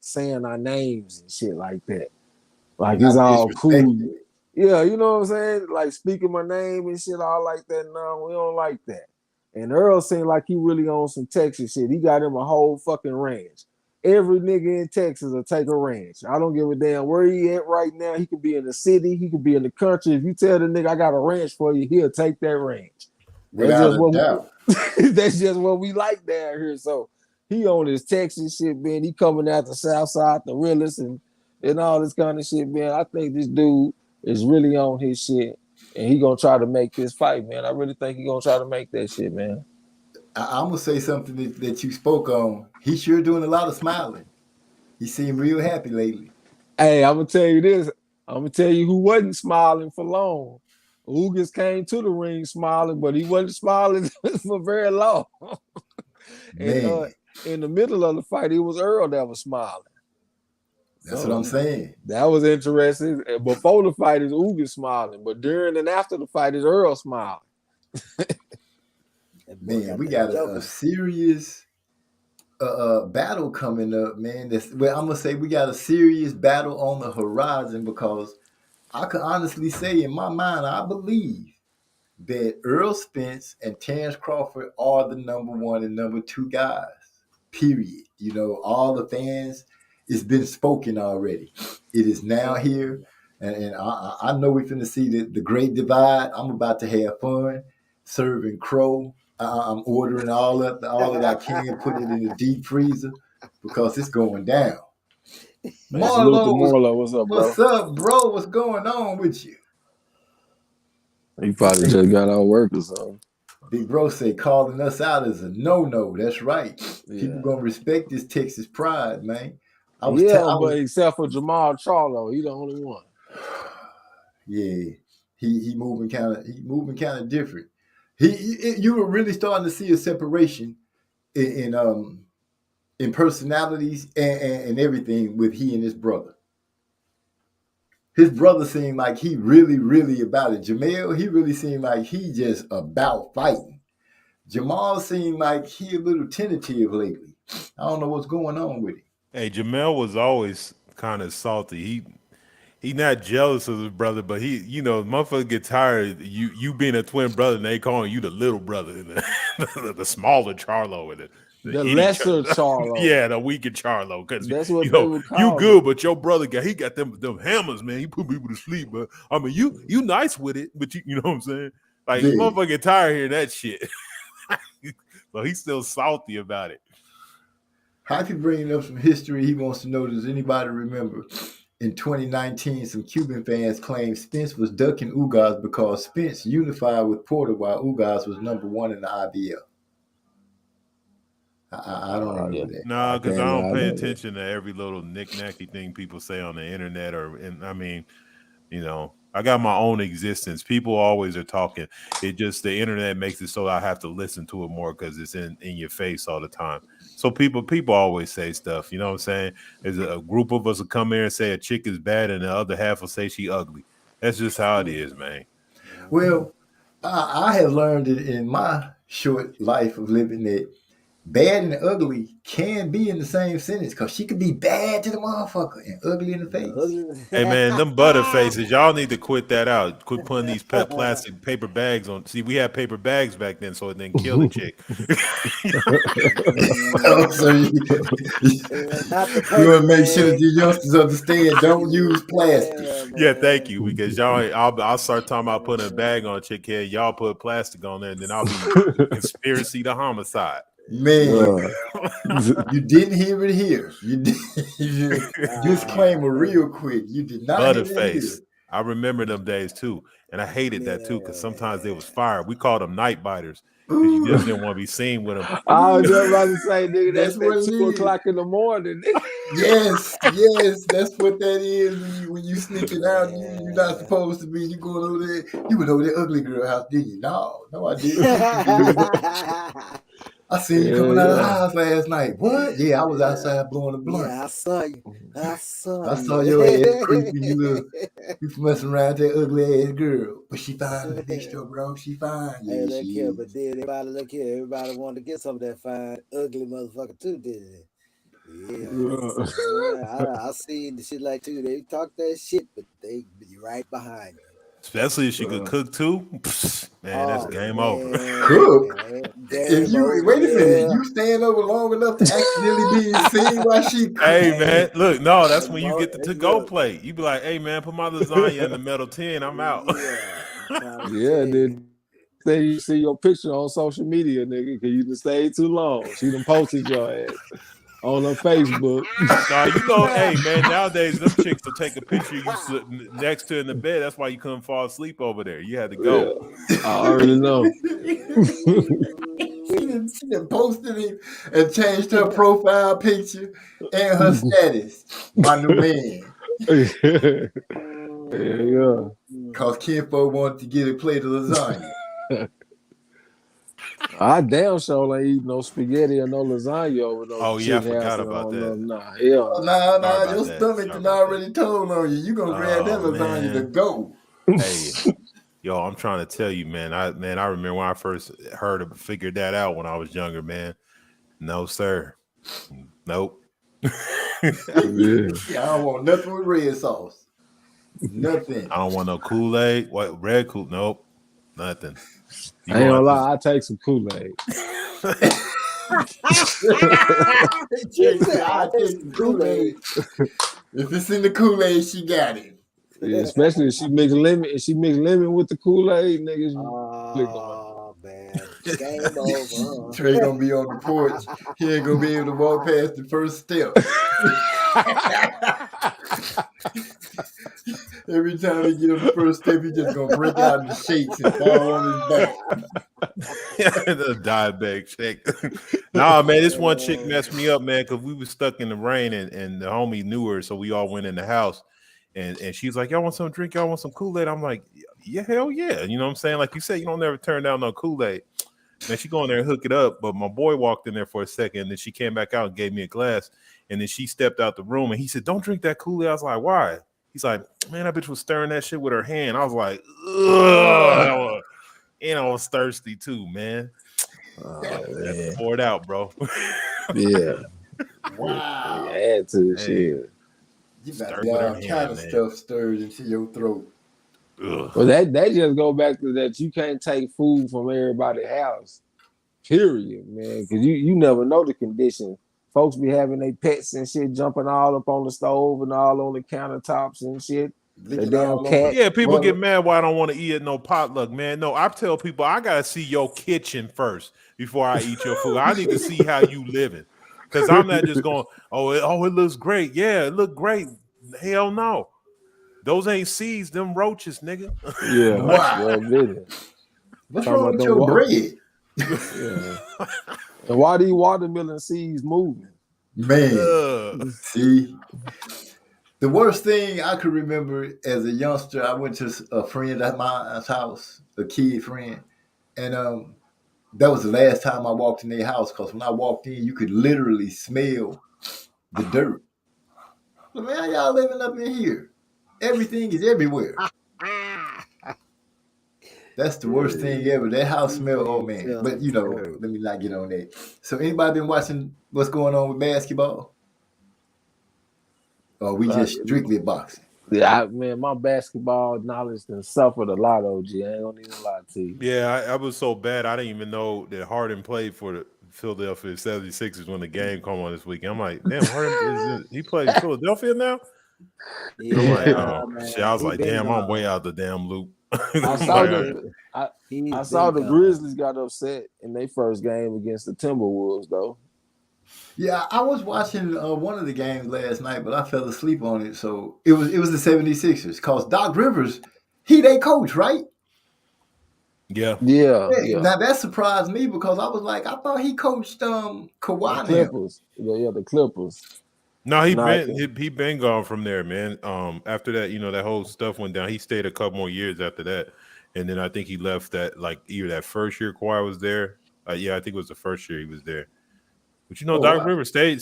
saying our names and shit like that. Like it's all cool. Yeah, you know what I'm saying? Like speaking my name and shit all like that. No, we don't like that. And Earl seemed like he really on some Texas shit. He got him a whole fucking ranch. Every nigga in Texas will take a ranch. I don't give a damn where he at right now. He could be in the city. He could be in the country. If you tell the nigga I got a ranch for you, he'll take that ranch. Without a doubt. That's just what we like down here. So he on his Texas shit, man. He coming out the South Side, the realest, and all this kind of shit, man. I think this dude is really on his shit, and he gonna try to make this fight, man. I really think he gonna try to make that shit, man. I'm gonna say something that you spoke on. He's sure doing a lot of smiling. He seemed real happy lately. Hey, I'm gonna tell you this. I'm gonna tell you who wasn't smiling for long. Ugas came to the ring smiling, but he wasn't smiling for very long. And in the middle of the fight, it was Earl that was smiling. That's what I'm saying. That was interesting. Before the fight, is Ugas smiling, but during and after the fight, is Earl smiling. Man, we got a serious battle coming up, man. I'm gonna say we got a serious battle on the horizon because I can honestly say in my mind, I believe that Earl Spence and Terrence Crawford are the number 1 and number 2 guys. Period. You know, all the fans, it's been spoken already. It is now here, and I know we're finna see the great divide. I'm about to have fun serving crow. I'm ordering all that I can, put it in the deep freezer because it's going down. Marlo, what's up, bro? What's up, bro? What's going on with you? He probably just got out of work or something. Big bro say calling us out is a no-no. That's right. Yeah. People gonna respect this Texas pride, man. But except for Jamal Charlo, he the only one. Yeah, he moving kind of different. You were really starting to see a separation in personalities and everything with he and his brother. His brother seemed like he really, really about it. Jamel, he really seemed like he just about fighting. Jamal seemed like he a little tentative lately. I don't know what's going on with him. Hey, Jamel was always kind of salty. He not jealous of his brother, but he, you know, motherfucker get tired you being a twin brother and they calling you the little brother and the smaller Charlo and the lesser Charlo. Yeah, the weaker Charlo. Because that's what you good, but your brother got them hammers, man. He put people to sleep, but I mean you nice with it, but you know what I'm saying? Like motherfucker get tired hearing that shit. So he's still salty about it. Hockey bringing up some history. He wants to know, does anybody remember in 2019, some Cuban fans claimed Spence was ducking Ugas because Spence unified with Porter while Ugas was number 1 in the IBL. I don't remember that. No, because I don't pay attention to every little knick-knacky thing people say on the internet. I mean, you know, I got my own existence. People always are talking. It just, the internet makes it so I have to listen to it more because it's in your face all the time. So people always say stuff. You know what I'm saying? There's a group of us will come here and say a chick is bad, and the other half will say she ugly. That's just how it is, man. Well, I have learned it in my short life of living that bad and ugly can be in the same sentence because she could be bad to the motherfucker and ugly in the face. Hey, man, them butter faces, y'all need to quit that out. Quit putting these plastic paper bags on. See, we had paper bags back then so it didn't kill the chick. You want to make sure that the youngsters understand, don't use plastic. Yeah, thank you, because I'll start talking about putting a bag on a chick head. Y'all put plastic on there, and then I'll be conspiracy to homicide. Man, you didn't hear it here. You disclaimer real quick. You did not hear it here. I remember them days too, and I hated that too because sometimes they was fire. We called them night biters because you just didn't want to be seen with them. I was just about to say, nigga, that's at 2 o'clock in the morning. Yes, that's what that is. When you sneaking out, you're not supposed to be. You going over there. You went over that ugly girl house, did you? No, I didn't. I seen you coming out of the house last night. What? Yeah, I was outside blowing a blunt. Yeah, I saw you. I saw I you. saw your ass creeping. You messing around with that ugly ass girl. But she fine in the bitch though, bro. She fine. Hey, Yeah, look she here, is. but then everybody look here. Everybody wanted to get some of that fine, ugly motherfucker too, didn't they? Yeah, I seen the shit like too. They talk that shit, but they be right behind you. Especially if she could cook too. Man, that's game over. Cook. Game If you over, wait a minute, yeah. you staying over long enough to accidentally be seen while she cooking. Hey man, look, no, that's when you get the to-go plate. You be like, hey man, put my lasagna in the metal tin. I'm out. Yeah, then you see your picture on social media, nigga, because you done stayed too long. She done posted your ass on her Facebook. Nah, you know, hey man, nowadays them chicks will take a picture of you sitting next to her in the bed. That's why you couldn't fall asleep over there. You had to go. Yeah, I already know. She done posted him and changed her profile picture and her status. My new man. Yeah. Cause Kenfo wanted to get a plate of lasagna. I damn sure ain't eating no spaghetti or no lasagna over no Oh yeah, I chick forgot house about and all that. them. Nah, hell Nah, about your that. stomach done already told on you. You gonna grab that lasagna to go. Hey, yo, I'm trying to tell you, man. I remember when I first figured that out when I was younger, man. No, sir. Nope. Yeah, I don't want nothing with red sauce. Nothing. I don't want no Kool-Aid. What red Kool? Nope. Nothing. I ain't gonna lie, I take some Kool-Aid. I take some Kool-Aid. If it's in the Kool-Aid, she got it. Yeah, especially if she mix lemon. If she mix lemon with the Kool-Aid, niggas. Oh man, game over. Trey gonna be on the porch. He ain't gonna be able to walk past the first step. Every time he get on the first step, he just gonna break out in the shakes and fall on his back. The diabetic shake. Nah, man, this one chick messed me up, man, because we was stuck in the rain and the homie knew her, so we all went in the house. And she's like, y'all want some drink? Y'all want some Kool-Aid? I'm like, yeah, hell yeah. You know what I'm saying? Like you said, you don't never turn down no Kool-Aid. Man, she go in there and hook it up. But my boy walked in there for a second, and then she came back out and gave me a glass. And then she stepped out the room, and he said, don't drink that Kool-Aid. I was like, why? He's like, man, that bitch was stirring that shit with her hand. I was like, ugh. And I was thirsty too, man. Pour it out, bro. Yeah. Wow. Add to the shit. You got all kind of stuff stirred into your throat. Well, that just go back to that you can't take food from everybody's house. Period, man. Because you never know the condition. Folks be having their pets and shit jumping all up on the stove and all on the countertops and shit. The damn cat. Yeah, people get mad why I don't want to eat at no potluck, man. No, I tell people I gotta see your kitchen first before I eat your food. I need to see how you living. Because I'm not just going, it looks great. Yeah, it looked great. Hell no. Those ain't seeds, them roaches, nigga. Yeah. Wow. What's wrong with your bread? Yeah. And why these watermelon seeds moving? Man, see, the worst thing I could remember as a youngster, I went to a friend at my house, a kid friend, and that was the last time I walked in their house, because when I walked in, you could literally smell the dirt. But man, how y'all living up in here? Everything is everywhere. That's the worst thing ever. That house smell, oh man. But you know, let me not get on that. So anybody been watching what's going on with basketball? Or we just strictly boxing? Yeah, man, my basketball knowledge done suffered a lot, OG. I ain't gonna even lie to you. Yeah, I was so bad. I didn't even know that Harden played for the Philadelphia 76ers when the game come on this weekend. I'm like, damn, Harden, he played in Philadelphia now? Yeah, I'm like, oh, shit. I was like, damn, I'm way out the damn loop. I saw the Grizzlies got upset in their first game against the Timberwolves, though. Yeah, I was watching one of the games last night, but I fell asleep on it. So it was the 76ers, because Doc Rivers, he they coach, right? Yeah. Now that surprised me, because I was like, I thought he coached Kawhi. The Clippers. Yeah, the Clippers. No, he been gone from there, man. After that, you know, that whole stuff went down. He stayed a couple more years after that, and then I think he left that, like, either that first year Kawhi was there, Yeah, I think it was the first year he was there. But you know, Oh, Doc wow. Rivers stayed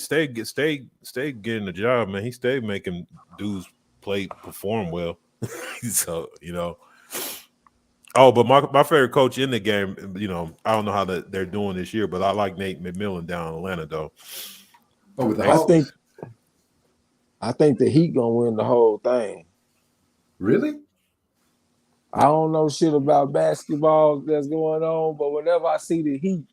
getting the job, man. He stayed making dudes perform well. So, you know. Oh, but my favorite coach in the game, you know, I don't know how they're doing this year, but I like Nate McMillan down in Atlanta, though. Oh, with the I Hawks? think the Heat gonna win the whole thing. Really? I don't know shit about basketball that's going on, but whenever I see the Heat,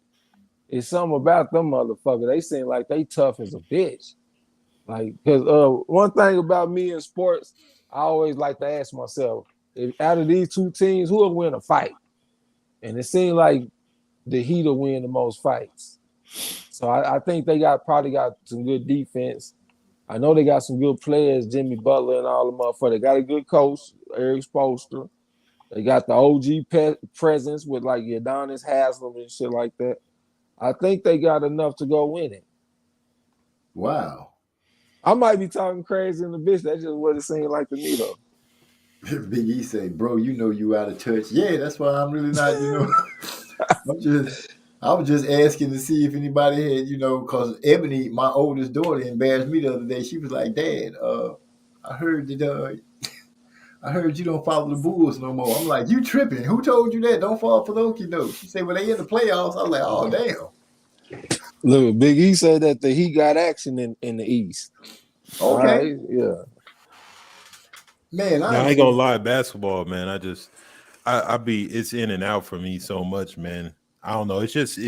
it's something about them motherfuckers. They seem like they tough as a bitch. Like, because one thing about me in sports, I always like to ask myself, if out of these two teams, who will win a fight? And it seems like the Heat will win the most fights. So I think they probably got some good defense. I know they got some good players, Jimmy Butler and all the motherfuckers. They got a good coach, Eric Spoelstra. They got the OG presence with like Udonis Haslem and shit like that. I think they got enough to go win it. Wow. I might be talking crazy in the bitch. That's just what it seemed like to me, though. Big E say, bro, you know you out of touch. Yeah, that's why I'm really not, you know. I was just asking to see if anybody had, you know, because Ebony, my oldest daughter, embarrassed me the other day. She was like, Dad, I heard that I heard you don't follow the Bulls no more. I'm like, you tripping. Who told you that? Don't fall for the okie doke. She said, well, they in the playoffs. I was like, oh, damn. Look, Big E said that he got action in the East. Okay. Right? Yeah. Man, I ain't gonna lie, basketball, man. It's in and out for me so much, man. I don't know. It's just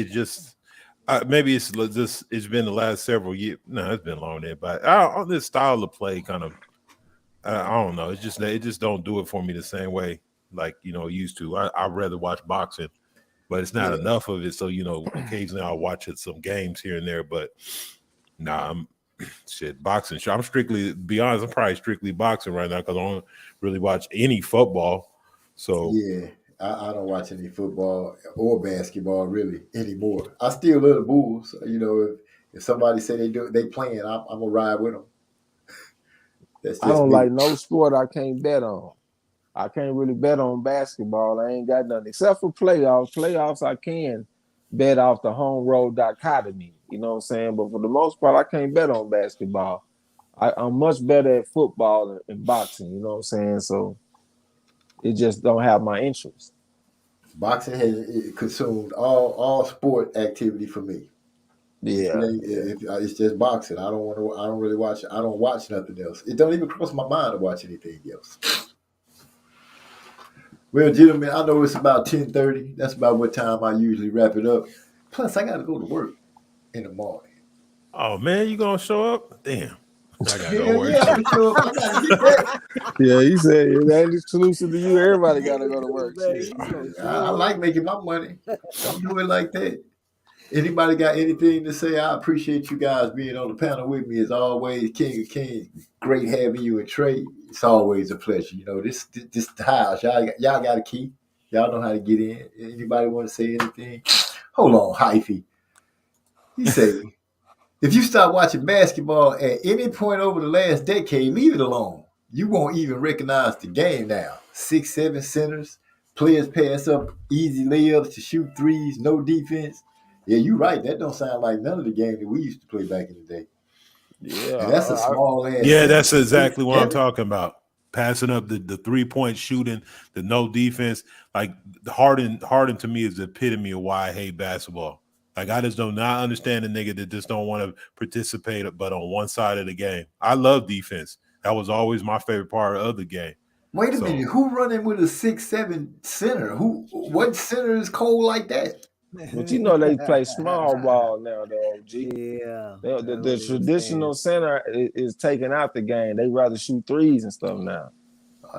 maybe it's been the last several years. No, it's been long there, but this style of play kind of, I don't know. It just don't do it for me the same way like, you know, it used to. I'd rather watch boxing, but it's not enough of it. So, you know, occasionally I'll watch some games here and there, but nah, boxing. I'm be honest, I'm probably strictly boxing right now because I don't really watch any football. So yeah, I don't watch any football or basketball really anymore. I still love the Bulls. You know, if somebody say they playing, I'm gonna ride with them. That's just I don't me. like no sport I can't bet on. I can't really bet on basketball. I ain't got nothing except for playoffs. Playoffs I can bet off the home road dichotomy. You know what I'm saying? But for the most part, I can't bet on basketball. I'm much better at football and boxing. You know what I'm saying? So it just don't have my interest. Boxing has consumed all sport activity for me. Yeah, it's just boxing. I don't really watch. I don't watch nothing else. It don't even cross my mind to watch anything else. Well, gentlemen, I know it's about 10:30. That's about what time I usually wrap it up. Plus, I got to go to work in the morning. Oh man, you gonna show up? Damn. I gotta go work. Yeah, I'm sure. I gotta get that. Yeah, he said it ain't exclusive to you. Everybody gotta go to work. I like making my money. Don't do it like that. Anybody got anything to say? I appreciate you guys being on the panel with me as always. King of Kings, great having you and Trey. It's always a pleasure. You know, this the house. Y'all got a key. Y'all know how to get in. Anybody want to say anything? Hold on, Hyphy. He say, if you start watching basketball at any point over the last decade, leave it alone. You won't even recognize the game now. 6'7" centers, players pass up easy layups to shoot threes, no defense. Yeah, you're right. That don't sound like none of the game that we used to play back in the day. Yeah, and that's a small ass. Yeah, that's exactly what I'm talking about. Passing up the 3-point shooting, the no defense. Like Harden to me is the epitome of why I hate basketball. Like I just do not understand a nigga that just don't want to participate but on one side of the game. I love defense. That was always my favorite part of the game. Wait a minute, who running with a 6'7" center? What center is cold like that? But you know they play small ball now, though. OG. Yeah. The traditional center is taking out the game. They rather shoot threes and stuff now.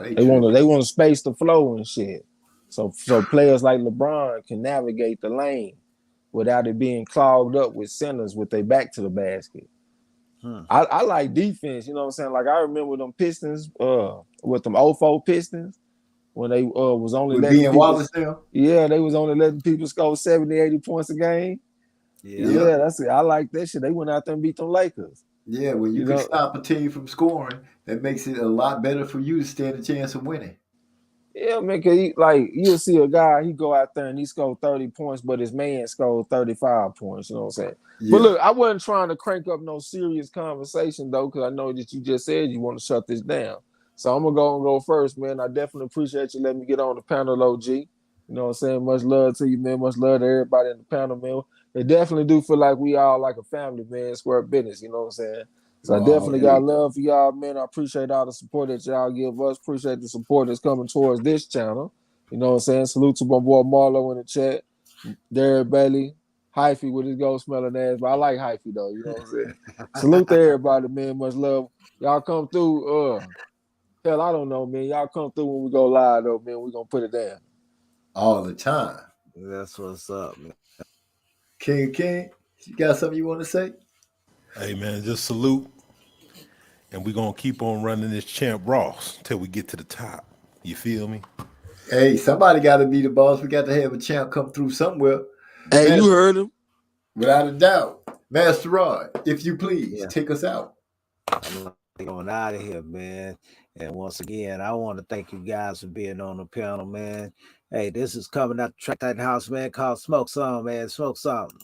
They want to space the flow and shit. So players like LeBron can navigate the lane without it being clogged up with centers with their back to the basket. I like defense. You know what I'm saying? Like I remember them Pistons, with them 04 Pistons. When they was only letting people, they was only letting people score 70, 80 points a game. Yeah, that's it. I like that shit. They went out there and beat them Lakers. Yeah, when you can stop a team from scoring, that makes it a lot better for you to stand a chance of winning. Yeah, man, cause like you'll see a guy, he go out there and he scored 30 points, but his man scored 35 points. You know what I'm saying? Yeah. But look, I wasn't trying to crank up no serious conversation though, because I know that you just said you want to shut this down. So I'm gonna go first, man. I definitely appreciate you letting me get on the panel, OG. You know what I'm saying? Much love to you, man. Much love to everybody in the panel, man. They definitely do feel like we all like a family, man. Square business, you know what I'm saying? So I definitely got love for y'all, man. I appreciate all the support that y'all give us. Appreciate the support that's coming towards this channel. You know what I'm saying? Salute to my boy Marlo in the chat. Derek Bailey, Hyphy with his gold smelling ass, but I like Hyphy though. You know what I'm saying? Salute to everybody, man. Much love. Y'all come through. Hell, I don't know, man. Y'all come through when we go live though, man. We're gonna put it down. All the time. That's what's up, man. King, you got something you want to say? Hey, man, just salute. And we're going to keep on running this Champ Ross till we get to the top. You feel me? Hey, somebody got to be the boss. We got to have a champ come through somewhere. Hey, Master, you heard him. Without a doubt. Master Rod, if you please, take us out. I'm going out of here, man. And once again, I want to thank you guys for being on the panel, man. Hey, this is coming out the Track Titan House, man, called Smoke Some, man. Smoke Something.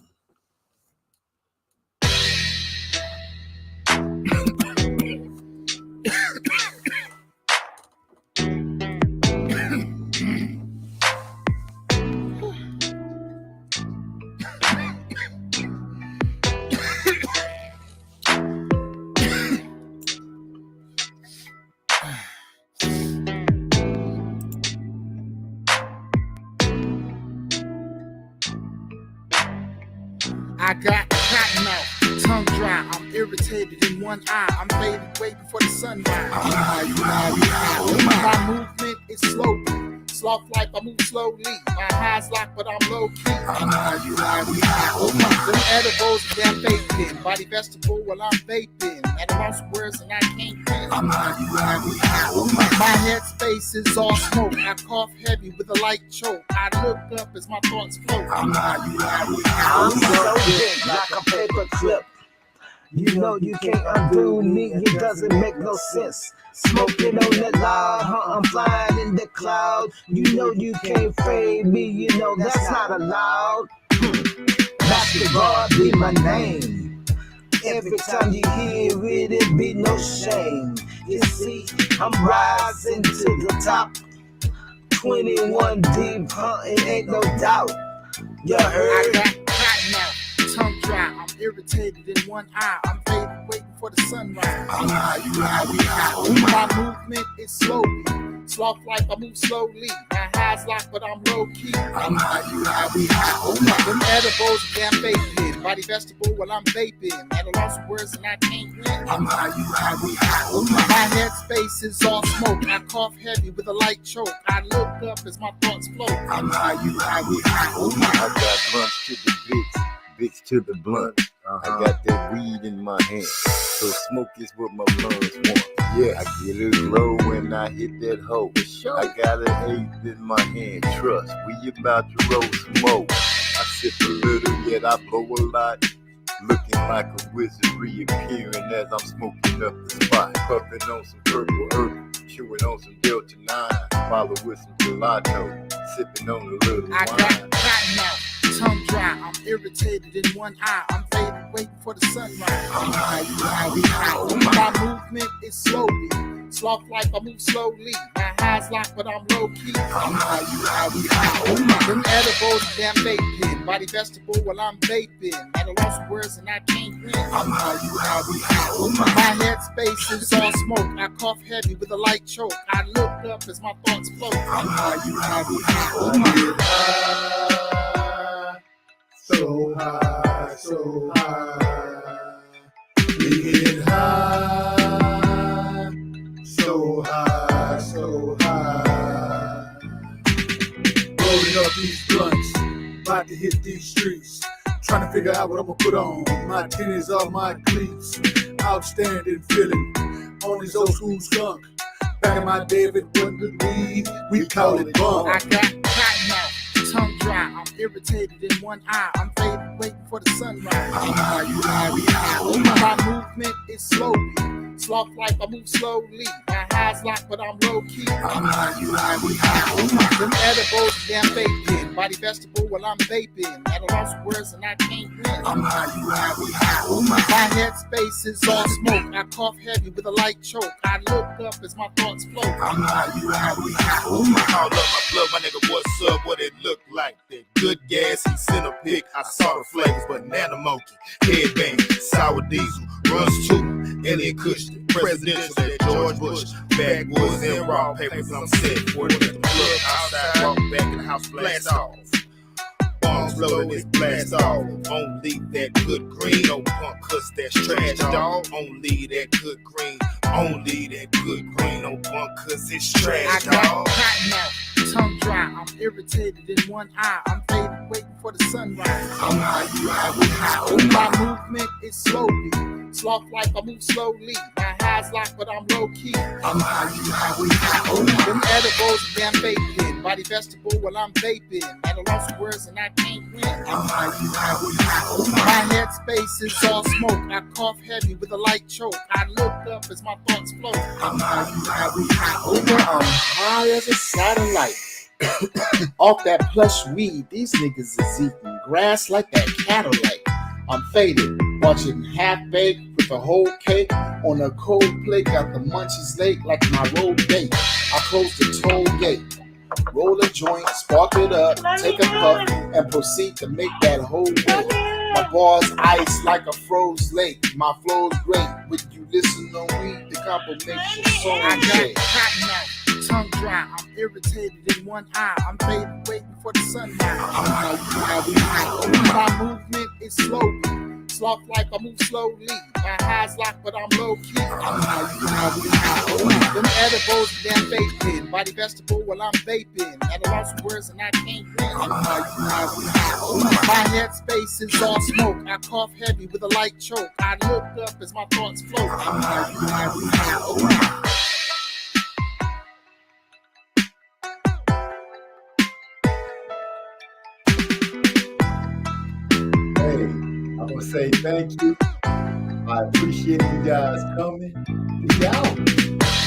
I got cotton mouth, tongue dry, I'm irritated in one eye, I'm faded waiting for the sunrise. My movement is slow, sloth life, I move slowly. My highs locked, but I'm low key. Them edibles, damn vaping, body vegetable while I'm vaping. At a lost words and I can't think. My head space is all smoke. I cough heavy with a light choke. I look up as my thoughts float. I'm so big like a paper clip. You know you can't undo me, it doesn't make no sense. Smoking on that loud, I'm flying in the cloud. You know you can't fade me, you know that's not allowed. Master Rod be my name. Every time you hear it, it be no shame. You see, I'm rising to the top. 21 deep, it ain't no doubt. You heard? I got cotton out, tongue dry, I'm irritated in one eye. I'm faded waiting for the sunrise. My movement is slowly, sloth life, I move slowly. My highs locked, but I'm low key. Them edibles, damn vaping, body vegetable while I'm vaping. At a loss of words and I can't win. My head space is all smoke. I cough heavy with a light choke. I look up as my thoughts float. I got blunts to the bitch to the blunt. I got that weed in my hand, so smoke is what my lungs want. Yeah, I get it low when I hit that hoe. I got an eighth in my hand, trust, we about to roll smoke. I sip a little, yet I blow a lot. Looking like a wizard reappearing as I'm smoking up the spot. Puffing on some purple herb, chewing on some Delta 9. Follow with some gelato, sipping on a little I wine. got cotton out, tongue dry, I'm irritated in one eye. I'm faded waiting for the sunrise. My movement is slowly, sloth life, I move slowly. My highs locked, but I'm low key. Them edibles, damn vaping, body vegetable while I'm vaping. At a loss of words and I can't win. My head space is all smoke. I cough heavy with a light choke. I look up as my thoughts float. So high, so high. We get high, so high, so high. Rolling up these blunts, about to hit these streets. Trying to figure out what I'm gonna put on. My tennis off my cleats. Outstanding feeling on this old school skunk. Back in my David Wonder weed, we call it bunk. I got cotton out, tongue dry, I'm irritated in one eye. I'm faded waiting for the sunrise. I'm high, you high, we high. My movement is slowly. Sloth life, I move slowly. My highs locked, but I'm low key. I'm high, you high, we high. Them edibles, damn vaping. Body vegetable while I'm vaping. At a loss of words and I can't win. I'm high, you high, we high. My head space is all smoke. I cough heavy with a light choke. I look up as my thoughts float. I'm high, you high, we high. Call up my plug, my nigga, what's up? What it look like? That good gas, he sent a pic. I saw the flavors, banana monkey, headbang, sour diesel, runs two, Elliot Cushman, presidential, that George Bush, backwoods and raw papers. I'm set for it. Get the plug outside, walk back in the house, blast off. Bombs loaded, it's blast off. Only that good green, no punk, cause that's trash, dog. Only that good green, only that good green, no punk, cause it's trash, I got dog. cotton mouth, tongue dry. I'm irritated in one eye. I'm faded, waiting for the sunrise. I'm high, you high, we high. My movement is slowly. Sloth life, I move slowly. My highs locked, but I'm low key. I'm high, you high, we high. Them edibles, damn vaping. Body vegetable while I'm vaping. At a loss of words and I can't win. I'm high, you high, we high. My head space is all smoke. I cough heavy with a light choke. I look up as my thoughts float. I'm high, you high, we high. I'm high as a satellite. Off that plush weed, these niggas is eating grass like that cattle like. I'm faded, watching half baked with a whole cake on a cold plate. Got the munchies late like my road date. I close the toll gate, roll a joint, spark it up, take a puff, and proceed to make that whole way. My bars ice like a froze lake. My flow's great. When you listen to weed, the combo makes your soul shake. Cotton mouth, tongue dry. I'm irritated in one eye. I'm faded, waiting for the sunrise. I'm high, we high. My movement is slowly. Sloth life, I move slowly. My highs locked, but I'm low key. I'm high, we high. Them edibles, damn vaping. Body vegetable while I'm vaping. At a loss of words and I can't win. I'm high, we high. My head space is all smoke. I cough heavy with a light choke. I look up as my thoughts float. I'm high, we high. I want to say thank you. I appreciate you guys coming. Peace out.